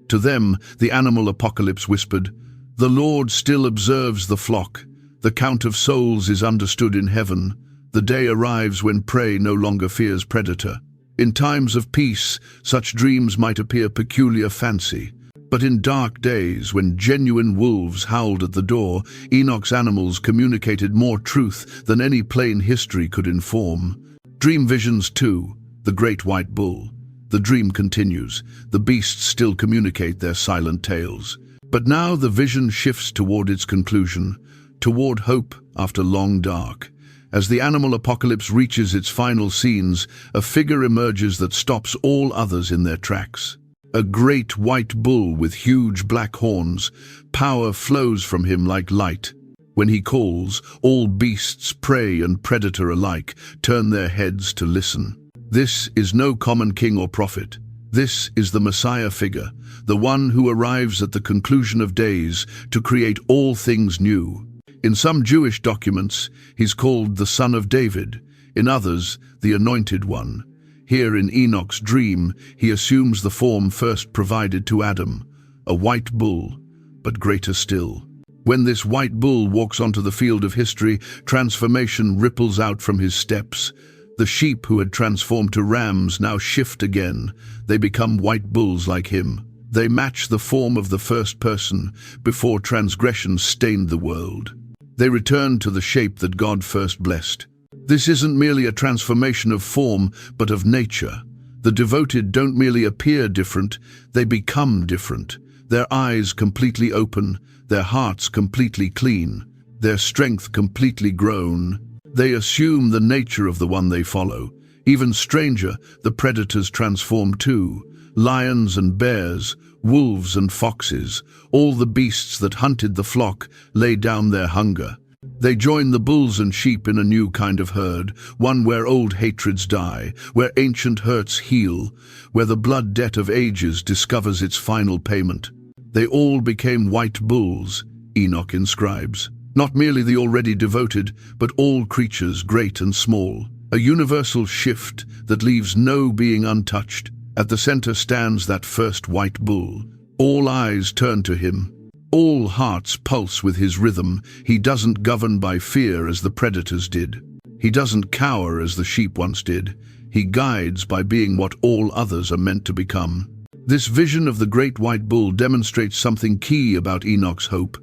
To them, the animal apocalypse whispered, "The Lord still observes the flock. The count of souls is understood in heaven. The day arrives when prey no longer fears predator." In times of peace, such dreams might appear peculiar fancy. But in dark days, when genuine wolves howled at the door, Enoch's animals communicated more truth than any plain history could inform. Dream visions too, the great white bull. The dream continues. The beasts still communicate their silent tales. But now the vision shifts toward its conclusion, toward hope after long dark. As the animal apocalypse reaches its final scenes, a figure emerges that stops all others in their tracks. A great white bull with huge black horns. Power flows from him like light. When he calls, all beasts, prey and predator alike, turn their heads to listen. This is no common king or prophet. This is the Messiah figure, the one who arrives at the conclusion of days to create all things new. In some Jewish documents, he's called the Son of David, in others, the Anointed One. Here in Enoch's dream, he assumes the form first provided to Adam, a white bull, but greater still. When this white bull walks onto the field of history, transformation ripples out from his steps. The sheep who had transformed to rams now shift again. They become white bulls like him. They match the form of the first person before transgression stained the world. They return to the shape that God first blessed. This isn't merely a transformation of form, but of nature. The devoted don't merely appear different, they become different. Their eyes completely open, their hearts completely clean, their strength completely grown. They assume the nature of the one they follow. Even stranger, the predators transform too. Lions and bears, wolves and foxes, all the beasts that hunted the flock lay down their hunger. They join the bulls and sheep in a new kind of herd, one where old hatreds die, where ancient hurts heal, where the blood debt of ages discovers its final payment. They all became white bulls, Enoch inscribes. Not merely the already devoted, but all creatures great and small. A universal shift that leaves no being untouched. At the center stands that first white bull. All eyes turn to him. All hearts pulse with his rhythm. He doesn't govern by fear as the predators did. He doesn't cower as the sheep once did. He guides by being what all others are meant to become. This vision of the great white bull demonstrates something key about Enoch's hope.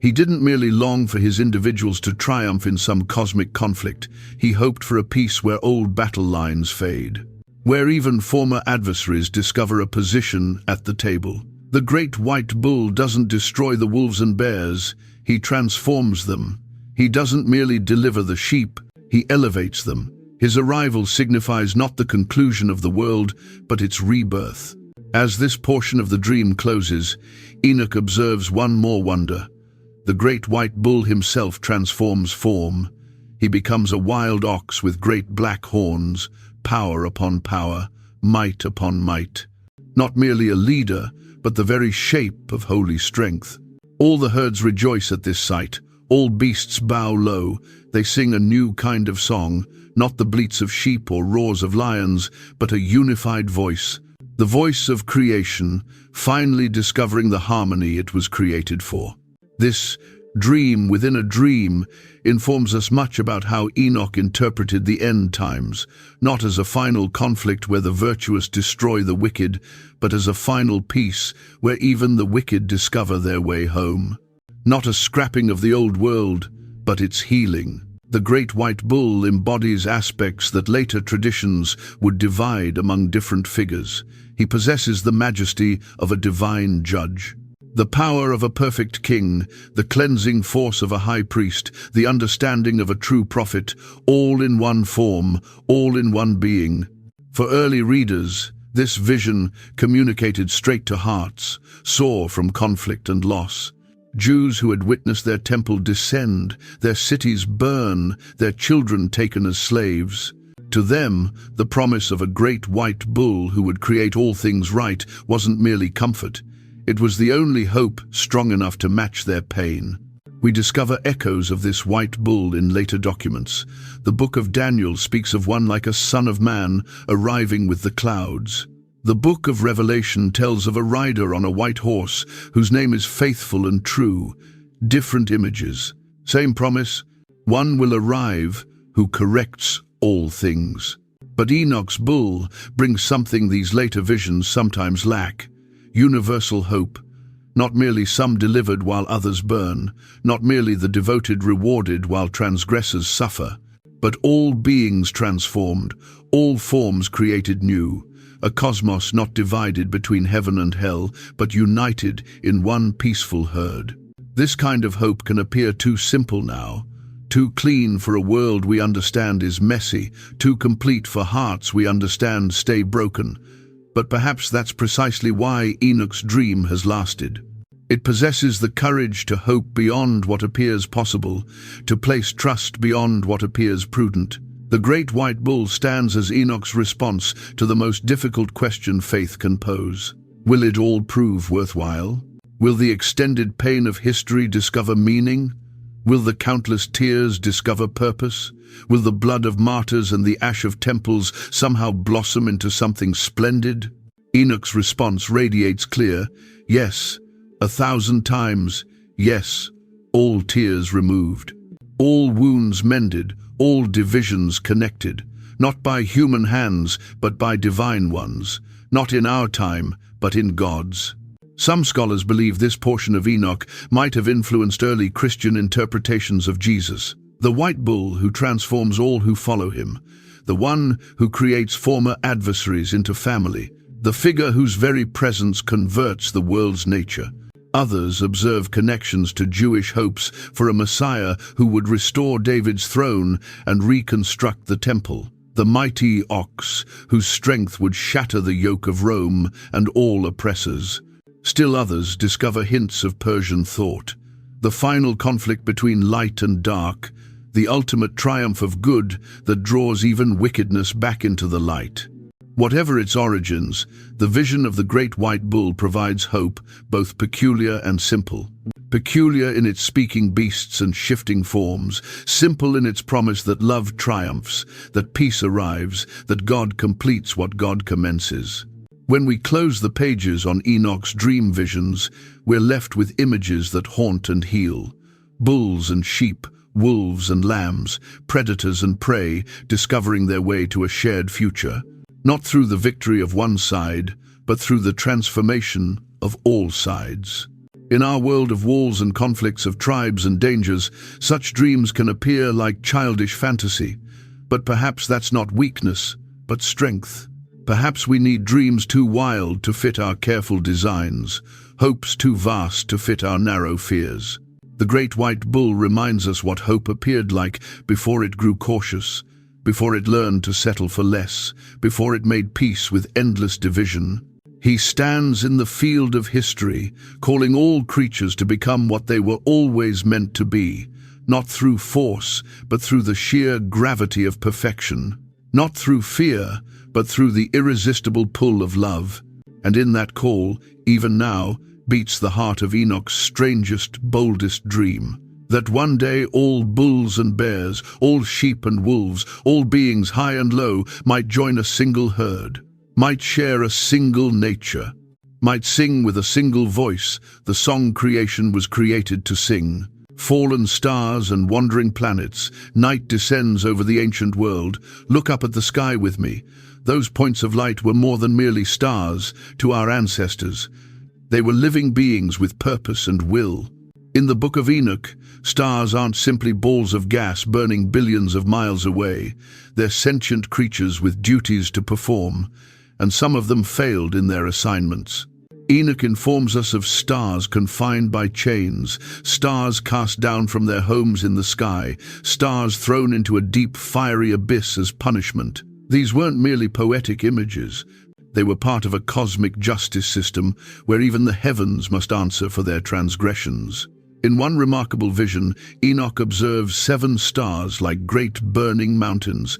He didn't merely long for his individuals to triumph in some cosmic conflict. He hoped for a peace where old battle lines fade, where even former adversaries discover a position at the table. The great white bull doesn't destroy the wolves and bears, he transforms them. He doesn't merely deliver the sheep, he elevates them. His arrival signifies not the conclusion of the world, but its rebirth. As this portion of the dream closes, Enoch observes one more wonder. The great white bull himself transforms form. He becomes a wild ox with great black horns, power upon power, might upon might. Not merely a leader, but the very shape of holy strength. All the herds rejoice at this sight. All beasts bow low. They sing a new kind of song, not the bleats of sheep or roars of lions, but a unified voice. The voice of creation, finally discovering the harmony it was created for. This dream within a dream informs us much about how Enoch interpreted the end times, not as a final conflict where the virtuous destroy the wicked, but as a final peace where even the wicked discover their way home. Not a scrapping of the old world, but its healing. The great white bull embodies aspects that later traditions would divide among different figures. He possesses the majesty of a divine judge, the power of a perfect king, the cleansing force of a high priest, the understanding of a true prophet, all in one form, all in one being. For early readers, this vision communicated straight to hearts, sore from conflict and loss. Jews who had witnessed their temple descend, their cities burn, their children taken as slaves. To them, the promise of a great white bull who would create all things right wasn't merely comfort. It was the only hope strong enough to match their pain. We discover echoes of this white bull in later documents. The Book of Daniel speaks of one like a son of man arriving with the clouds. The Book of Revelation tells of a rider on a white horse whose name is Faithful and True. Different images, same promise. One will arrive who corrects all things. But Enoch's bull brings something these later visions sometimes lack. Universal hope. Not merely some delivered while others burn, not merely the devoted rewarded while transgressors suffer, but all beings transformed, all forms created new. a cosmos not divided between heaven and hell, but united in one peaceful herd. This kind of hope can appear too simple now, too clean for a world we understand is messy, too complete for hearts we understand stay broken. But perhaps that's precisely why Enoch's dream has lasted. It possesses the courage to hope beyond what appears possible, to place trust beyond what appears prudent. The great white bull stands as Enoch's response to the most difficult question faith can pose. Will it all prove worthwhile? Will the extended pain of history discover meaning? Will the countless tears discover purpose? Will the blood of martyrs and the ash of temples somehow blossom into something splendid? Enoch's response radiates clear: yes, 1,000 times, yes, all tears removed, all wounds mended, all divisions connected, not by human hands, but by divine ones, not in our time, but in God's. Some scholars believe this portion of Enoch might have influenced early Christian interpretations of Jesus, the white bull who transforms all who follow him, the one who creates former adversaries into family, the figure whose very presence converts the world's nature. Others observe connections to Jewish hopes for a Messiah who would restore David's throne and reconstruct the temple, the mighty ox whose strength would shatter the yoke of Rome and all oppressors. Still others discover hints of Persian thought, the final conflict between light and dark, the ultimate triumph of good that draws even wickedness back into the light. Whatever its origins, the vision of the great white bull provides hope, both peculiar and simple. Peculiar in its speaking beasts and shifting forms, simple in its promise that love triumphs, that peace arrives, that God completes what God commences. When we close the pages on Enoch's dream visions, we're left with images that haunt and heal. Bulls and sheep, wolves and lambs, predators and prey, discovering their way to a shared future. Not through the victory of one side, but through the transformation of all sides. In our world of wars and conflicts, of tribes and dangers, such dreams can appear like childish fantasy. But perhaps that's not weakness, but strength. Perhaps we need dreams too wild to fit our careful designs, hopes too vast to fit our narrow fears. The great white bull reminds us what hope appeared like before it grew cautious, before it learned to settle for less, before it made peace with endless division. He stands in the field of history, calling all creatures to become what they were always meant to be, not through force, but through the sheer gravity of perfection, not through fear, but through the irresistible pull of love. And in that call, even now, beats the heart of Enoch's strangest, boldest dream. That one day all bulls and bears, all sheep and wolves, all beings high and low might join a single herd, might share a single nature, might sing with a single voice the song creation was created to sing. Fallen stars and wandering planets, night descends over the ancient world. Look up at the sky with me. Those points of light were more than merely stars to our ancestors. They were living beings with purpose and will. In the Book of Enoch, stars aren't simply balls of gas burning billions of miles away. They're sentient creatures with duties to perform, and some of them failed in their assignments. Enoch informs us of stars confined by chains, stars cast down from their homes in the sky, stars thrown into a deep, fiery abyss as punishment. These weren't merely poetic images. They were part of a cosmic justice system where even the heavens must answer for their transgressions. In one remarkable vision, Enoch observes 7 stars like great burning mountains.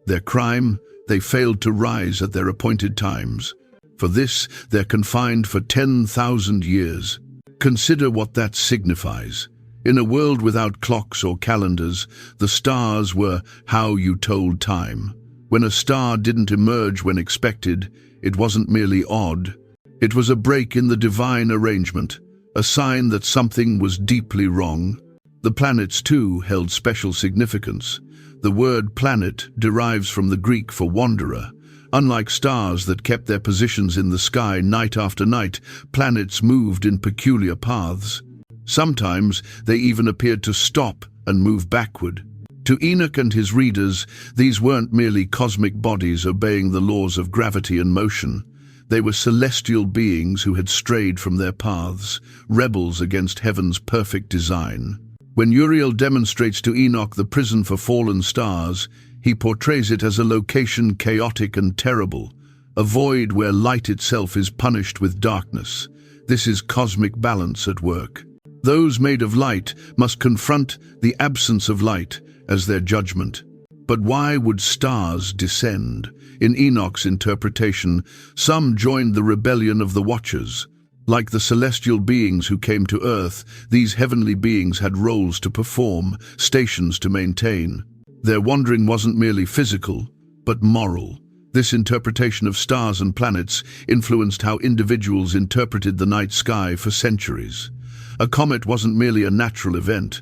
Their crime, they failed to rise at their appointed times. For this, they're confined for 10,000 years. Consider what that signifies. In a world without clocks or calendars, the stars were how you told time. When a star didn't emerge when expected, it wasn't merely odd. It was a break in the divine arrangement, a sign that something was deeply wrong. The planets, too, held special significance. The word planet derives from the Greek for wanderer. Unlike stars that kept their positions in the sky night after night, planets moved in peculiar paths. Sometimes they even appeared to stop and move backward, To Enoch and his readers, these weren't merely cosmic bodies obeying the laws of gravity and motion. They were celestial beings who had strayed from their paths, rebels against heaven's perfect design. When Uriel demonstrates to Enoch the prison for fallen stars, he portrays it as a location chaotic and terrible, a void where light itself is punished with darkness. This is cosmic balance at work. Those made of light must confront the absence of light as their judgment. But why would stars descend? In Enoch's interpretation, some joined the rebellion of the Watchers. Like the celestial beings who came to earth, these heavenly beings had roles to perform, stations to maintain. Their wandering wasn't merely physical, but moral. This interpretation of stars and planets influenced how individuals interpreted the night sky for centuries. A comet wasn't merely a natural event.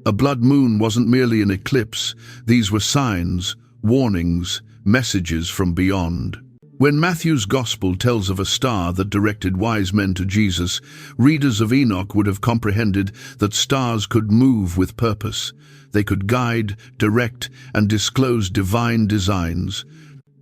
A blood moon wasn't merely an eclipse. These were signs, warnings, messages from beyond. When Matthew's Gospel tells of a star that directed wise men to Jesus, readers of Enoch would have comprehended that stars could move with purpose. They could guide, direct, and disclose divine designs.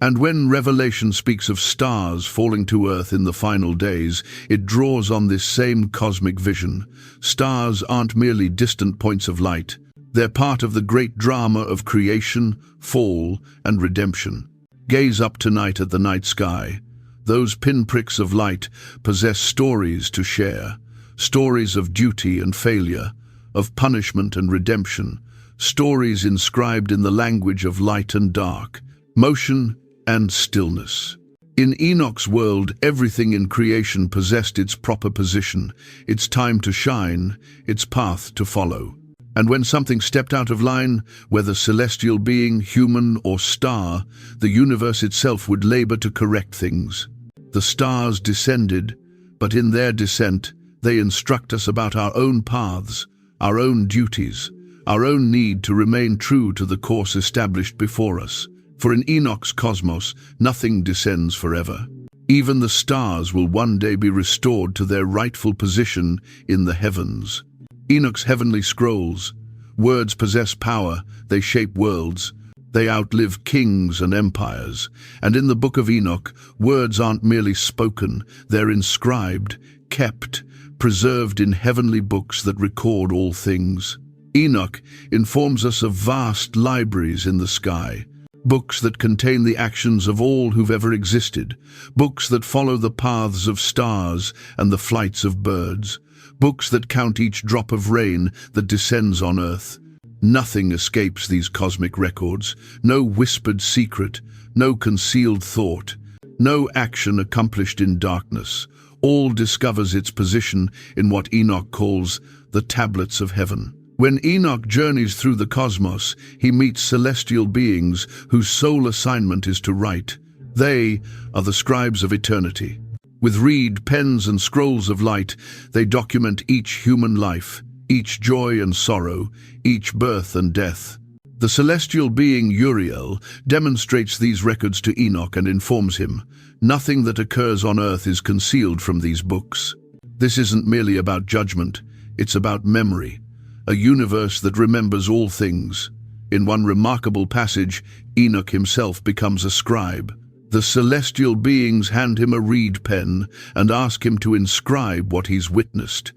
And when Revelation speaks of stars falling to earth in the final days, it draws on this same cosmic vision. Stars aren't merely distant points of light. They're part of the great drama of creation, fall, and redemption. Gaze up tonight at the night sky. Those pinpricks of light possess stories to share. Stories of duty and failure, of punishment and redemption. Stories inscribed in the language of light and dark, motion and stillness. In Enoch's world, everything in creation possessed its proper position, its time to shine, its path to follow. And when something stepped out of line, whether celestial being, human, or star, the universe itself would labor to correct things. The stars descended, but in their descent, they instruct us about our own paths, our own duties, our own need to remain true to the course established before us. For in Enoch's cosmos, nothing descends forever. Even the stars will one day be restored to their rightful position in the heavens. Enoch's heavenly scrolls. Words possess power, they shape worlds. They outlive kings and empires. And in the Book of Enoch, words aren't merely spoken, they're inscribed, kept, preserved in heavenly books that record all things. Enoch informs us of vast libraries in the sky. Books that contain the actions of all who've ever existed. Books that follow the paths of stars and the flights of birds. Books that count each drop of rain that descends on earth. Nothing escapes these cosmic records. No whispered secret, no concealed thought, no action accomplished in darkness. All discovers its position in what Enoch calls the tablets of heaven. When Enoch journeys through the cosmos, he meets celestial beings whose sole assignment is to write. They are the scribes of eternity. With reed, pens, and scrolls of light, they document each human life, each joy and sorrow, each birth and death. The celestial being Uriel demonstrates these records to Enoch and informs him, nothing that occurs on earth is concealed from these books. This isn't merely about judgment, it's about memory. A universe that remembers all things. In one remarkable passage, Enoch himself becomes a scribe. The celestial beings hand him a reed pen and ask him to inscribe what he's witnessed.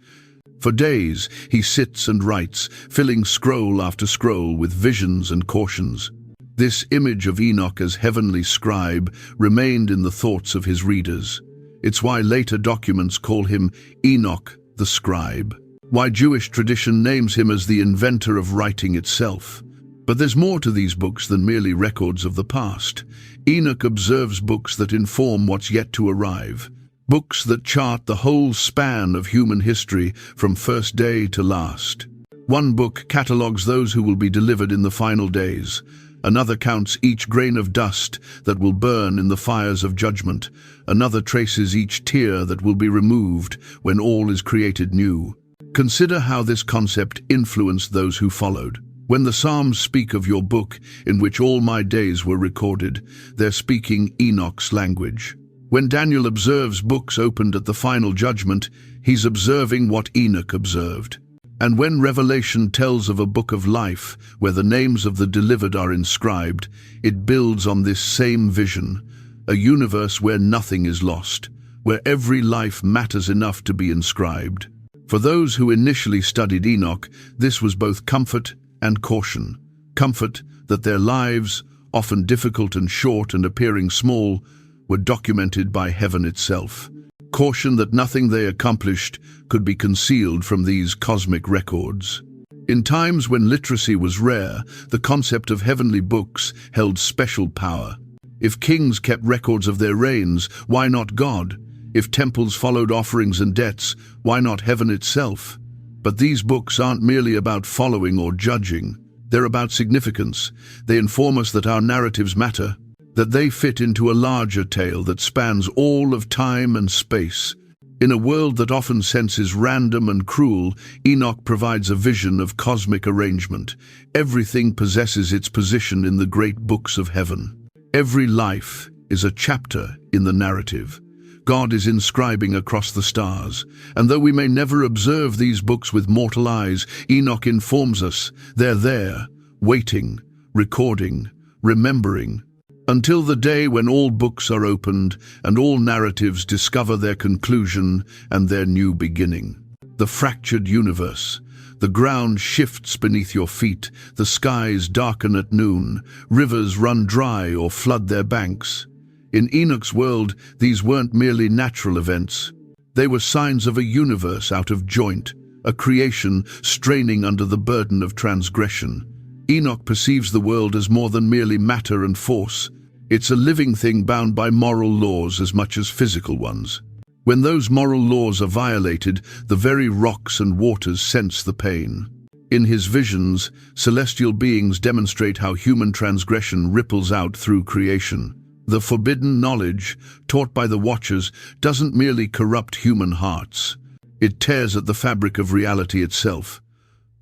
For days, he sits and writes, filling scroll after scroll with visions and cautions. This image of Enoch as heavenly scribe remained in the thoughts of his readers. It's why later documents call him Enoch the scribe. Why Jewish tradition names him as the inventor of writing itself. But there's more to these books than merely records of the past. Enoch observes books that inform what's yet to arrive. Books that chart the whole span of human history from first day to last. One book catalogues those who will be delivered in the final days. Another counts each grain of dust that will burn in the fires of judgment. Another traces each tear that will be removed when all is created new. Consider how this concept influenced those who followed. When the Psalms speak of your book, in which all my days were recorded, they're speaking Enoch's language. When Daniel observes books opened at the final judgment, he's observing what Enoch observed. And when Revelation tells of a book of life, where the names of the delivered are inscribed, it builds on this same vision, a universe where nothing is lost, where every life matters enough to be inscribed. For those who initially studied Enoch, this was both comfort and caution. Comfort that their lives, often difficult and short and appearing small, were documented by heaven itself. Caution that nothing they accomplished could be concealed from these cosmic records. In times when literacy was rare, the concept of heavenly books held special power. If kings kept records of their reigns, why not God? If temples followed offerings and debts, why not heaven itself? But these books aren't merely about following or judging. They're about significance. They inform us that our narratives matter, that they fit into a larger tale that spans all of time and space. In a world that often senses random and cruel, Enoch provides a vision of cosmic arrangement. Everything possesses its position in the great books of heaven. Every life is a chapter in the narrative. God is inscribing across the stars, and though we may never observe these books with mortal eyes, Enoch informs us they're there, waiting, recording, remembering, until the day when all books are opened and all narratives discover their conclusion and their new beginning. The fractured universe. The ground shifts beneath your feet, the skies darken at noon, rivers run dry or flood their banks. In Enoch's world, these weren't merely natural events. They were signs of a universe out of joint, a creation straining under the burden of transgression. Enoch perceives the world as more than merely matter and force. It's a living thing bound by moral laws as much as physical ones. When those moral laws are violated, the very rocks and waters sense the pain. In his visions, celestial beings demonstrate how human transgression ripples out through creation. The forbidden knowledge, taught by the Watchers, doesn't merely corrupt human hearts. It tears at the fabric of reality itself.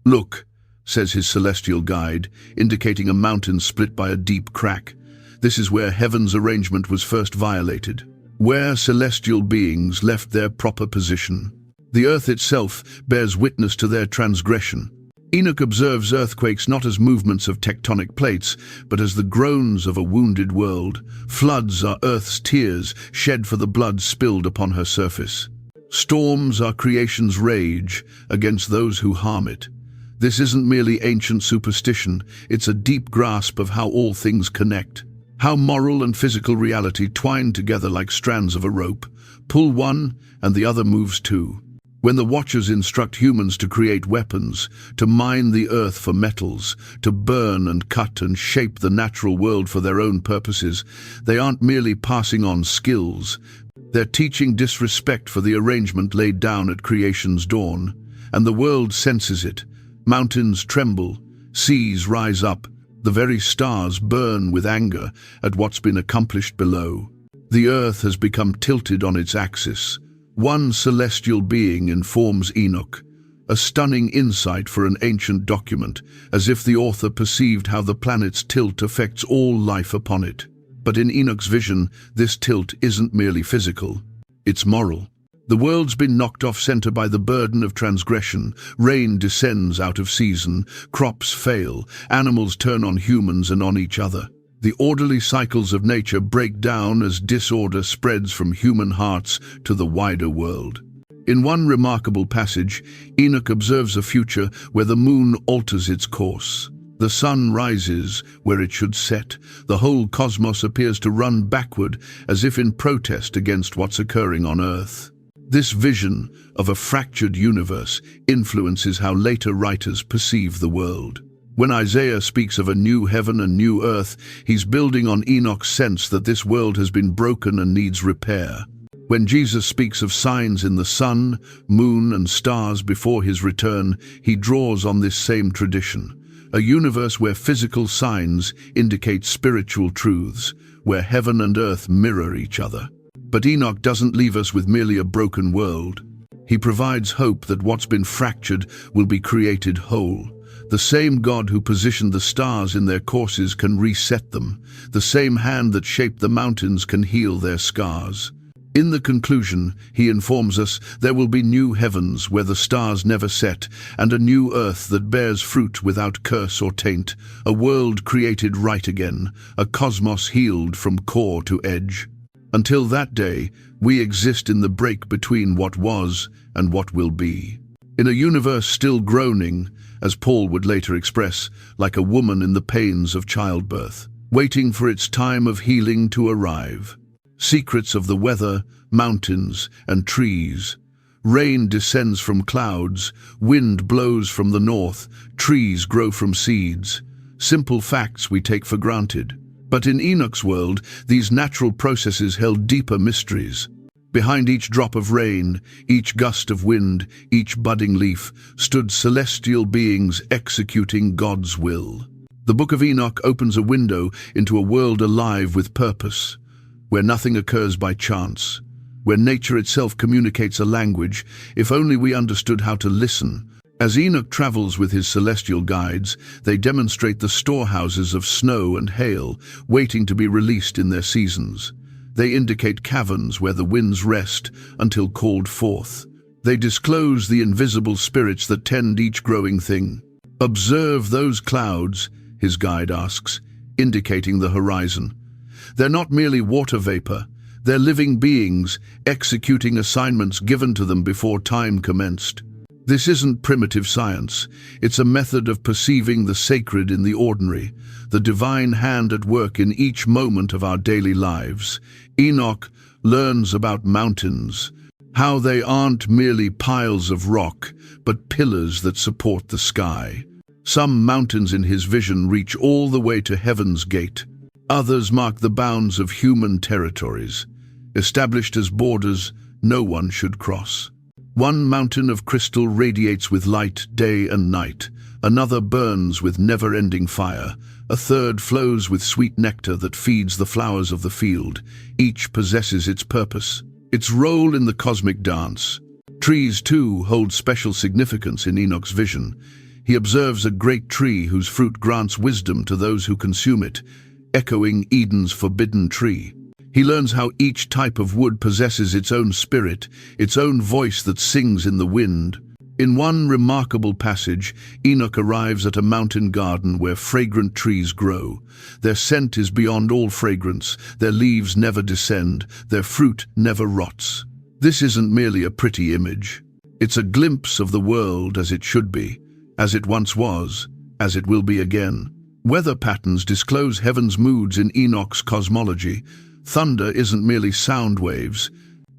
"Look," says his celestial guide, indicating a mountain split by a deep crack. This is where heaven's arrangement was first violated, where celestial beings left their proper position. The earth itself bears witness to their transgression. Enoch observes earthquakes not as movements of tectonic plates, but as the groans of a wounded world. Floods are earth's tears shed for the blood spilled upon her surface. Storms are creation's rage against those who harm it. This isn't merely ancient superstition, it's a deep grasp of how all things connect. How moral and physical reality twine together like strands of a rope. Pull one, and the other moves too. When the Watchers instruct humans to create weapons, to mine the earth for metals, to burn and cut and shape the natural world for their own purposes, they aren't merely passing on skills. They're teaching disrespect for the arrangement laid down at creation's dawn. And the world senses it. Mountains tremble, seas rise up, the very stars burn with anger at what's been accomplished below. The earth has become tilted on its axis. One celestial being informs Enoch, a stunning insight for an ancient document, as if the author perceived how the planet's tilt affects all life upon it. But in Enoch's vision, this tilt isn't merely physical, it's moral. The world's been knocked off center by the burden of transgression. Rain descends out of season, crops fail, animals turn on humans and on each other. The orderly cycles of nature break down as disorder spreads from human hearts to the wider world. In one remarkable passage, Enoch observes a future where the moon alters its course. The sun rises where it should set. The whole cosmos appears to run backward as if in protest against what's occurring on Earth. This vision of a fractured universe influences how later writers perceive the world. When Isaiah speaks of a new heaven and new earth, he's building on Enoch's sense that this world has been broken and needs repair. When Jesus speaks of signs in the sun, moon, and stars before his return, he draws on this same tradition. A universe where physical signs indicate spiritual truths, where heaven and earth mirror each other. But Enoch doesn't leave us with merely a broken world. He provides hope that what's been fractured will be created whole. The same God who positioned the stars in their courses can reset them. The same hand that shaped the mountains can heal their scars. In the conclusion, he informs us there will be new heavens where the stars never set, and a new earth that bears fruit without curse or taint, a world created right again, a cosmos healed from core to edge. Until that day, we exist in the break between what was and what will be. In a universe still groaning, as Paul would later express, like a woman in the pains of childbirth, waiting for its time of healing to arrive. Secrets of the weather, mountains, and trees. Rain descends from clouds, wind blows from the north, trees grow from seeds. Simple facts we take for granted. But in Enoch's world, these natural processes held deeper mysteries. Behind each drop of rain, each gust of wind, each budding leaf, stood celestial beings executing God's will. The Book of Enoch opens a window into a world alive with purpose, where nothing occurs by chance, where nature itself communicates a language, if only we understood how to listen. As Enoch travels with his celestial guides, they demonstrate the storehouses of snow and hail, waiting to be released in their seasons. They indicate caverns where the winds rest until called forth. They disclose the invisible spirits that tend each growing thing. "Observe those clouds," his guide asks, indicating the horizon. They're not merely water vapor, they're living beings executing assignments given to them before time commenced. This isn't primitive science, it's a method of perceiving the sacred in the ordinary, the divine hand at work in each moment of our daily lives. Enoch learns about mountains, how they aren't merely piles of rock, but pillars that support the sky. Some mountains in his vision reach all the way to heaven's gate. Others mark the bounds of human territories, established as borders no one should cross. One mountain of crystal radiates with light day and night, another burns with never-ending fire, a third flows with sweet nectar that feeds the flowers of the field. Each possesses its purpose, its role in the cosmic dance. Trees, too, hold special significance in Enoch's vision. He observes a great tree whose fruit grants wisdom to those who consume it, echoing Eden's forbidden tree. He learns how each type of wood possesses its own spirit, its own voice that sings in the wind. In one remarkable passage, Enoch arrives at a mountain garden where fragrant trees grow. Their scent is beyond all fragrance, their leaves never descend, their fruit never rots. This isn't merely a pretty image. It's a glimpse of the world as it should be, as it once was, as it will be again. Weather patterns disclose heaven's moods in Enoch's cosmology. Thunder isn't merely sound waves.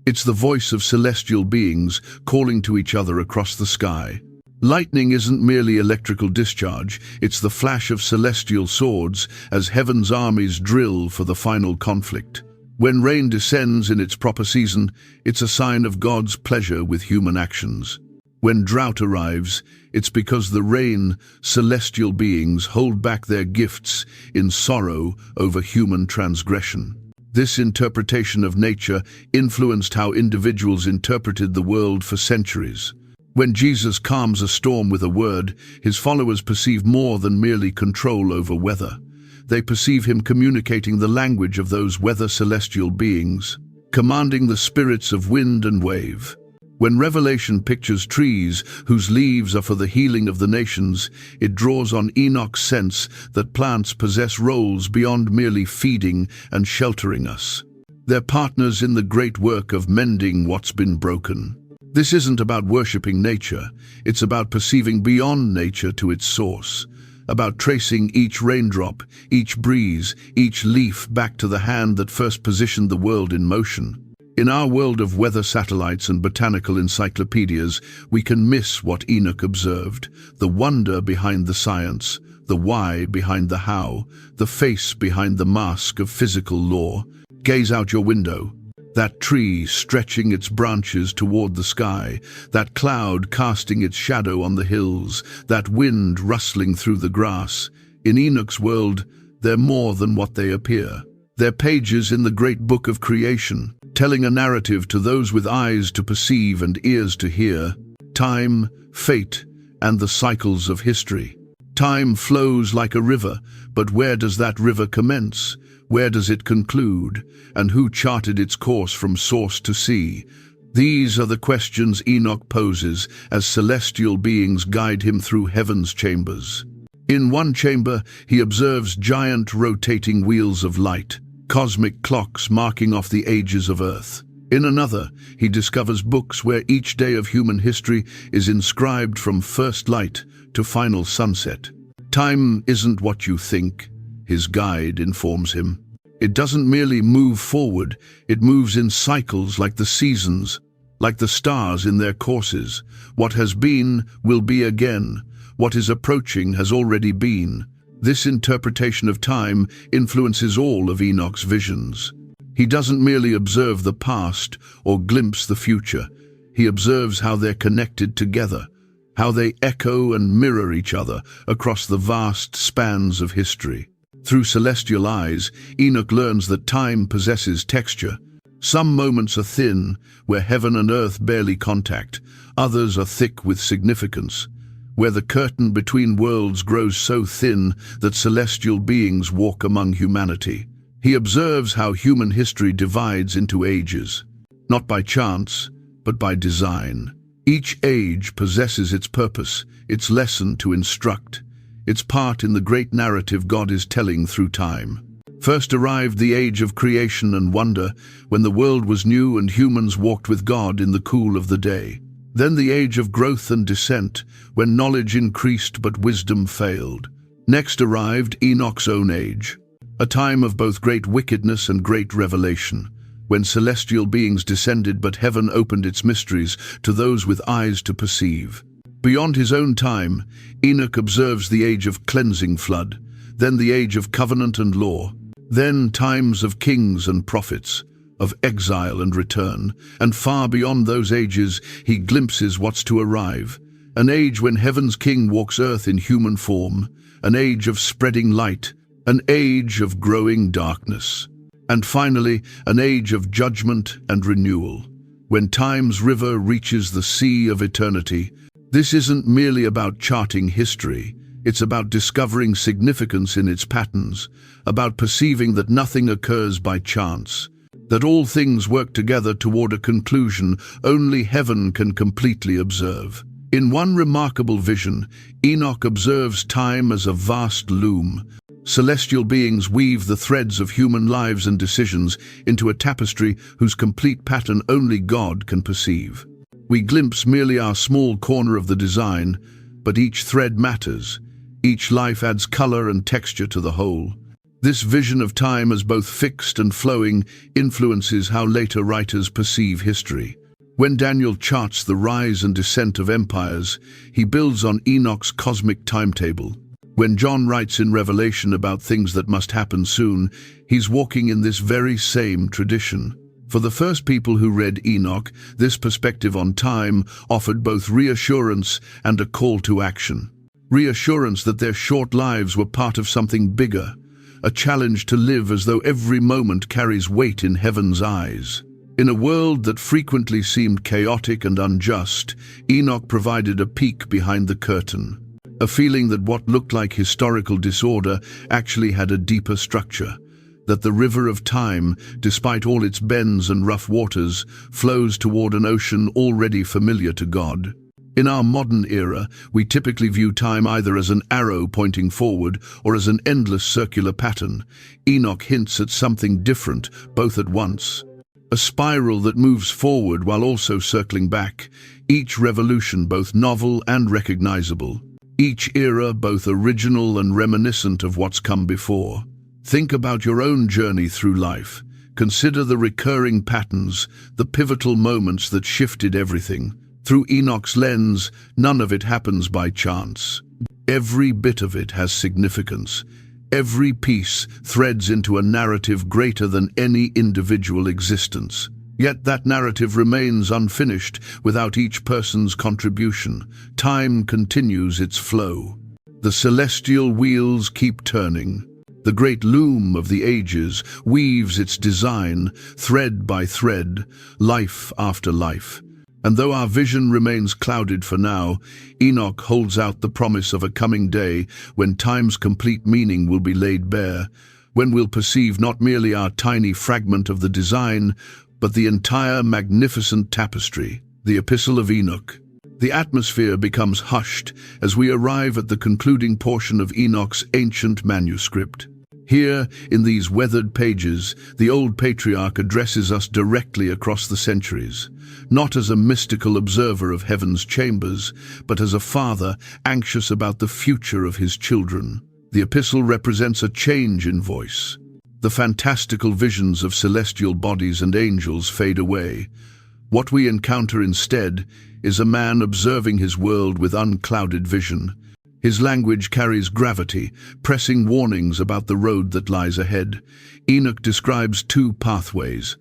It's the voice of celestial beings calling to each other across the sky. Lightning isn't merely electrical discharge. It's the flash of celestial swords as heaven's armies drill for the final conflict. When rain descends in its proper season, it's a sign of God's pleasure with human actions. When drought arrives, it's because the rain, celestial beings hold back their gifts in sorrow over human transgression. This interpretation of nature influenced how individuals interpreted the world for centuries. When Jesus calms a storm with a word, his followers perceive more than merely control over weather. They perceive him communicating the language of those weather celestial beings, commanding the spirits of wind and wave. When Revelation pictures trees whose leaves are for the healing of the nations, it draws on Enoch's sense that plants possess roles beyond merely feeding and sheltering us. They're partners in the great work of mending what's been broken. This isn't about worshipping nature, it's about perceiving beyond nature to its source, about tracing each raindrop, each breeze, each leaf back to the hand that first positioned the world in motion. In our world of weather satellites and botanical encyclopedias, we can miss what Enoch observed, the wonder behind the science, the why behind the how, the face behind the mask of physical law. Gaze out your window. That tree stretching its branches toward the sky, that cloud casting its shadow on the hills, that wind rustling through the grass. In Enoch's world, they're more than what they appear. They're pages in the great book of creation, telling a narrative to those with eyes to perceive and ears to hear. Time, fate, and the cycles of history. Time flows like a river, but where does that river commence? Where does it conclude? And who charted its course from source to sea? These are the questions Enoch poses as celestial beings guide him through heaven's chambers. In one chamber, he observes giant rotating wheels of light, cosmic clocks marking off the ages of Earth. In another, he discovers books where each day of human history is inscribed from first light to final sunset. Time isn't what you think, his guide informs him. It doesn't merely move forward, it moves in cycles like the seasons, like the stars in their courses. What has been will be again. What is approaching has already been. This interpretation of time influences all of Enoch's visions. He doesn't merely observe the past or glimpse the future. He observes how they're connected together, how they echo and mirror each other across the vast spans of history. Through celestial eyes, Enoch learns that time possesses texture. Some moments are thin, where heaven and earth barely contact. Others are thick with significance, where the curtain between worlds grows so thin that celestial beings walk among humanity. He observes how human history divides into ages, not by chance, but by design. Each age possesses its purpose, its lesson to instruct, its part in the great narrative God is telling through time. First arrived the age of creation and wonder, when the world was new and humans walked with God in the cool of the day. Then the age of growth and descent, when knowledge increased but wisdom failed. Next arrived Enoch's own age, a time of both great wickedness and great revelation, when celestial beings descended but heaven opened its mysteries to those with eyes to perceive. Beyond his own time, Enoch observes the age of cleansing flood, then the age of covenant and law, then times of kings and prophets, of exile and return, and far beyond those ages he glimpses what's to arrive, an age when heaven's king walks earth in human form, an age of spreading light, an age of growing darkness, and finally an age of judgment and renewal, when time's river reaches the sea of eternity. This isn't merely about charting history, it's about discovering significance in its patterns, about perceiving that nothing occurs by chance, that all things work together toward a conclusion only heaven can completely observe. In one remarkable vision, Enoch observes time as a vast loom. Celestial beings weave the threads of human lives and decisions into a tapestry whose complete pattern only God can perceive. We glimpse merely our small corner of the design, but each thread matters. Each life adds color and texture to the whole. This vision of time as both fixed and flowing influences how later writers perceive history. When Daniel charts the rise and descent of empires, he builds on Enoch's cosmic timetable. When John writes in Revelation about things that must happen soon, he's walking in this very same tradition. For the first people who read Enoch, this perspective on time offered both reassurance and a call to action. Reassurance that their short lives were part of something bigger, a challenge to live as though every moment carries weight in heaven's eyes. In a world that frequently seemed chaotic and unjust, Enoch provided a peek behind the curtain, a feeling that what looked like historical disorder actually had a deeper structure, that the river of time, despite all its bends and rough waters, flows toward an ocean already familiar to God. In our modern era, we typically view time either as an arrow pointing forward or as an endless circular pattern. Enoch hints at something different, both at once. A spiral that moves forward while also circling back, each revolution both novel and recognizable. Each era both original and reminiscent of what's come before. Think about your own journey through life. Consider the recurring patterns, the pivotal moments that shifted everything. Through Enoch's lens, none of it happens by chance. Every bit of it has significance. Every piece threads into a narrative greater than any individual existence. Yet that narrative remains unfinished without each person's contribution. Time continues its flow. The celestial wheels keep turning. The great loom of the ages weaves its design, thread by thread, life after life. And though our vision remains clouded for now, Enoch holds out the promise of a coming day when time's complete meaning will be laid bare, when we'll perceive not merely our tiny fragment of the design, but the entire magnificent tapestry, the Epistle of Enoch. The atmosphere becomes hushed as we arrive at the concluding portion of Enoch's ancient manuscript. Here, in these weathered pages, the old patriarch addresses us directly across the centuries, not as a mystical observer of heaven's chambers, but as a father anxious about the future of his children. The epistle represents a change in voice. The fantastical visions of celestial bodies and angels fade away. What we encounter instead is a man observing his world with unclouded vision. His language carries gravity, pressing warnings about the road that lies ahead. Enoch describes two pathways,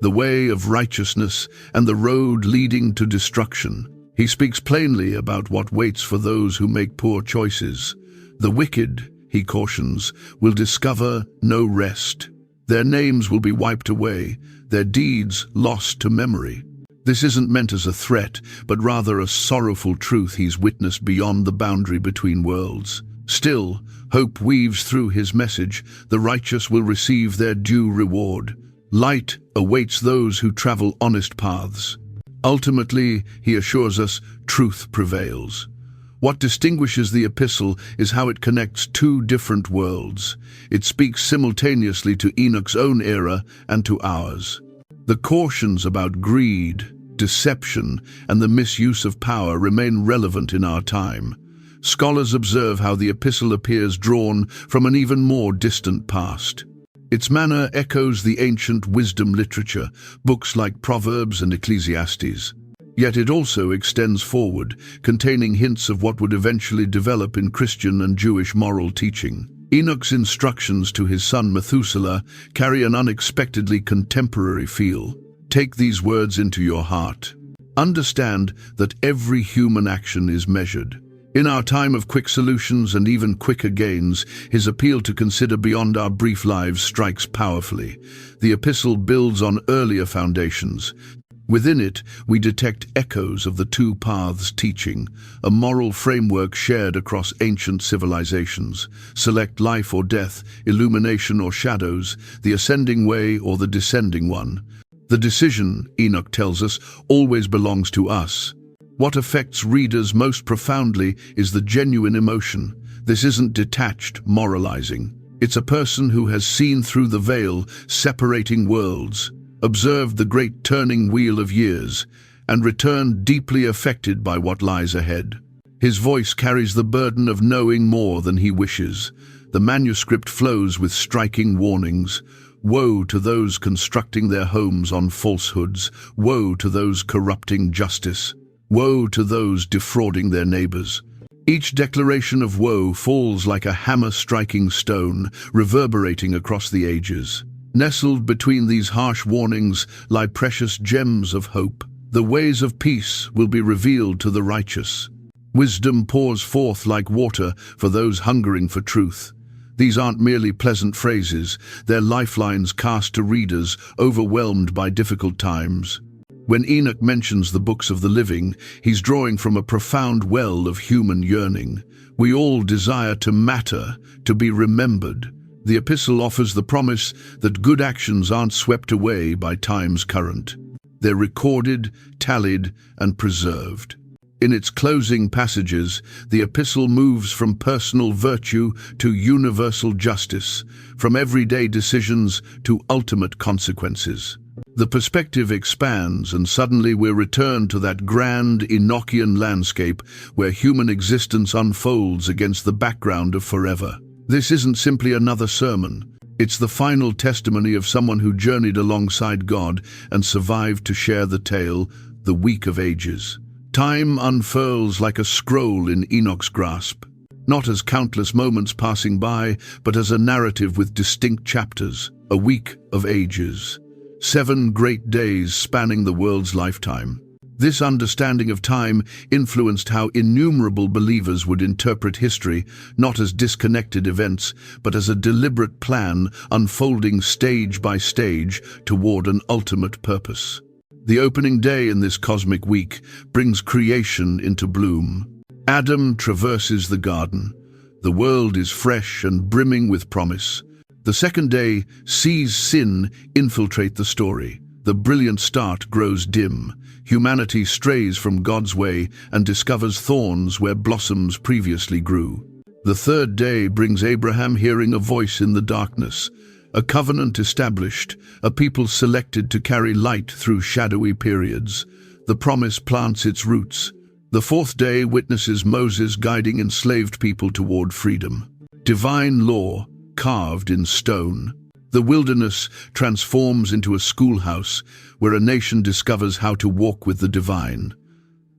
the way of righteousness and the road leading to destruction. He speaks plainly about what waits for those who make poor choices. The wicked, he cautions, will discover no rest. Their names will be wiped away, their deeds lost to memory. This isn't meant as a threat, but rather a sorrowful truth he's witnessed beyond the boundary between worlds. Still, hope weaves through his message. The righteous will receive their due reward. Light awaits those who travel honest paths. Ultimately, he assures us, truth prevails. What distinguishes the epistle is how it connects two different worlds. It speaks simultaneously to Enoch's own era and to ours. The cautions about greed, deception, and the misuse of power remain relevant in our time. Scholars observe how the epistle appears drawn from an even more distant past. Its manner echoes the ancient wisdom literature, books like Proverbs and Ecclesiastes. Yet it also extends forward, containing hints of what would eventually develop in Christian and Jewish moral teaching. Enoch's instructions to his son Methuselah carry an unexpectedly contemporary feel. Take these words into your heart. Understand that every human action is measured. In our time of quick solutions and even quicker gains, his appeal to consider beyond our brief lives strikes powerfully. The epistle builds on earlier foundations. Within it, we detect echoes of the two paths teaching, a moral framework shared across ancient civilizations. Select life or death, illumination or shadows, the ascending way or the descending one. The decision, Enoch tells us, always belongs to us. What affects readers most profoundly is the genuine emotion. This isn't detached moralizing. It's a person who has seen through the veil separating worlds, observed the great turning wheel of years, and returned deeply affected by what lies ahead. His voice carries the burden of knowing more than he wishes. The manuscript flows with striking warnings. Woe to those constructing their homes on falsehoods. Woe to those corrupting justice. Woe to those defrauding their neighbors. Each declaration of woe falls like a hammer striking stone, reverberating across the ages. Nestled between these harsh warnings lie precious gems of hope. The ways of peace will be revealed to the righteous. Wisdom pours forth like water for those hungering for truth. These aren't merely pleasant phrases, they're lifelines cast to readers overwhelmed by difficult times. When Enoch mentions the books of the living, he's drawing from a profound well of human yearning. We all desire to matter, to be remembered. The epistle offers the promise that good actions aren't swept away by time's current. They're recorded, tallied, and preserved. In its closing passages, the epistle moves from personal virtue to universal justice, from everyday decisions to ultimate consequences. The perspective expands, and suddenly we're returned to that grand Enochian landscape where human existence unfolds against the background of forever. This isn't simply another sermon. It's the final testimony of someone who journeyed alongside God and survived to share the tale, the week of ages. Time unfurls like a scroll in Enoch's grasp, not as countless moments passing by, but as a narrative with distinct chapters, a week of ages. 7 great days spanning the world's lifetime. This understanding of time influenced how innumerable believers would interpret history, not as disconnected events, but as a deliberate plan unfolding stage by stage toward an ultimate purpose. The opening day in this cosmic week brings creation into bloom. Adam traverses the garden. The world is fresh and brimming with promise. The second day sees sin infiltrate the story. The brilliant start grows dim. Humanity strays from God's way and discovers thorns where blossoms previously grew. The third day brings Abraham hearing a voice in the darkness, a covenant established, a people selected to carry light through shadowy periods. The promise plants its roots. The fourth day witnesses Moses guiding enslaved people toward freedom. Divine law carved in stone. The wilderness transforms into a schoolhouse where a nation discovers how to walk with the divine.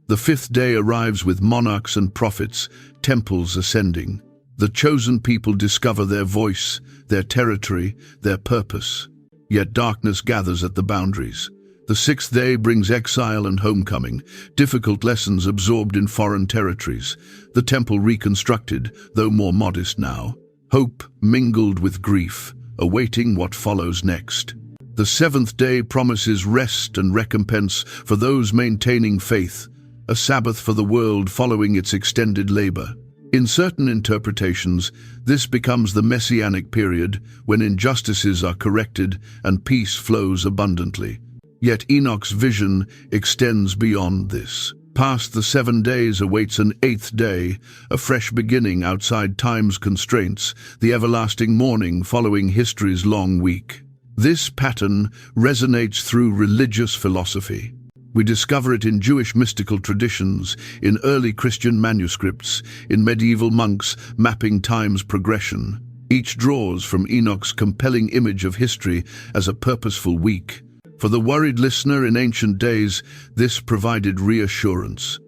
The fifth day arrives with monarchs and prophets, temples ascending. The chosen people discover their voice, their territory, their purpose. Yet darkness gathers at the boundaries. The sixth day brings exile and homecoming, difficult lessons absorbed in foreign territories. The temple reconstructed, though more modest now. Hope mingled with grief, awaiting what follows next. The seventh day promises rest and recompense for those maintaining faith, a Sabbath for the world following its extended labor. In certain interpretations, this becomes the messianic period when injustices are corrected and peace flows abundantly. Yet Enoch's vision extends beyond this. Past the 7 days awaits an 8th day, a fresh beginning outside time's constraints, the everlasting morning following history's long week. This pattern resonates through religious philosophy. We discover it in Jewish mystical traditions, in early Christian manuscripts, in medieval monks mapping time's progression. Each draws from Enoch's compelling image of history as a purposeful week. For the worried listener in ancient days, this provided reassurance.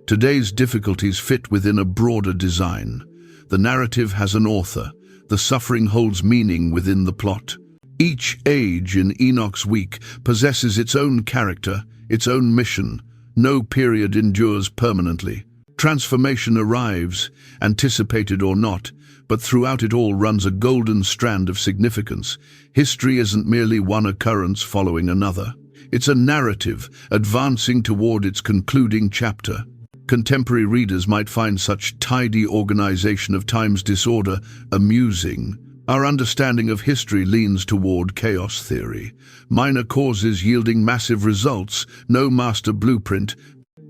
Today's difficulties fit within a broader design. The narrative has an author. The suffering holds meaning within the plot. Each age in Enoch's week possesses its own character, its own mission. No period endures permanently. Transformation arrives, anticipated or not, but throughout it all runs a golden strand of significance. History isn't merely one occurrence following another. It's a narrative advancing toward its concluding chapter. Contemporary readers might find such tidy organization of time's disorder amusing. Our understanding of history leans toward chaos theory. Minor causes yielding massive results, no master blueprint.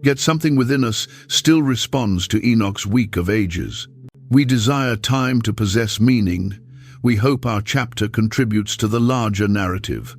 Yet something within us still responds to Enoch's week of ages. We desire time to possess meaning. We hope our chapter contributes to the larger narrative.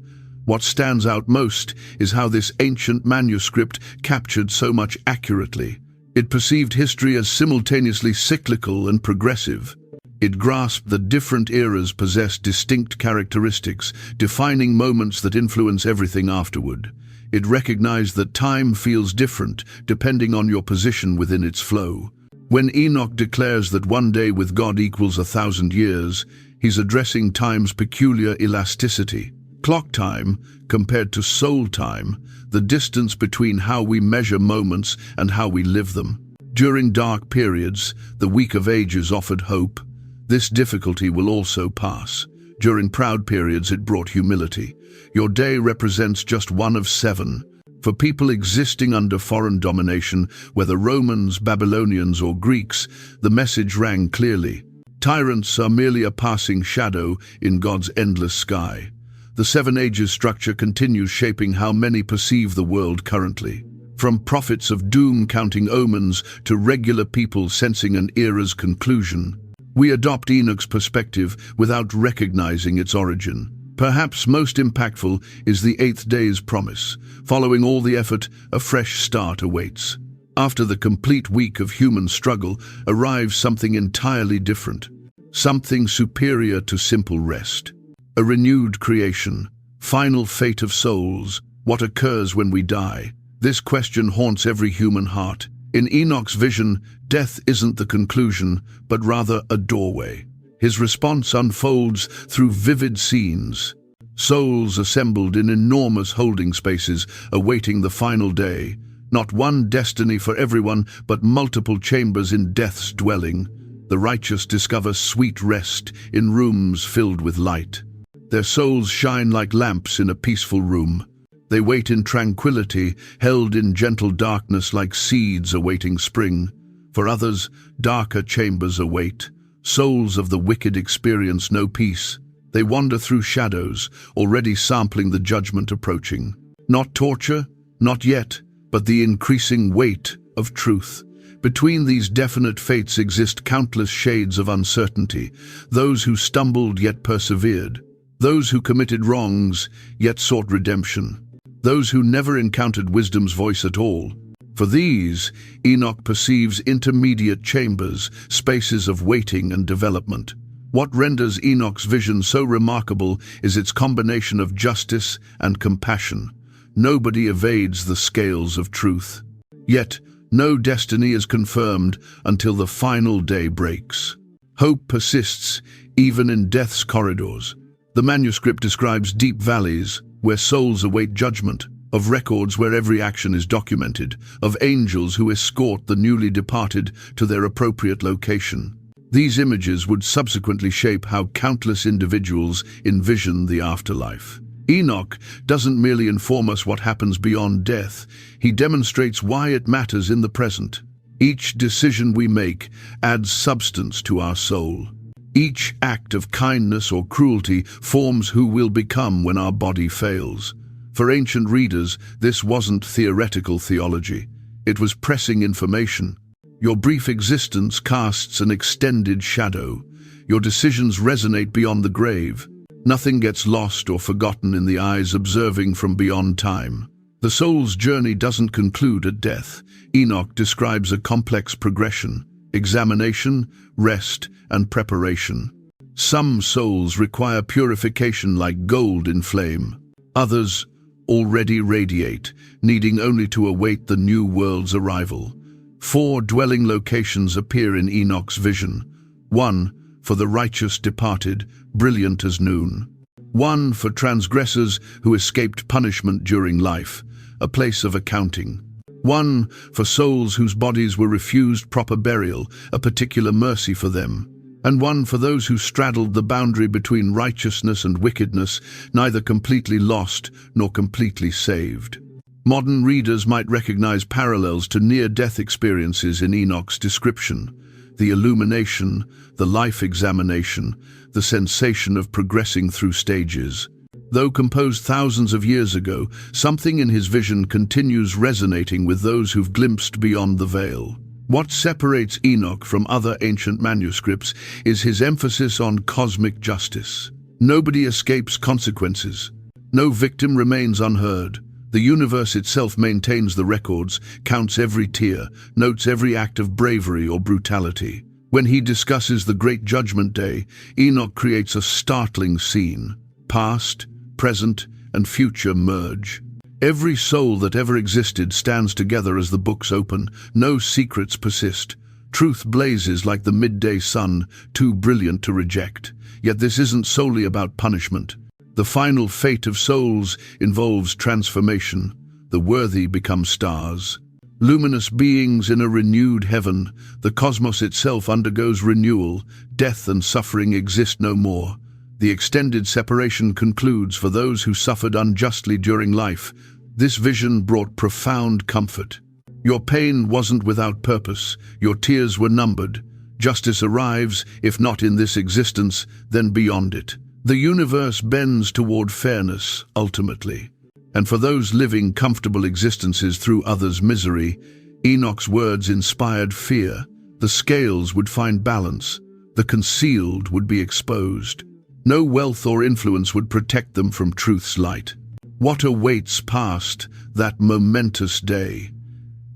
What stands out most is how this ancient manuscript captured so much accurately. It perceived history as simultaneously cyclical and progressive. It grasped that different eras possess distinct characteristics, defining moments that influence everything afterward. It recognized that time feels different depending on your position within its flow. When Enoch declares that one day with God equals 1,000 years, he's addressing time's peculiar elasticity. Clock time, compared to soul time, the distance between how we measure moments and how we live them. During dark periods, the week of ages offered hope. This difficulty will also pass. During proud periods, it brought humility. Your day represents just one of 7. For people existing under foreign domination, whether Romans, Babylonians, or Greeks, the message rang clearly. Tyrants are merely a passing shadow in God's endless sky. The 7 ages structure continues shaping how many perceive the world currently. From prophets of doom counting omens to regular people sensing an era's conclusion, we adopt Enoch's perspective without recognizing its origin. Perhaps most impactful is the 8th day's promise. Following all the effort, a fresh start awaits. After the complete week of human struggle arrives something entirely different. Something superior to simple rest. A renewed creation. Final fate of souls. What occurs when we die? This question haunts every human heart. In Enoch's vision, death isn't the conclusion, but rather a doorway. His response unfolds through vivid scenes. Souls assembled in enormous holding spaces, awaiting the final day. Not one destiny for everyone, but multiple chambers in death's dwelling. The righteous discover sweet rest in rooms filled with light. Their souls shine like lamps in a peaceful room. They wait in tranquility, held in gentle darkness like seeds awaiting spring. For others, darker chambers await. Souls of the wicked experience no peace. They wander through shadows, already sampling the judgment approaching. Not torture, not yet, but the increasing weight of truth. Between these definite fates exist countless shades of uncertainty, those who stumbled yet persevered, those who committed wrongs yet sought redemption, those who never encountered wisdom's voice at all. For these, Enoch perceives intermediate chambers, spaces of waiting and development. What renders Enoch's vision so remarkable is its combination of justice and compassion. Nobody evades the scales of truth. Yet, no destiny is confirmed until the final day breaks. Hope persists, even in death's corridors. The manuscript describes deep valleys where souls await judgment, of records where every action is documented, of angels who escort the newly departed to their appropriate location. These images would subsequently shape how countless individuals envision the afterlife. Enoch doesn't merely inform us what happens beyond death, he demonstrates why it matters in the present. Each decision we make adds substance to our soul. Each act of kindness or cruelty forms who we'll become when our body fails. For ancient readers, this wasn't theoretical theology. It was pressing information. Your brief existence casts an extended shadow. Your decisions resonate beyond the grave. Nothing gets lost or forgotten in the eyes observing from beyond time. The soul's journey doesn't conclude at death. Enoch describes a complex progression: examination, rest, and preparation. Some souls require purification like gold in flame. Others already radiate, needing only to await the new world's arrival. 4 dwelling locations appear in Enoch's vision. 1 for the righteous departed, brilliant as noon. 1 for transgressors who escaped punishment during life, a place of accounting. 1 for souls whose bodies were refused proper burial, a particular mercy for them. And 1 for those who straddled the boundary between righteousness and wickedness, neither completely lost nor completely saved. Modern readers might recognize parallels to near-death experiences in Enoch's description: the illumination, the life examination, the sensation of progressing through stages. Though composed thousands of years ago, something in his vision continues resonating with those who've glimpsed beyond the veil. What separates Enoch from other ancient manuscripts is his emphasis on cosmic justice. Nobody escapes consequences. No victim remains unheard. The universe itself maintains the records, counts every tear, notes every act of bravery or brutality. When he discusses the Great Judgment Day, Enoch creates a startling scene. Past, present, and future merge. Every soul that ever existed stands together as the books open. No secrets persist. Truth blazes like the midday sun, too brilliant to reject. Yet this isn't solely about punishment. The final fate of souls involves transformation. The worthy become stars. Luminous beings in a renewed heaven, the cosmos itself undergoes renewal. Death and suffering exist no more. The extended separation concludes for those who suffered unjustly during life. This vision brought profound comfort. Your pain wasn't without purpose. Your tears were numbered. Justice arrives, if not in this existence, then beyond it. The universe bends toward fairness, ultimately. And for those living comfortable existences through others' misery, Enoch's words inspired fear. The scales would find balance. The concealed would be exposed. No wealth or influence would protect them from truth's light. What awaits past that momentous day?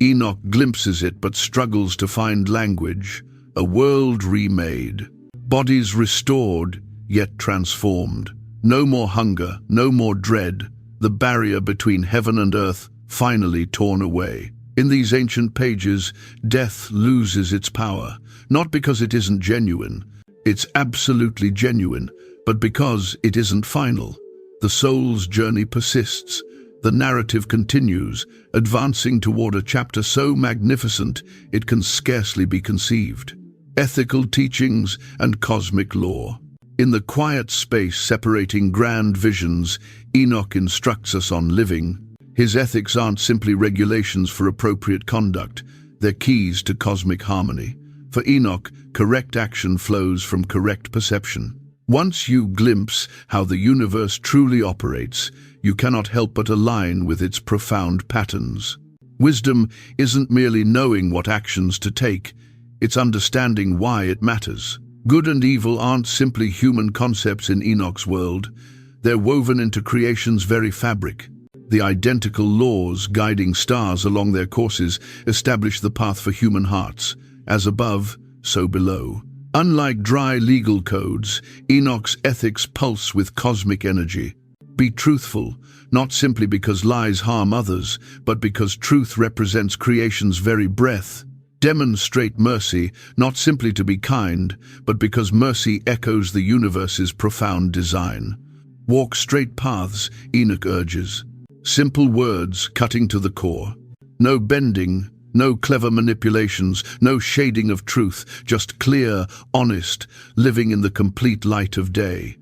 Enoch glimpses it but struggles to find language. A world remade. Bodies restored, yet transformed. No more hunger, no more dread. The barrier between heaven and earth finally torn away. In these ancient pages, death loses its power, not because it isn't genuine. It's absolutely genuine, but because it isn't final. The soul's journey persists. The narrative continues, advancing toward a chapter so magnificent it can scarcely be conceived. Ethical teachings and cosmic law. In the quiet space separating grand visions, Enoch instructs us on living. His ethics aren't simply regulations for appropriate conduct, they're keys to cosmic harmony. For Enoch, correct action flows from correct perception. Once you glimpse how the universe truly operates, you cannot help but align with its profound patterns. Wisdom isn't merely knowing what actions to take, it's understanding why it matters. Good and evil aren't simply human concepts in Enoch's world, they're woven into creation's very fabric. The identical laws guiding stars along their courses establish the path for human hearts, as above, so below. Unlike dry legal codes, Enoch's ethics pulse with cosmic energy. Be truthful, not simply because lies harm others, but because truth represents creation's very breath. Demonstrate mercy, not simply to be kind, but because mercy echoes the universe's profound design. Walk straight paths, Enoch urges. Simple words cutting to the core. No bending, no clever manipulations, no shading of truth, just clear, honest, living in the complete light of day.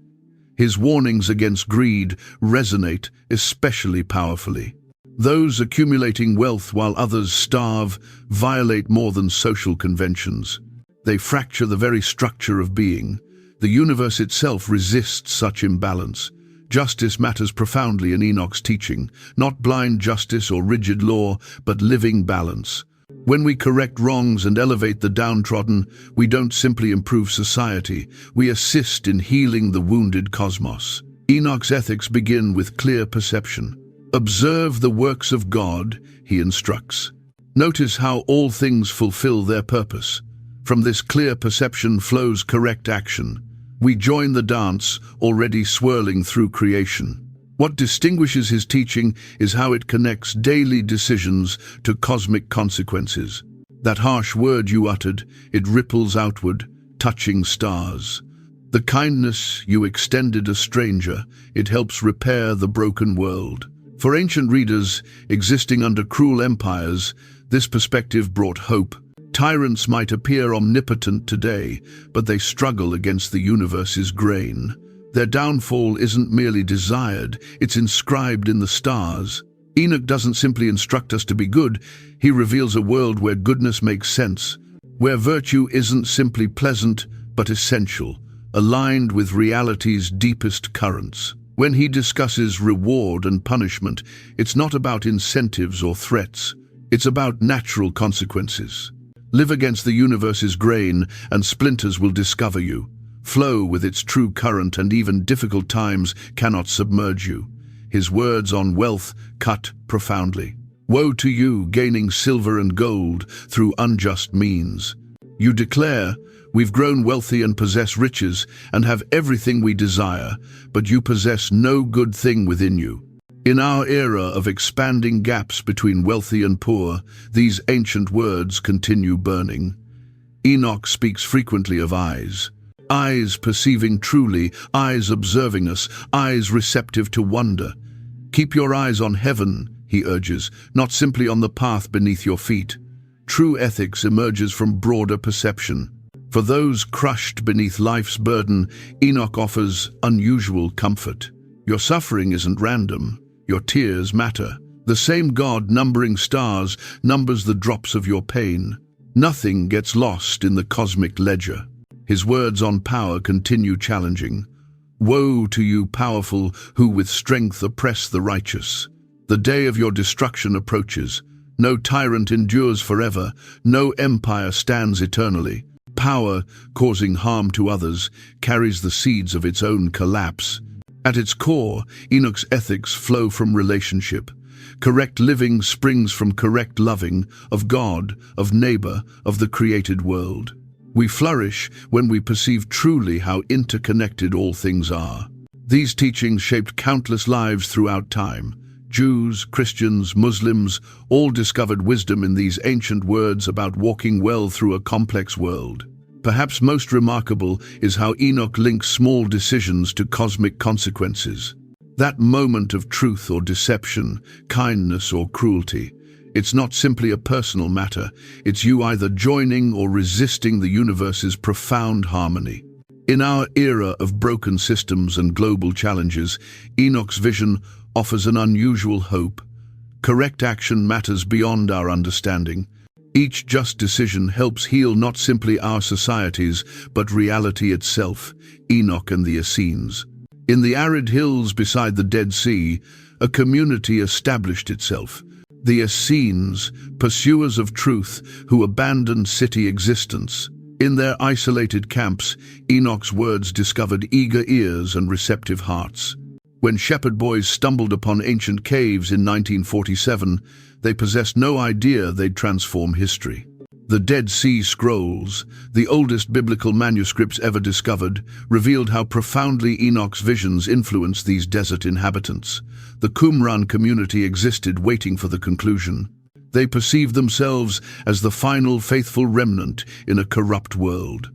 His warnings against greed resonate especially powerfully. Those accumulating wealth while others starve violate more than social conventions. They fracture the very structure of being. The universe itself resists such imbalance. Justice matters profoundly in Enoch's teaching, not blind justice or rigid law, but living balance. When we correct wrongs and elevate the downtrodden, we don't simply improve society, we assist in healing the wounded cosmos. Enoch's ethics begin with clear perception. Observe the works of God, he instructs. Notice how all things fulfill their purpose. From this clear perception flows correct action. We join the dance, already swirling through creation. What distinguishes his teaching is how it connects daily decisions to cosmic consequences. That harsh word you uttered, it ripples outward, touching stars. The kindness you extended a stranger, it helps repair the broken world. For ancient readers existing under cruel empires, this perspective brought hope. Tyrants might appear omnipotent today, but they struggle against the universe's grain. Their downfall isn't merely desired, it's inscribed in the stars. Enoch doesn't simply instruct us to be good, he reveals a world where goodness makes sense, where virtue isn't simply pleasant, but essential, aligned with reality's deepest currents. When he discusses reward and punishment, it's not about incentives or threats, it's about natural consequences. Live against the universe's grain, and splinters will discover you. Flow with its true current, and even difficult times cannot submerge you. His words on wealth cut profoundly. Woe to you, gaining silver and gold through unjust means. You declare, we've grown wealthy and possess riches, and have everything we desire, but you possess no good thing within you. In our era of expanding gaps between wealthy and poor, these ancient words continue burning. Enoch speaks frequently of eyes. Eyes perceiving truly, eyes observing us, eyes receptive to wonder. Keep your eyes on heaven, he urges, not simply on the path beneath your feet. True ethics emerges from broader perception. For those crushed beneath life's burden, Enoch offers unusual comfort. Your suffering isn't random. Your tears matter. The same God numbering stars numbers the drops of your pain. Nothing gets lost in the cosmic ledger. His words on power continue challenging. Woe to you, powerful, who with strength oppress the righteous. The day of your destruction approaches. No tyrant endures forever. No empire stands eternally. Power, causing harm to others, carries the seeds of its own collapse. At its core, Enoch's ethics flow from relationship. Correct living springs from correct loving of God, of neighbor, of the created world. We flourish when we perceive truly how interconnected all things are. These teachings shaped countless lives throughout time. Jews, Christians, Muslims, all discovered wisdom in these ancient words about walking well through a complex world. Perhaps most remarkable is how Enoch links small decisions to cosmic consequences. That moment of truth or deception, kindness or cruelty, it's not simply a personal matter, it's you either joining or resisting the universe's profound harmony. In our era of broken systems and global challenges, Enoch's vision offers an unusual hope. Correct action matters beyond our understanding. Each just decision helps heal not simply our societies, but reality itself, Enoch and the Essenes. In the arid hills beside the Dead Sea, a community established itself. The Essenes, pursuers of truth who abandoned city existence. In their isolated camps, Enoch's words discovered eager ears and receptive hearts. When shepherd boys stumbled upon ancient caves in 1947, they possessed no idea they'd transform history. The Dead Sea Scrolls, the oldest biblical manuscripts ever discovered, revealed how profoundly Enoch's visions influenced these desert inhabitants. The Qumran community existed waiting for the conclusion. They perceived themselves as the final faithful remnant in a corrupt world.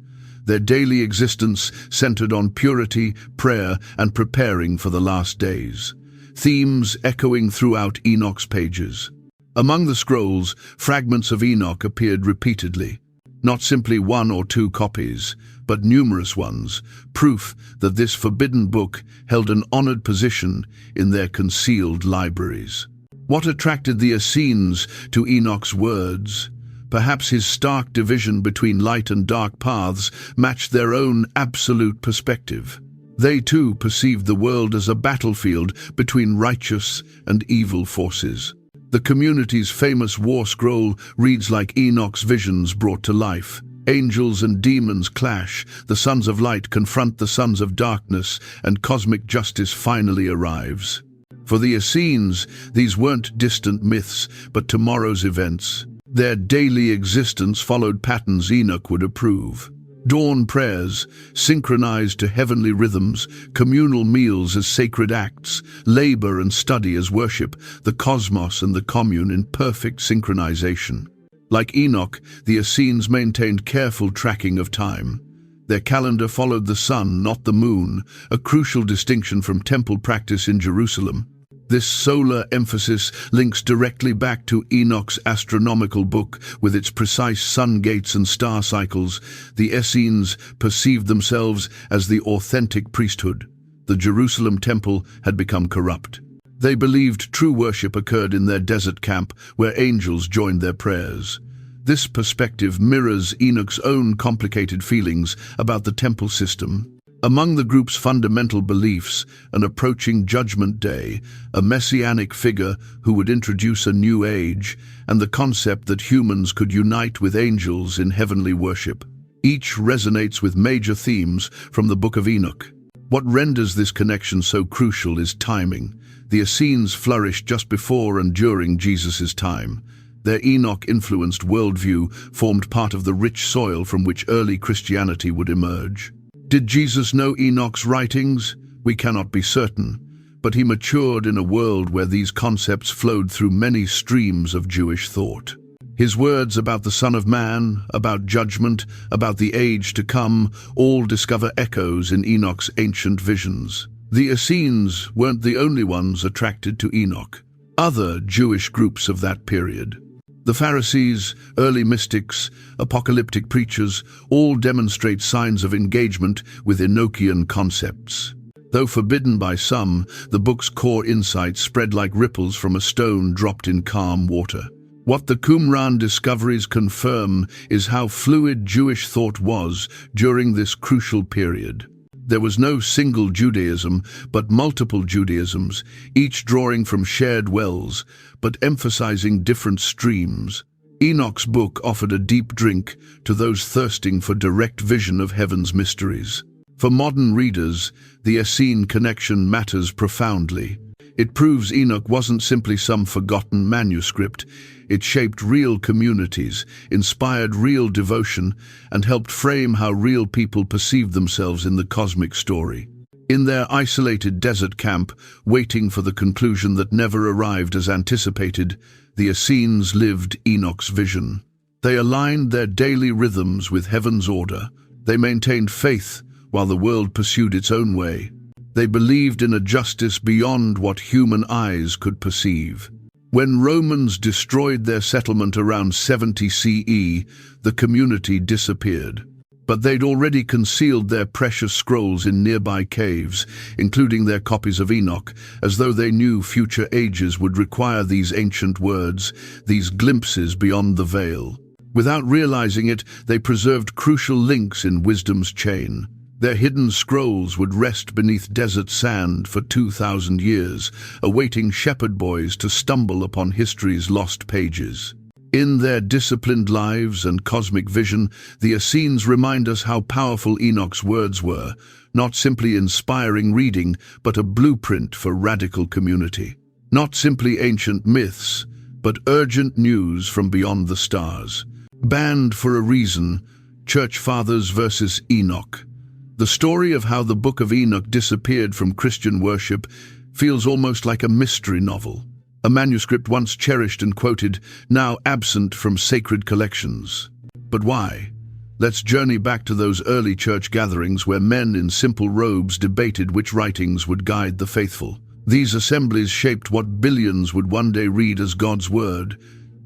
Their daily existence centered on purity, prayer, and preparing for the last days. Themes echoing throughout Enoch's pages. Among the scrolls, fragments of Enoch appeared repeatedly. Not simply one or two copies, but numerous ones, proof that this forbidden book held an honored position in their concealed libraries. What attracted the Essenes to Enoch's words? Perhaps his stark division between light and dark paths matched their own absolute perspective. They too perceived the world as a battlefield between righteous and evil forces. The community's famous war scroll reads like Enoch's visions brought to life. Angels and demons clash, the sons of light confront the sons of darkness, and cosmic justice finally arrives. For the Essenes, these weren't distant myths, but tomorrow's events. Their daily existence followed patterns Enoch would approve. Dawn prayers, synchronized to heavenly rhythms, communal meals as sacred acts, labor and study as worship, the cosmos and the commune in perfect synchronization. Like Enoch, the Essenes maintained careful tracking of time. Their calendar followed the sun, not the moon, a crucial distinction from temple practice in Jerusalem. This solar emphasis links directly back to Enoch's astronomical book with its precise sun gates and star cycles. The Essenes perceived themselves as the authentic priesthood. The Jerusalem temple had become corrupt. They believed true worship occurred in their desert camp, where angels joined their prayers. This perspective mirrors Enoch's own complicated feelings about the temple system. Among the group's fundamental beliefs, an approaching judgment day, a messianic figure who would introduce a new age, and the concept that humans could unite with angels in heavenly worship. Each resonates with major themes from the Book of Enoch. What renders this connection so crucial is timing. The Essenes flourished just before and during Jesus' time. Their Enoch-influenced worldview formed part of the rich soil from which early Christianity would emerge. Did Jesus know Enoch's writings? We cannot be certain, but he matured in a world where these concepts flowed through many streams of Jewish thought. His words about the Son of Man, about judgment, about the age to come, all discover echoes in Enoch's ancient visions. The Essenes weren't the only ones attracted to Enoch. Other Jewish groups of that period, the Pharisees, early mystics, apocalyptic preachers, all demonstrate signs of engagement with Enochian concepts. Though forbidden by some, the book's core insights spread like ripples from a stone dropped in calm water. What the Qumran discoveries confirm is how fluid Jewish thought was during this crucial period. There was no single Judaism, but multiple Judaisms, each drawing from shared wells, but emphasizing different streams. Enoch's book offered a deep drink to those thirsting for direct vision of heaven's mysteries. For modern readers, the Essene connection matters profoundly. It proves Enoch wasn't simply some forgotten manuscript. It shaped real communities, inspired real devotion, and helped frame how real people perceived themselves in the cosmic story. In their isolated desert camp, waiting for the conclusion that never arrived as anticipated, the Essenes lived Enoch's vision. They aligned their daily rhythms with heaven's order. They maintained faith while the world pursued its own way. They believed in a justice beyond what human eyes could perceive. When Romans destroyed their settlement around 70 CE, the community disappeared. But they'd already concealed their precious scrolls in nearby caves, including their copies of Enoch, as though they knew future ages would require these ancient words, these glimpses beyond the veil. Without realizing it, they preserved crucial links in wisdom's chain. Their hidden scrolls would rest beneath desert sand for 2,000 years, awaiting shepherd boys to stumble upon history's lost pages. In their disciplined lives and cosmic vision, the Essenes remind us how powerful Enoch's words were, not simply inspiring reading, but a blueprint for radical community. Not simply ancient myths, but urgent news from beyond the stars. Banned for a reason, Church Fathers versus Enoch. The story of how the Book of Enoch disappeared from Christian worship feels almost like a mystery novel. A manuscript once cherished and quoted, now absent from sacred collections. But why? Let's journey back to those early church gatherings where men in simple robes debated which writings would guide the faithful. These assemblies shaped what billions would one day read as God's word.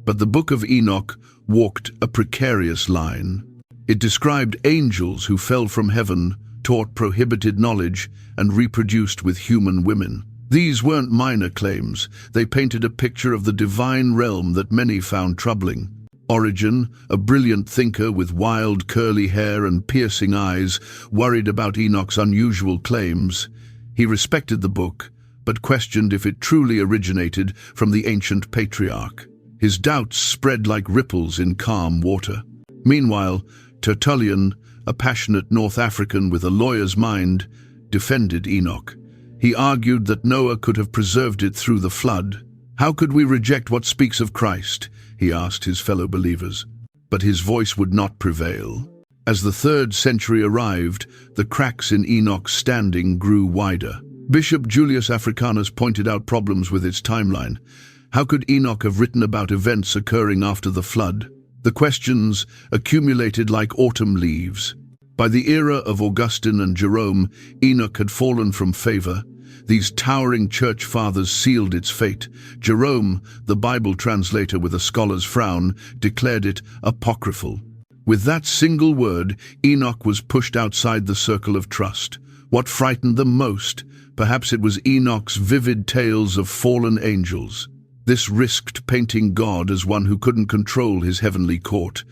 But the Book of Enoch walked a precarious line. It described angels who fell from heaven, taught prohibited knowledge, and reproduced with human women. These weren't minor claims. They painted a picture of the divine realm that many found troubling. Origen, a brilliant thinker with wild curly hair and piercing eyes, worried about Enoch's unusual claims. He respected the book, but questioned if it truly originated from the ancient patriarch. His doubts spread like ripples in calm water. Meanwhile, Tertullian, a passionate North African with a lawyer's mind, defended Enoch. He argued that Noah could have preserved it through the flood. How could we reject what speaks of Christ? He asked his fellow believers. But his voice would not prevail. As the 3rd century arrived, the cracks in Enoch's standing grew wider. Bishop Julius Africanus pointed out problems with its timeline. How could Enoch have written about events occurring after the flood? The questions accumulated like autumn leaves. By the era of Augustine and Jerome, Enoch had fallen from favor. These towering church fathers sealed its fate. Jerome, the Bible translator with a scholar's frown, declared it apocryphal. With that single word, Enoch was pushed outside the circle of trust. What frightened them most? Perhaps it was Enoch's vivid tales of fallen angels. This risked painting God as one who couldn't control his heavenly court.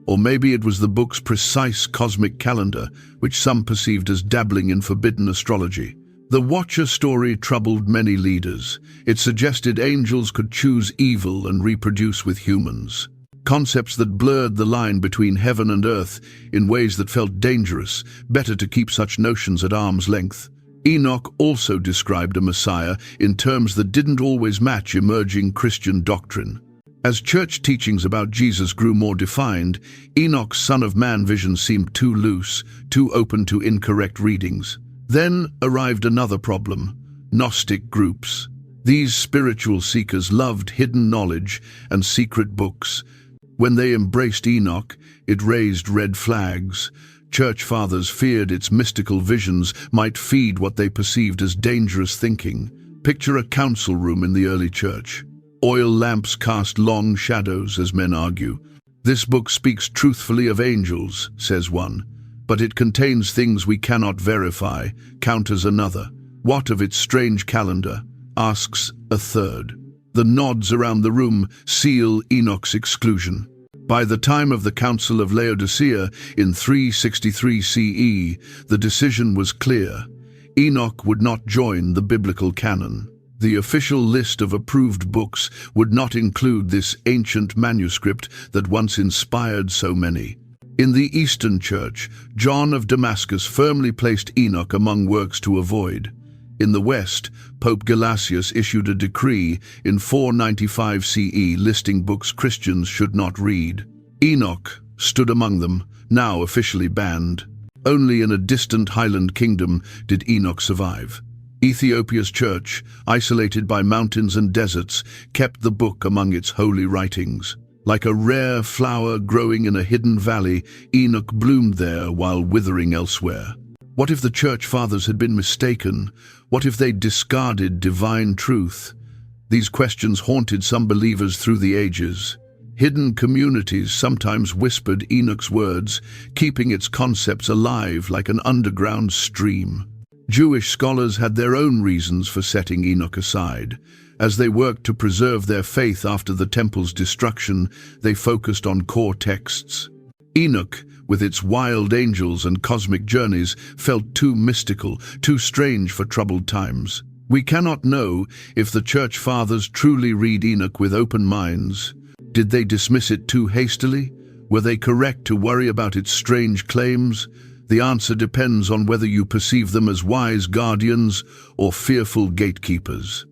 Or maybe it was the book's precise cosmic calendar, which some perceived as dabbling in forbidden astrology. The Watcher story troubled many leaders. It suggested angels could choose evil and reproduce with humans. Concepts that blurred the line between heaven and earth in ways that felt dangerous, better to keep such notions at arm's length. Enoch also described a Messiah in terms that didn't always match emerging Christian doctrine. As church teachings about Jesus grew more defined, Enoch's Son of Man vision seemed too loose, too open to incorrect readings. Then arrived another problem: Gnostic groups. These spiritual seekers loved hidden knowledge and secret books. When they embraced Enoch, it raised red flags. Church fathers feared its mystical visions might feed what they perceived as dangerous thinking. Picture a council room in the early church. Oil lamps cast long shadows as men argue. This book speaks truthfully of angels, says one, but it contains things we cannot verify, counters another. What of its strange calendar? Asks a third. The nods around the room seal Enoch's exclusion. By the time of the Council of Laodicea in 363 CE, the decision was clear. Enoch would not join the biblical canon. The official list of approved books would not include this ancient manuscript that once inspired so many. In the Eastern Church, John of Damascus firmly placed Enoch among works to avoid. In the West, Pope Gelasius issued a decree in 495 CE listing books Christians should not read. Enoch stood among them, now officially banned. Only in a distant highland kingdom did Enoch survive. Ethiopia's church, isolated by mountains and deserts, kept the book among its holy writings. Like a rare flower growing in a hidden valley, Enoch bloomed there while withering elsewhere. What if the church fathers had been mistaken? What if they discarded divine truth? These questions haunted some believers through the ages. Hidden communities sometimes whispered Enoch's words, keeping its concepts alive like an underground stream. Jewish scholars had their own reasons for setting Enoch aside. As they worked to preserve their faith after the temple's destruction, they focused on core texts. Enoch, with its wild angels and cosmic journeys, felt too mystical, too strange for troubled times. We cannot know if the Church Fathers truly read Enoch with open minds. Did they dismiss it too hastily? Were they correct to worry about its strange claims? The answer depends on whether you perceive them as wise guardians or fearful gatekeepers.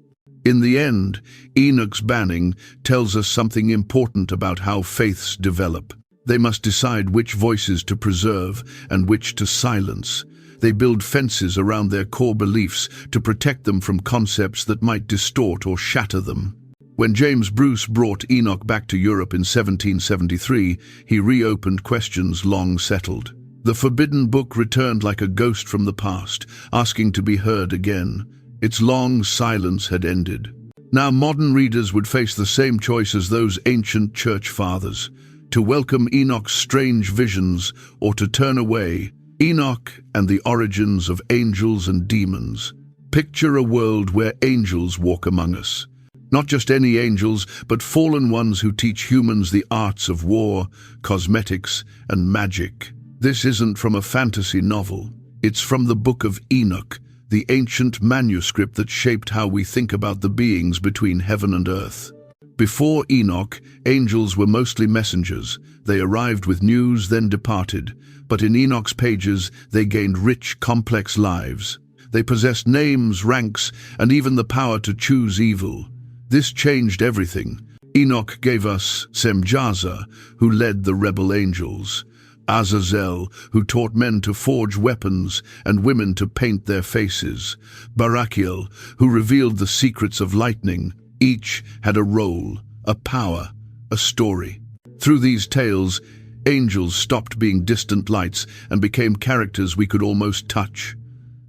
In the end, Enoch's banning tells us something important about how faiths develop. They must decide which voices to preserve and which to silence. They build fences around their core beliefs to protect them from concepts that might distort or shatter them. When James Bruce brought Enoch back to Europe in 1773, he reopened questions long settled. The forbidden book returned like a ghost from the past, asking to be heard again. Its long silence had ended. Now modern readers would face the same choice as those ancient church fathers: to welcome Enoch's strange visions or to turn away. Enoch and the origins of angels and demons. Picture a world where angels walk among us. Not just any angels, but fallen ones who teach humans the arts of war, cosmetics, and magic. This isn't from a fantasy novel. It's from the Book of Enoch, the ancient manuscript that shaped how we think about the beings between heaven and earth. Before Enoch, angels were mostly messengers. They arrived with news, then departed. But in Enoch's pages, they gained rich, complex lives. They possessed names, ranks, and even the power to choose evil. This changed everything. Enoch gave us Semjaza, who led the rebel angels; Azazel, who taught men to forge weapons and women to paint their faces; Barachiel, who revealed the secrets of lightning. Each had a role, a power, a story. Through these tales, angels stopped being distant lights and became characters we could almost touch.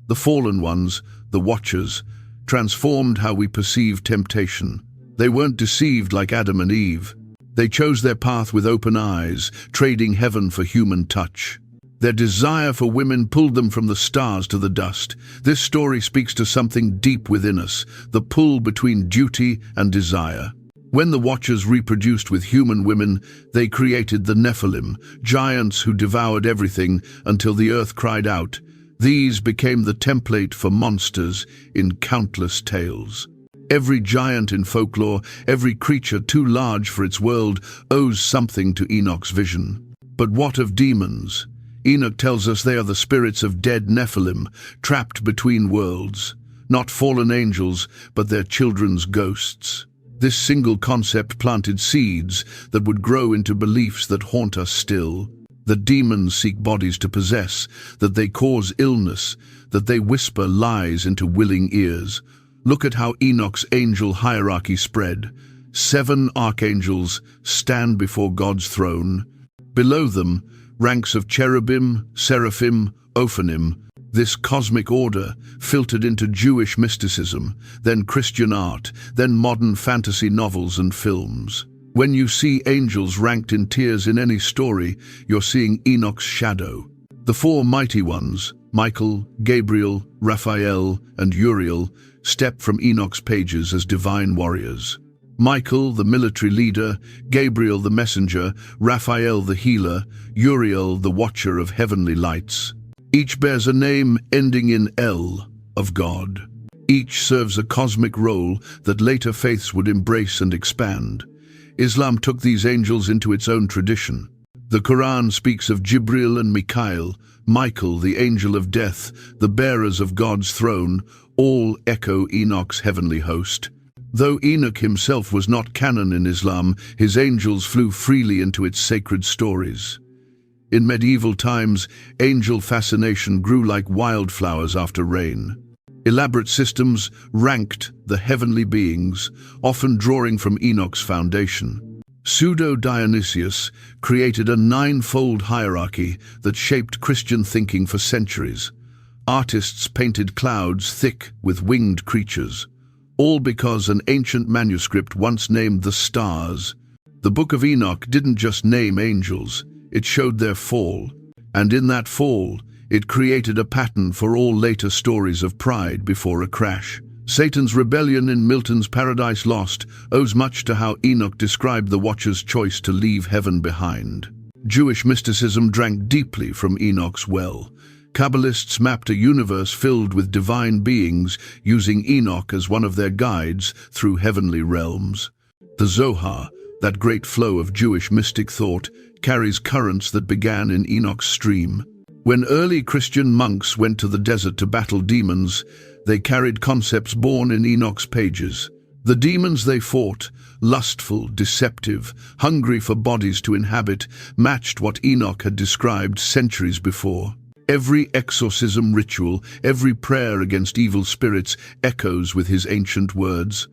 The fallen ones, the Watchers, transformed how we perceive temptation. They weren't deceived like Adam and Eve. They chose their path with open eyes, trading heaven for human touch. Their desire for women pulled them from the stars to the dust. This story speaks to something deep within us, the pull between duty and desire. When the Watchers reproduced with human women, they created the Nephilim, giants who devoured everything until the earth cried out. These became the template for monsters in countless tales. Every giant in folklore, every creature too large for its world, owes something to Enoch's vision. But what of demons? Enoch tells us they are the spirits of dead Nephilim, trapped between worlds. Not fallen angels, but their children's ghosts. This single concept planted seeds that would grow into beliefs that haunt us still. That demons seek bodies to possess, that they cause illness, that they whisper lies into willing ears. Look at how Enoch's angel hierarchy spread. 7 archangels stand before God's throne. Below them, ranks of cherubim, seraphim, ophanim. This cosmic order filtered into Jewish mysticism, then Christian art, then modern fantasy novels and films. When you see angels ranked in tiers in any story, you're seeing Enoch's shadow. The 4 mighty ones, Michael, Gabriel, Raphael, and Uriel, step from Enoch's pages as divine warriors. Michael, the military leader; Gabriel, the messenger; Raphael, the healer; Uriel, the watcher of heavenly lights. Each bears a name ending in El, of God. Each serves a cosmic role that later faiths would embrace and expand. Islam took these angels into its own tradition. The Quran speaks of Jibril and Mikael, Michael, the angel of death, the bearers of God's throne, all echo Enoch's heavenly host. Though Enoch himself was not canon in Islam, his angels flew freely into its sacred stories. In medieval times, angel fascination grew like wildflowers after rain. Elaborate systems ranked the heavenly beings, often drawing from Enoch's foundation. Pseudo-Dionysius created a 9-fold hierarchy that shaped Christian thinking for centuries. Artists painted clouds thick with winged creatures, all because an ancient manuscript once named the stars. The Book of Enoch didn't just name angels, it showed their fall. And in that fall, it created a pattern for all later stories of pride before a crash. Satan's rebellion in Milton's Paradise Lost owes much to how Enoch described the Watcher's choice to leave heaven behind. Jewish mysticism drank deeply from Enoch's well. Kabbalists mapped a universe filled with divine beings, using Enoch as one of their guides through heavenly realms. The Zohar, that great flow of Jewish mystic thought, carries currents that began in Enoch's stream. When early Christian monks went to the desert to battle demons, they carried concepts born in Enoch's pages. The demons they fought, lustful, deceptive, hungry for bodies to inhabit, matched what Enoch had described centuries before. Every exorcism ritual, every prayer against evil spirits echoes with his ancient words.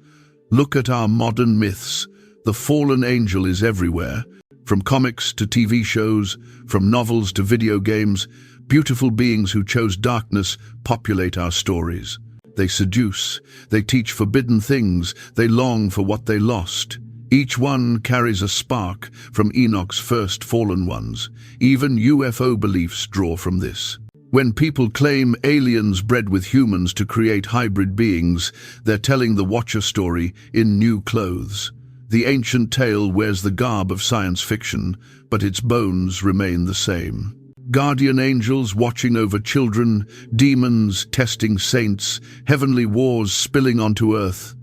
Look at our modern myths. The fallen angel is everywhere. From comics to TV shows, from novels to video games, beautiful beings who chose darkness populate our stories. They seduce, they teach forbidden things, they long for what they lost. Each one carries a spark from Enoch's first fallen ones. Even UFO beliefs draw from this. When people claim aliens bred with humans to create hybrid beings, they're telling the Watcher story in new clothes. The ancient tale wears the garb of science fiction, but its bones remain the same. Guardian angels watching over children, demons testing saints, heavenly wars spilling onto earth.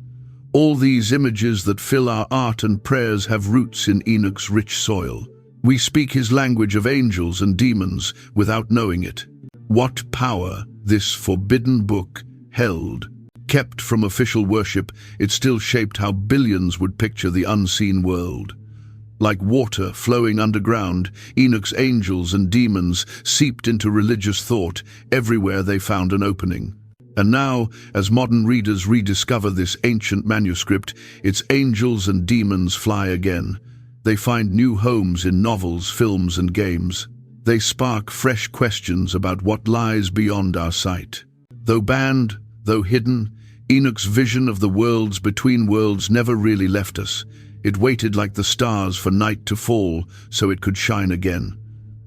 All these images that fill our art and prayers have roots in Enoch's rich soil. We speak his language of angels and demons without knowing it. What power this forbidden book held. Kept from official worship, it still shaped how billions would picture the unseen world. Like water flowing underground, Enoch's angels and demons seeped into religious thought everywhere they found an opening. And now, as modern readers rediscover this ancient manuscript, its angels and demons fly again. They find new homes in novels, films, and games. They spark fresh questions about what lies beyond our sight. Though banned, though hidden, Enoch's vision of the worlds between worlds never really left us. It waited like the stars for night to fall so it could shine again.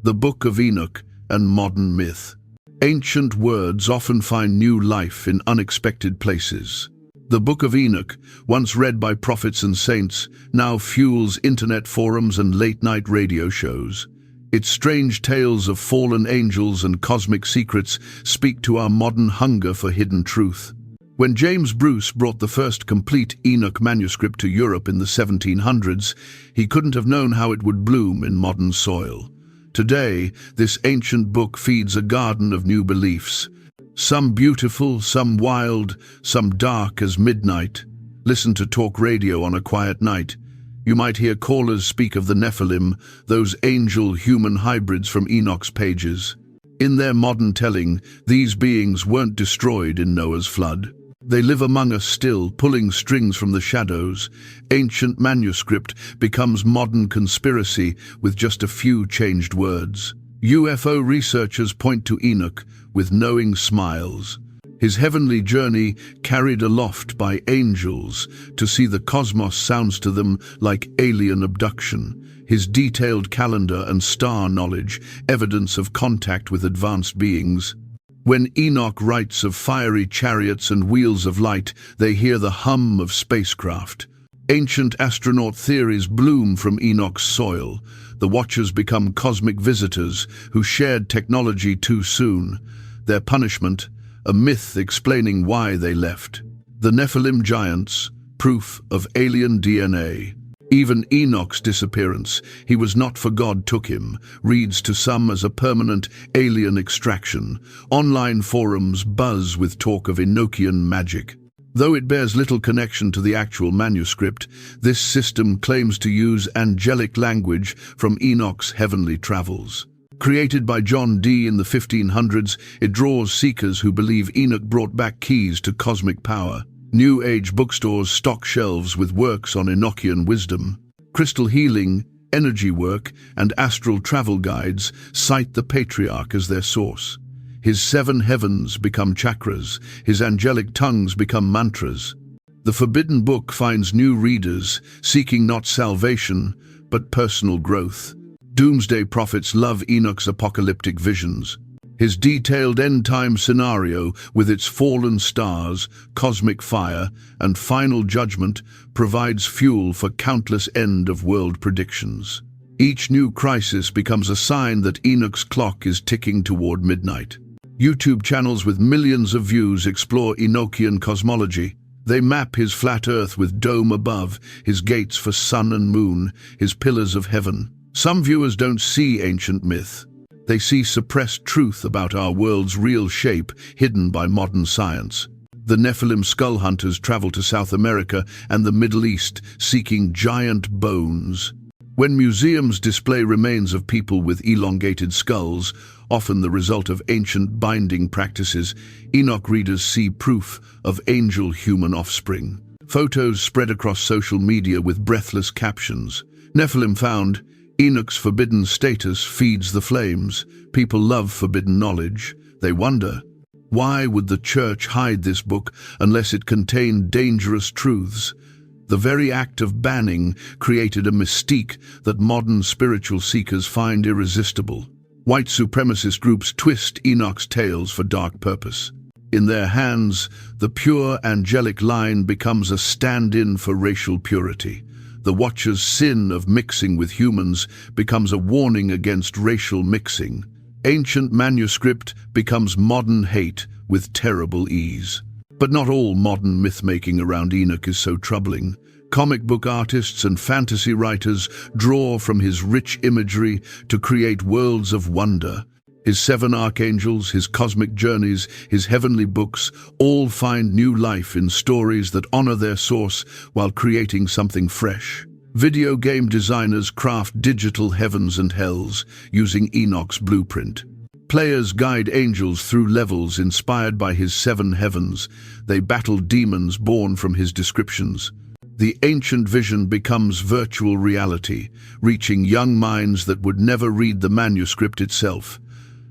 The Book of Enoch and modern myth. Ancient words often find new life in unexpected places. The Book of Enoch, once read by prophets and saints, now fuels internet forums and late-night radio shows. Its strange tales of fallen angels and cosmic secrets speak to our modern hunger for hidden truth. When James Bruce brought the first complete Enoch manuscript to Europe in the 1700s, he couldn't have known how it would bloom in modern soil. Today, this ancient book feeds a garden of new beliefs. Some beautiful, some wild, some dark as midnight. Listen to talk radio on a quiet night. You might hear callers speak of the Nephilim, those angel-human hybrids from Enoch's pages. In their modern telling, these beings weren't destroyed in Noah's flood. They live among us still, pulling strings from the shadows. Ancient manuscript becomes modern conspiracy with just a few changed words. UFO researchers point to Enoch with knowing smiles. His heavenly journey carried aloft by angels. To see the cosmos sounds to them like alien abduction. His detailed calendar and star knowledge, evidence of contact with advanced beings. When Enoch writes of fiery chariots and wheels of light, they hear the hum of spacecraft. Ancient astronaut theories bloom from Enoch's soil. The Watchers become cosmic visitors who shared technology too soon. Their punishment, a myth explaining why they left. The Nephilim giants, proof of alien DNA. Even Enoch's disappearance, he was not for God took him, reads to some as a permanent alien extraction. Online forums buzz with talk of Enochian magic. Though it bears little connection to the actual manuscript, this system claims to use angelic language from Enoch's heavenly travels. Created by John Dee in the 1500s, it draws seekers who believe Enoch brought back keys to cosmic power. New Age bookstores stock shelves with works on Enochian wisdom. Crystal healing, energy work, and astral travel guides cite the patriarch as their source. His 7 heavens become chakras, his angelic tongues become mantras. The forbidden book finds new readers, seeking not salvation, but personal growth. Doomsday prophets love Enoch's apocalyptic visions. His detailed end-time scenario, with its fallen stars, cosmic fire, and final judgment, provides fuel for countless end-of-world predictions. Each new crisis becomes a sign that Enoch's clock is ticking toward midnight. YouTube channels with millions of views explore Enochian cosmology. They map his flat earth with dome above, his gates for sun and moon, his pillars of heaven. Some viewers don't see ancient myth. They see suppressed truth about our world's real shape, hidden by modern science. The Nephilim skull hunters travel to South America and the Middle East, seeking giant bones. When museums display remains of people with elongated skulls, often the result of ancient binding practices, Enoch readers see proof of angel-human offspring. Photos spread across social media with breathless captions. Nephilim found. Enoch's forbidden status feeds the flames. People love forbidden knowledge. They wonder, why would the church hide this book unless it contained dangerous truths? The very act of banning created a mystique that modern spiritual seekers find irresistible. White supremacist groups twist Enoch's tales for dark purpose. In their hands, the pure angelic line becomes a stand-in for racial purity. The Watcher's sin of mixing with humans becomes a warning against racial mixing. Ancient manuscript becomes modern hate with terrible ease. But not all modern myth-making around Enoch is so troubling. Comic book artists and fantasy writers draw from his rich imagery to create worlds of wonder. His 7 archangels, his cosmic journeys, his heavenly books all find new life in stories that honor their source while creating something fresh. Video game designers craft digital heavens and hells using Enoch's blueprint. Players guide angels through levels inspired by his 7 heavens. They battle demons born from his descriptions. The ancient vision becomes virtual reality, reaching young minds that would never read the manuscript itself.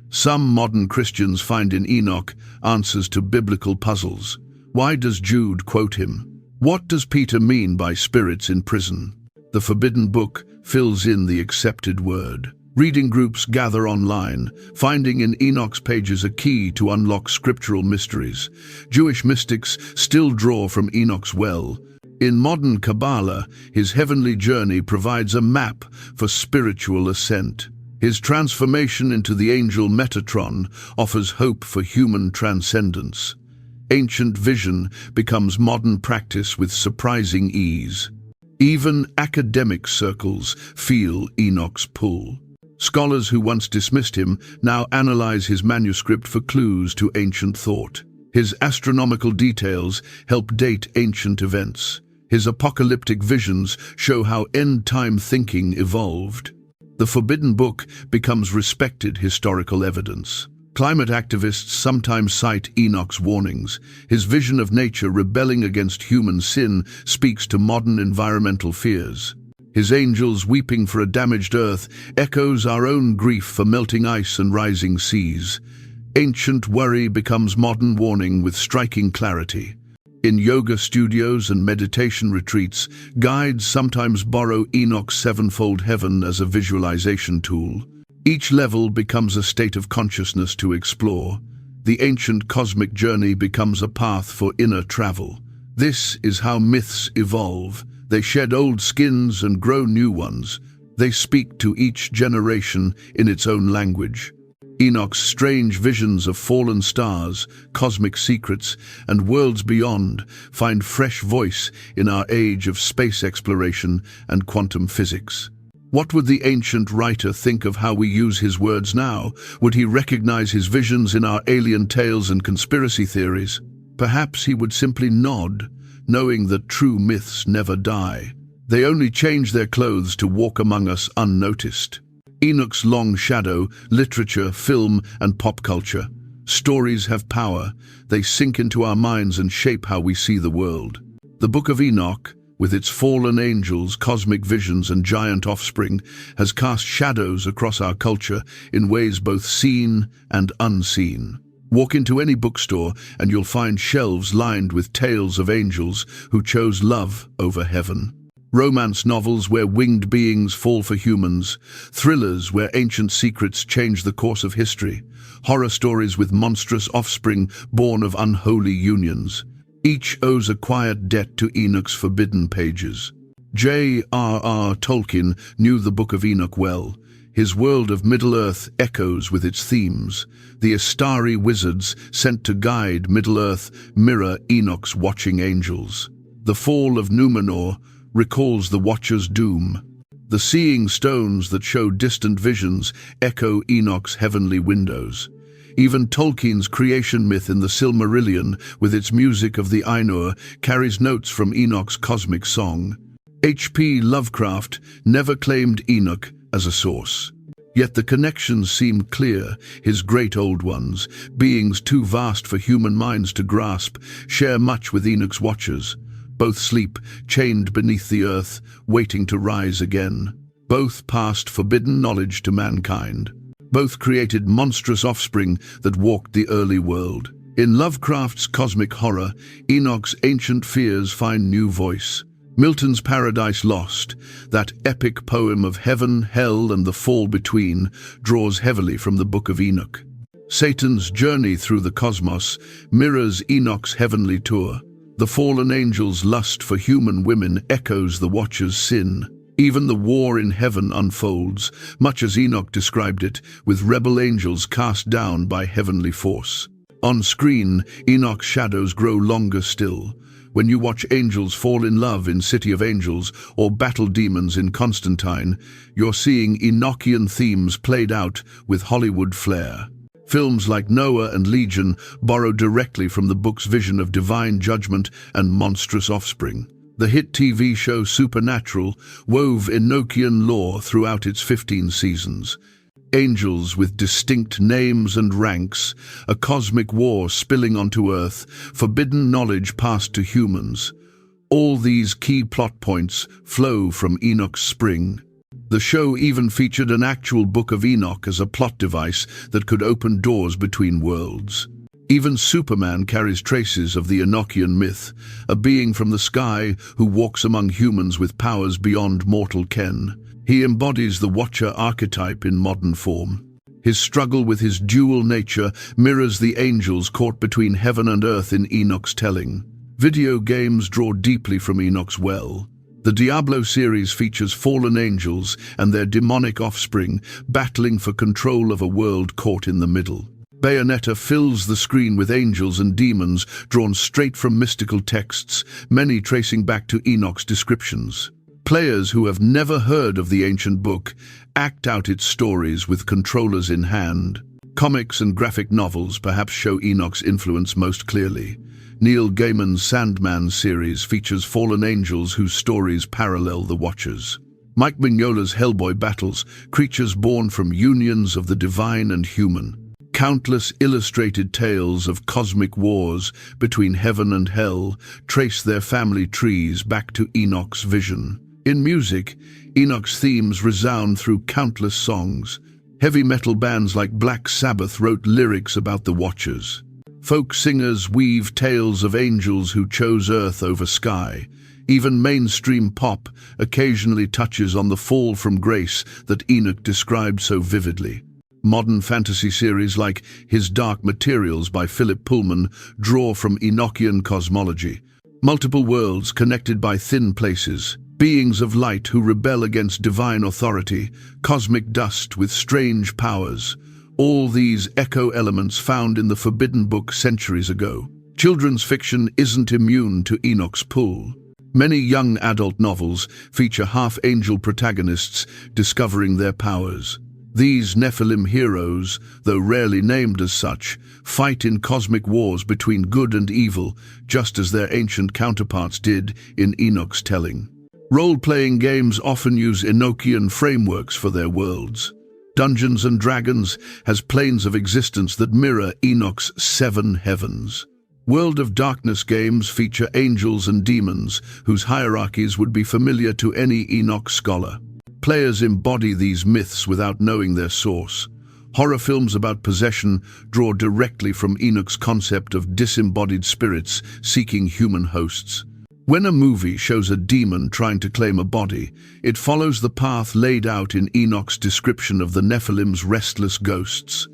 Some modern Christians find in Enoch answers to biblical puzzles. Why does Jude quote him? What does Peter mean by spirits in prison? The forbidden book fills in the accepted word. Reading groups gather online, finding in Enoch's pages a key to unlock scriptural mysteries. Jewish mystics still draw from Enoch's well. In modern Kabbalah, his heavenly journey provides a map for spiritual ascent. His transformation into the angel Metatron offers hope for human transcendence. Ancient vision becomes modern practice with surprising ease. Even academic circles feel Enoch's pull. Scholars who once dismissed him now analyze his manuscript for clues to ancient thought. His astronomical details help date ancient events. His apocalyptic visions show how end-time thinking evolved. The forbidden book becomes respected historical evidence. Climate activists sometimes cite Enoch's warnings. His vision of nature rebelling against human sin speaks to modern environmental fears. His angels weeping for a damaged earth echoes our own grief for melting ice and rising seas. Ancient worry becomes modern warning with striking clarity. In yoga studios and meditation retreats, guides sometimes borrow Enoch's 7-fold heaven as a visualization tool. Each level becomes a state of consciousness to explore. The ancient cosmic journey becomes a path for inner travel. This is how myths evolve. They shed old skins and grow new ones. They speak to each generation in its own language. Enoch's strange visions of fallen stars, cosmic secrets, and worlds beyond find fresh voice in our age of space exploration and quantum physics. What would the ancient writer think of how we use his words now? Would he recognize his visions in our alien tales and conspiracy theories? Perhaps he would simply nod, knowing that true myths never die. They only change their clothes to walk among us unnoticed. Enoch's long shadow, literature, film, and pop culture. Stories have power. They sink into our minds and shape how we see the world. The Book of Enoch, with its fallen angels, cosmic visions, and giant offspring, has cast shadows across our culture in ways both seen and unseen. Walk into any bookstore and you'll find shelves lined with tales of angels who chose love over heaven. romance novels where winged beings fall for humans, thrillers where ancient secrets change the course of history, horror stories with monstrous offspring born of unholy unions. Each owes a quiet debt to Enoch's forbidden pages. J.R.R. Tolkien knew the Book of Enoch well. His world of Middle-earth echoes with its themes. The Astari wizards sent to guide Middle-earth mirror Enoch's watching angels. The fall of Numenor recalls the Watcher's doom. The seeing stones that show distant visions echo Enoch's heavenly windows. Even Tolkien's creation myth in the Silmarillion, with its music of the Ainur, carries notes from Enoch's cosmic song. H.P. Lovecraft never claimed Enoch as a source. Yet the connections seem clear. His great old ones, beings too vast for human minds to grasp, share much with Enoch's watchers. Both sleep, chained beneath the earth, waiting to rise again. Both passed forbidden knowledge to mankind. Both created monstrous offspring that walked the early world. In Lovecraft's cosmic horror, Enoch's ancient fears find new voice. Milton's Paradise Lost, that epic poem of heaven, hell, and the fall between, draws heavily from the Book of Enoch. Satan's journey through the cosmos mirrors Enoch's heavenly tour. The fallen angel's lust for human women echoes the Watcher's sin. Even the war in heaven unfolds, much as Enoch described it, with rebel angels cast down by heavenly force. On screen, Enoch's shadows grow longer still. When you watch angels fall in love in City of Angels or battle demons in Constantine, you're seeing Enochian themes played out with Hollywood flair. Films like Noah and Legion borrow directly from the book's vision of divine judgment and monstrous offspring. The hit TV show Supernatural wove Enochian lore throughout its 15 seasons. Angels with distinct names and ranks, a cosmic war spilling onto Earth, forbidden knowledge passed to humans. All these key plot points flow from Enoch's spring. The show even featured an actual Book of Enoch as a plot device that could open doors between worlds. Even Superman carries traces of the Enochian myth, a being from the sky who walks among humans with powers beyond mortal ken. He embodies the Watcher archetype in modern form. His struggle with his dual nature mirrors the angels caught between heaven and earth in Enoch's telling. Video games draw deeply from Enoch's well. The Diablo series features fallen angels and their demonic offspring battling for control of a world caught in the middle. Bayonetta fills the screen with angels and demons drawn straight from mystical texts, many tracing back to Enoch's descriptions. Players who have never heard of the ancient book act out its stories with controllers in hand. Comics and graphic novels perhaps show Enoch's influence most clearly. Neil Gaiman's Sandman series features fallen angels whose stories parallel the Watchers. Mike Mignola's Hellboy battles creatures born from unions of the divine and human. Countless illustrated tales of cosmic wars between heaven and hell trace their family trees back to Enoch's vision. In music, Enoch's themes resound through countless songs. Heavy metal bands like Black Sabbath wrote lyrics about the Watchers. Folk singers weave tales of angels who chose earth over sky. Even mainstream pop occasionally touches on the fall from grace that Enoch described so vividly. Modern fantasy series like His Dark Materials by Philip Pullman draw from Enochian cosmology. Multiple worlds connected by thin places, beings of light who rebel against divine authority, cosmic dust with strange powers. All these echo elements found in the Forbidden Book centuries ago. Children's fiction isn't immune to Enoch's pull. Many young adult novels feature half-angel protagonists discovering their powers. These Nephilim heroes, though rarely named as such, fight in cosmic wars between good and evil, just as their ancient counterparts did in Enoch's telling. Role-playing games often use Enochian frameworks for their worlds. Dungeons & Dragons has planes of existence that mirror Enoch's 7 heavens. World of Darkness games feature angels and demons, whose hierarchies would be familiar to any Enoch scholar. Players embody these myths without knowing their source. Horror films about possession draw directly from Enoch's concept of disembodied spirits seeking human hosts. When a movie shows a demon trying to claim a body, it follows the path laid out in Enoch's description of the Nephilim's restless ghosts.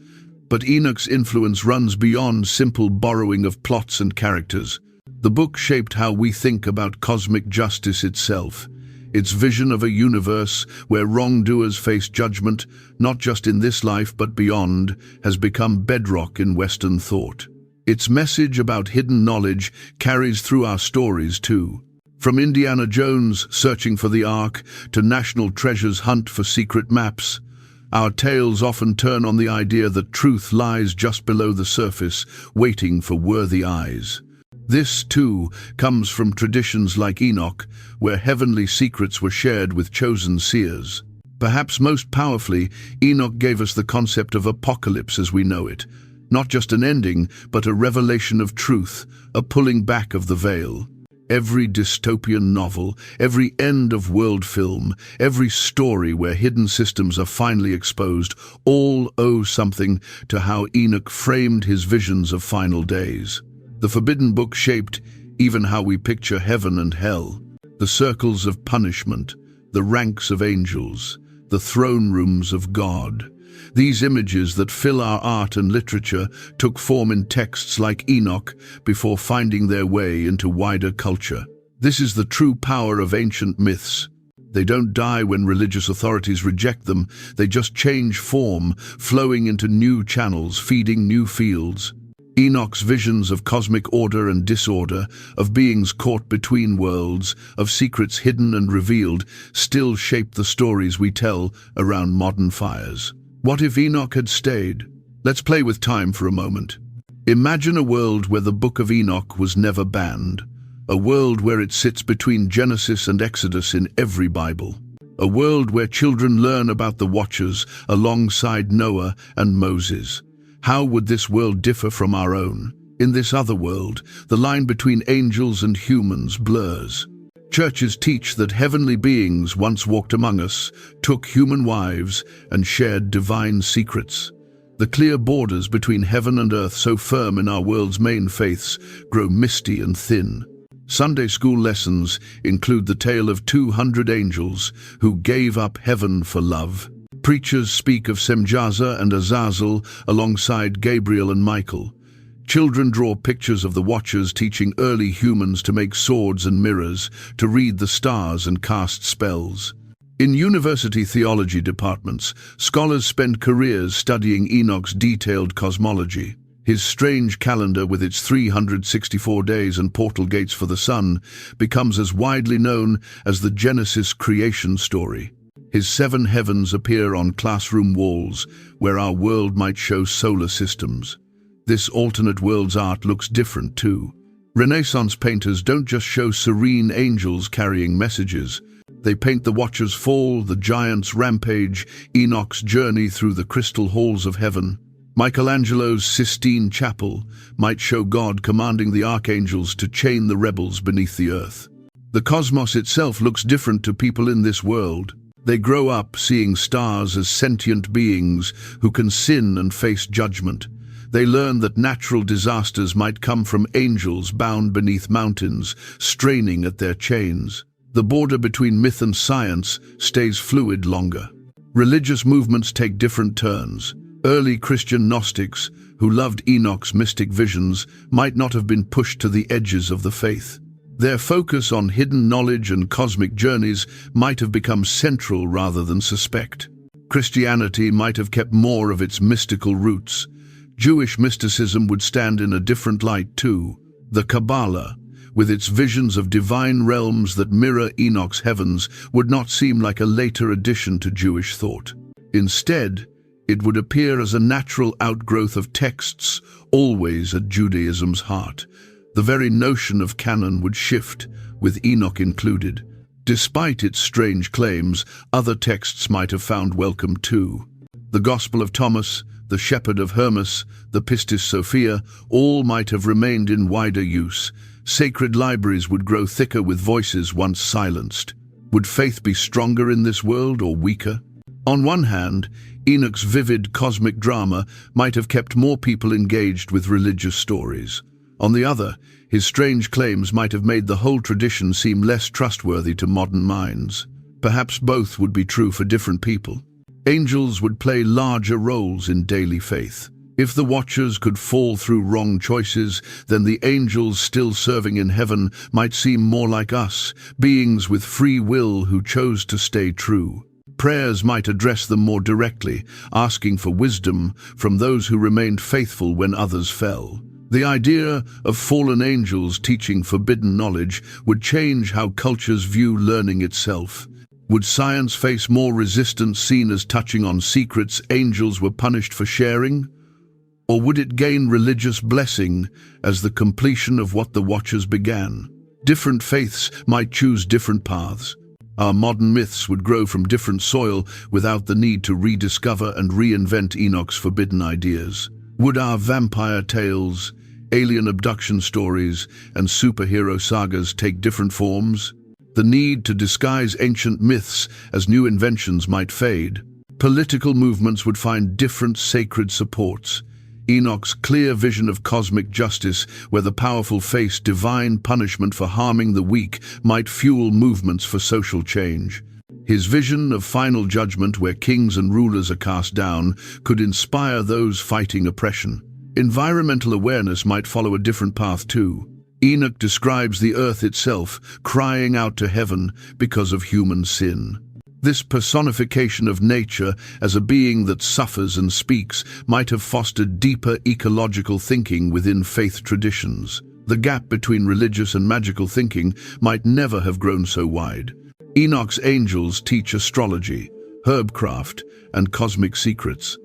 But Enoch's influence runs beyond simple borrowing of plots and characters. The book shaped how we think about cosmic justice itself. Its vision of a universe where wrongdoers face judgment, not just in this life but beyond, has become bedrock in Western thought. Its message about hidden knowledge carries through our stories too. From Indiana Jones searching for the Ark to National Treasure's hunt for secret maps, our tales often turn on the idea that truth lies just below the surface, waiting for worthy eyes. This, too, comes from traditions like Enoch, where heavenly secrets were shared with chosen seers. Perhaps most powerfully, Enoch gave us the concept of apocalypse as we know it. Not just an ending, but a revelation of truth, a pulling back of the veil. Every dystopian novel, every end-of-world film, every story where hidden systems are finally exposed, all owe something to how Enoch framed his visions of final days. The Forbidden Book shaped even how we picture heaven and hell, the circles of punishment, the ranks of angels, the throne rooms of God. These images that fill our art and literature took form in texts like Enoch before finding their way into wider culture. This is the true power of ancient myths. They don't die when religious authorities reject them, they just change form, flowing into new channels, feeding new fields. Enoch's visions of cosmic order and disorder, of beings caught between worlds, of secrets hidden and revealed, still shape the stories we tell around modern fires. What if Enoch had stayed? Let's play with time for a moment. Imagine a world where the Book of Enoch was never banned. A world where it sits between Genesis and Exodus in every Bible. A world where children learn about the Watchers alongside Noah and Moses. How would this world differ from our own? In this other world, the line between angels and humans blurs. Churches teach that heavenly beings once walked among us, took human wives, and shared divine secrets. The clear borders between heaven and earth, so firm in our world's main faiths, grow misty and thin. Sunday school lessons include the tale of 200 angels who gave up heaven for love. Preachers speak of Semjaza and Azazel alongside Gabriel and Michael. Children draw pictures of the Watchers teaching early humans to make swords and mirrors, to read the stars and cast spells. In university theology departments, scholars spend careers studying Enoch's detailed cosmology. His strange calendar with its 364 days and portal gates for the sun becomes as widely known as the Genesis creation story. His 7 heavens appear on classroom walls, where our world might show solar systems. This alternate world's art looks different too. Renaissance painters don't just show serene angels carrying messages. They paint the Watcher's fall, the giant's rampage, Enoch's journey through the crystal halls of heaven. Michelangelo's Sistine Chapel might show God commanding the archangels to chain the rebels beneath the earth. The cosmos itself looks different to people in this world. They grow up seeing stars as sentient beings who can sin and face judgment. They learn that natural disasters might come from angels bound beneath mountains, straining at their chains. The border between myth and science stays fluid longer. Religious movements take different turns. Early Christian Gnostics, who loved Enoch's mystic visions, might not have been pushed to the edges of the faith. Their focus on hidden knowledge and cosmic journeys might have become central rather than suspect. Christianity might have kept more of its mystical roots. Jewish mysticism would stand in a different light too. The Kabbalah, with its visions of divine realms that mirror Enoch's heavens, would not seem like a later addition to Jewish thought. Instead, it would appear as a natural outgrowth of texts always at Judaism's heart. The very notion of canon would shift, with Enoch included. Despite its strange claims, other texts might have found welcome too. The Gospel of Thomas, the Shepherd of Hermas, the Pistis Sophia, all might have remained in wider use. Sacred libraries would grow thicker with voices once silenced. Would faith be stronger in this world or weaker? On one hand, Enoch's vivid cosmic drama might have kept more people engaged with religious stories. On the other, his strange claims might have made the whole tradition seem less trustworthy to modern minds. Perhaps both would be true for different people. Angels would play larger roles in daily faith. If the watchers could fall through wrong choices, then the angels still serving in heaven might seem more like us, beings with free will who chose to stay true. Prayers might address them more directly, asking for wisdom from those who remained faithful when others fell. The idea of fallen angels teaching forbidden knowledge would change how cultures view learning itself. Would science face more resistance seen as touching on secrets angels were punished for sharing? Or would it gain religious blessing as the completion of what the Watchers began? Different faiths might choose different paths. Our modern myths would grow from different soil without the need to rediscover and reinvent Enoch's forbidden ideas. Would our vampire tales, alien abduction stories, and superhero sagas take different forms? The need to disguise ancient myths as new inventions might fade. Political movements would find different sacred supports. Enoch's clear vision of cosmic justice, where the powerful face divine punishment for harming the weak, might fuel movements for social change. His vision of final judgment, where kings and rulers are cast down, could inspire those fighting oppression. Environmental awareness might follow a different path too. Enoch describes the earth itself crying out to heaven because of human sin. This personification of nature as a being that suffers and speaks might have fostered deeper ecological thinking within faith traditions. The gap between religious and magical thinking might never have grown so wide. Enoch's angels teach astrology, herbcraft, and cosmic secrets.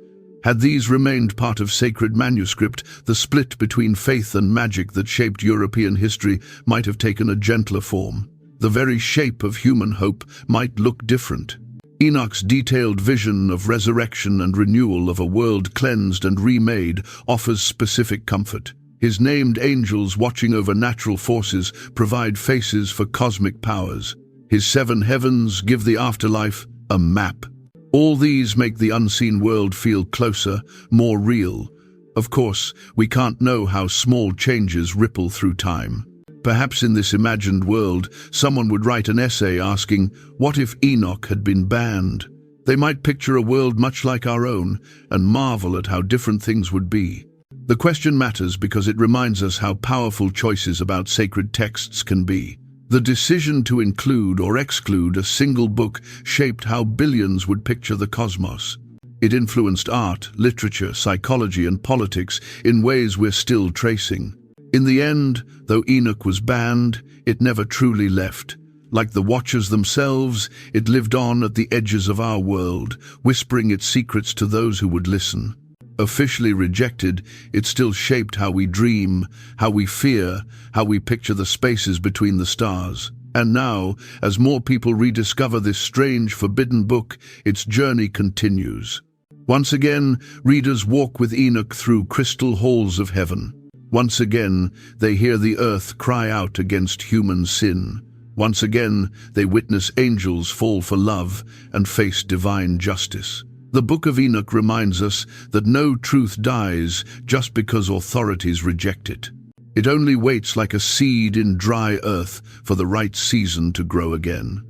Had these remained part of sacred manuscript, the split between faith and magic that shaped European history might have taken a gentler form. The very shape of human hope might look different. Enoch's detailed vision of resurrection and renewal of a world cleansed and remade offers specific comfort. His named angels watching over natural forces provide faces for cosmic powers. His 7 heavens give the afterlife a map. All these make the unseen world feel closer, more real. Of course, we can't know how small changes ripple through time. Perhaps in this imagined world, someone would write an essay asking, what if Enoch had been banned? They might picture a world much like our own and marvel at how different things would be. The question matters because it reminds us how powerful choices about sacred texts can be. The decision to include or exclude a single book shaped how billions would picture the cosmos. It influenced art, literature, psychology, and politics in ways we're still tracing. In the end, though Enoch was banned, it never truly left. Like the Watchers themselves, it lived on at the edges of our world, whispering its secrets to those who would listen. Officially rejected, it still shaped how we dream, how we fear, how we picture the spaces between the stars. And now, as more people rediscover this strange, forbidden book, its journey continues. Once again, readers walk with Enoch through crystal halls of heaven. Once again, they hear the earth cry out against human sin. Once again, they witness angels fall for love and face divine justice. The Book of Enoch reminds us that no truth dies just because authorities reject it. It only waits like a seed in dry earth for the right season to grow again.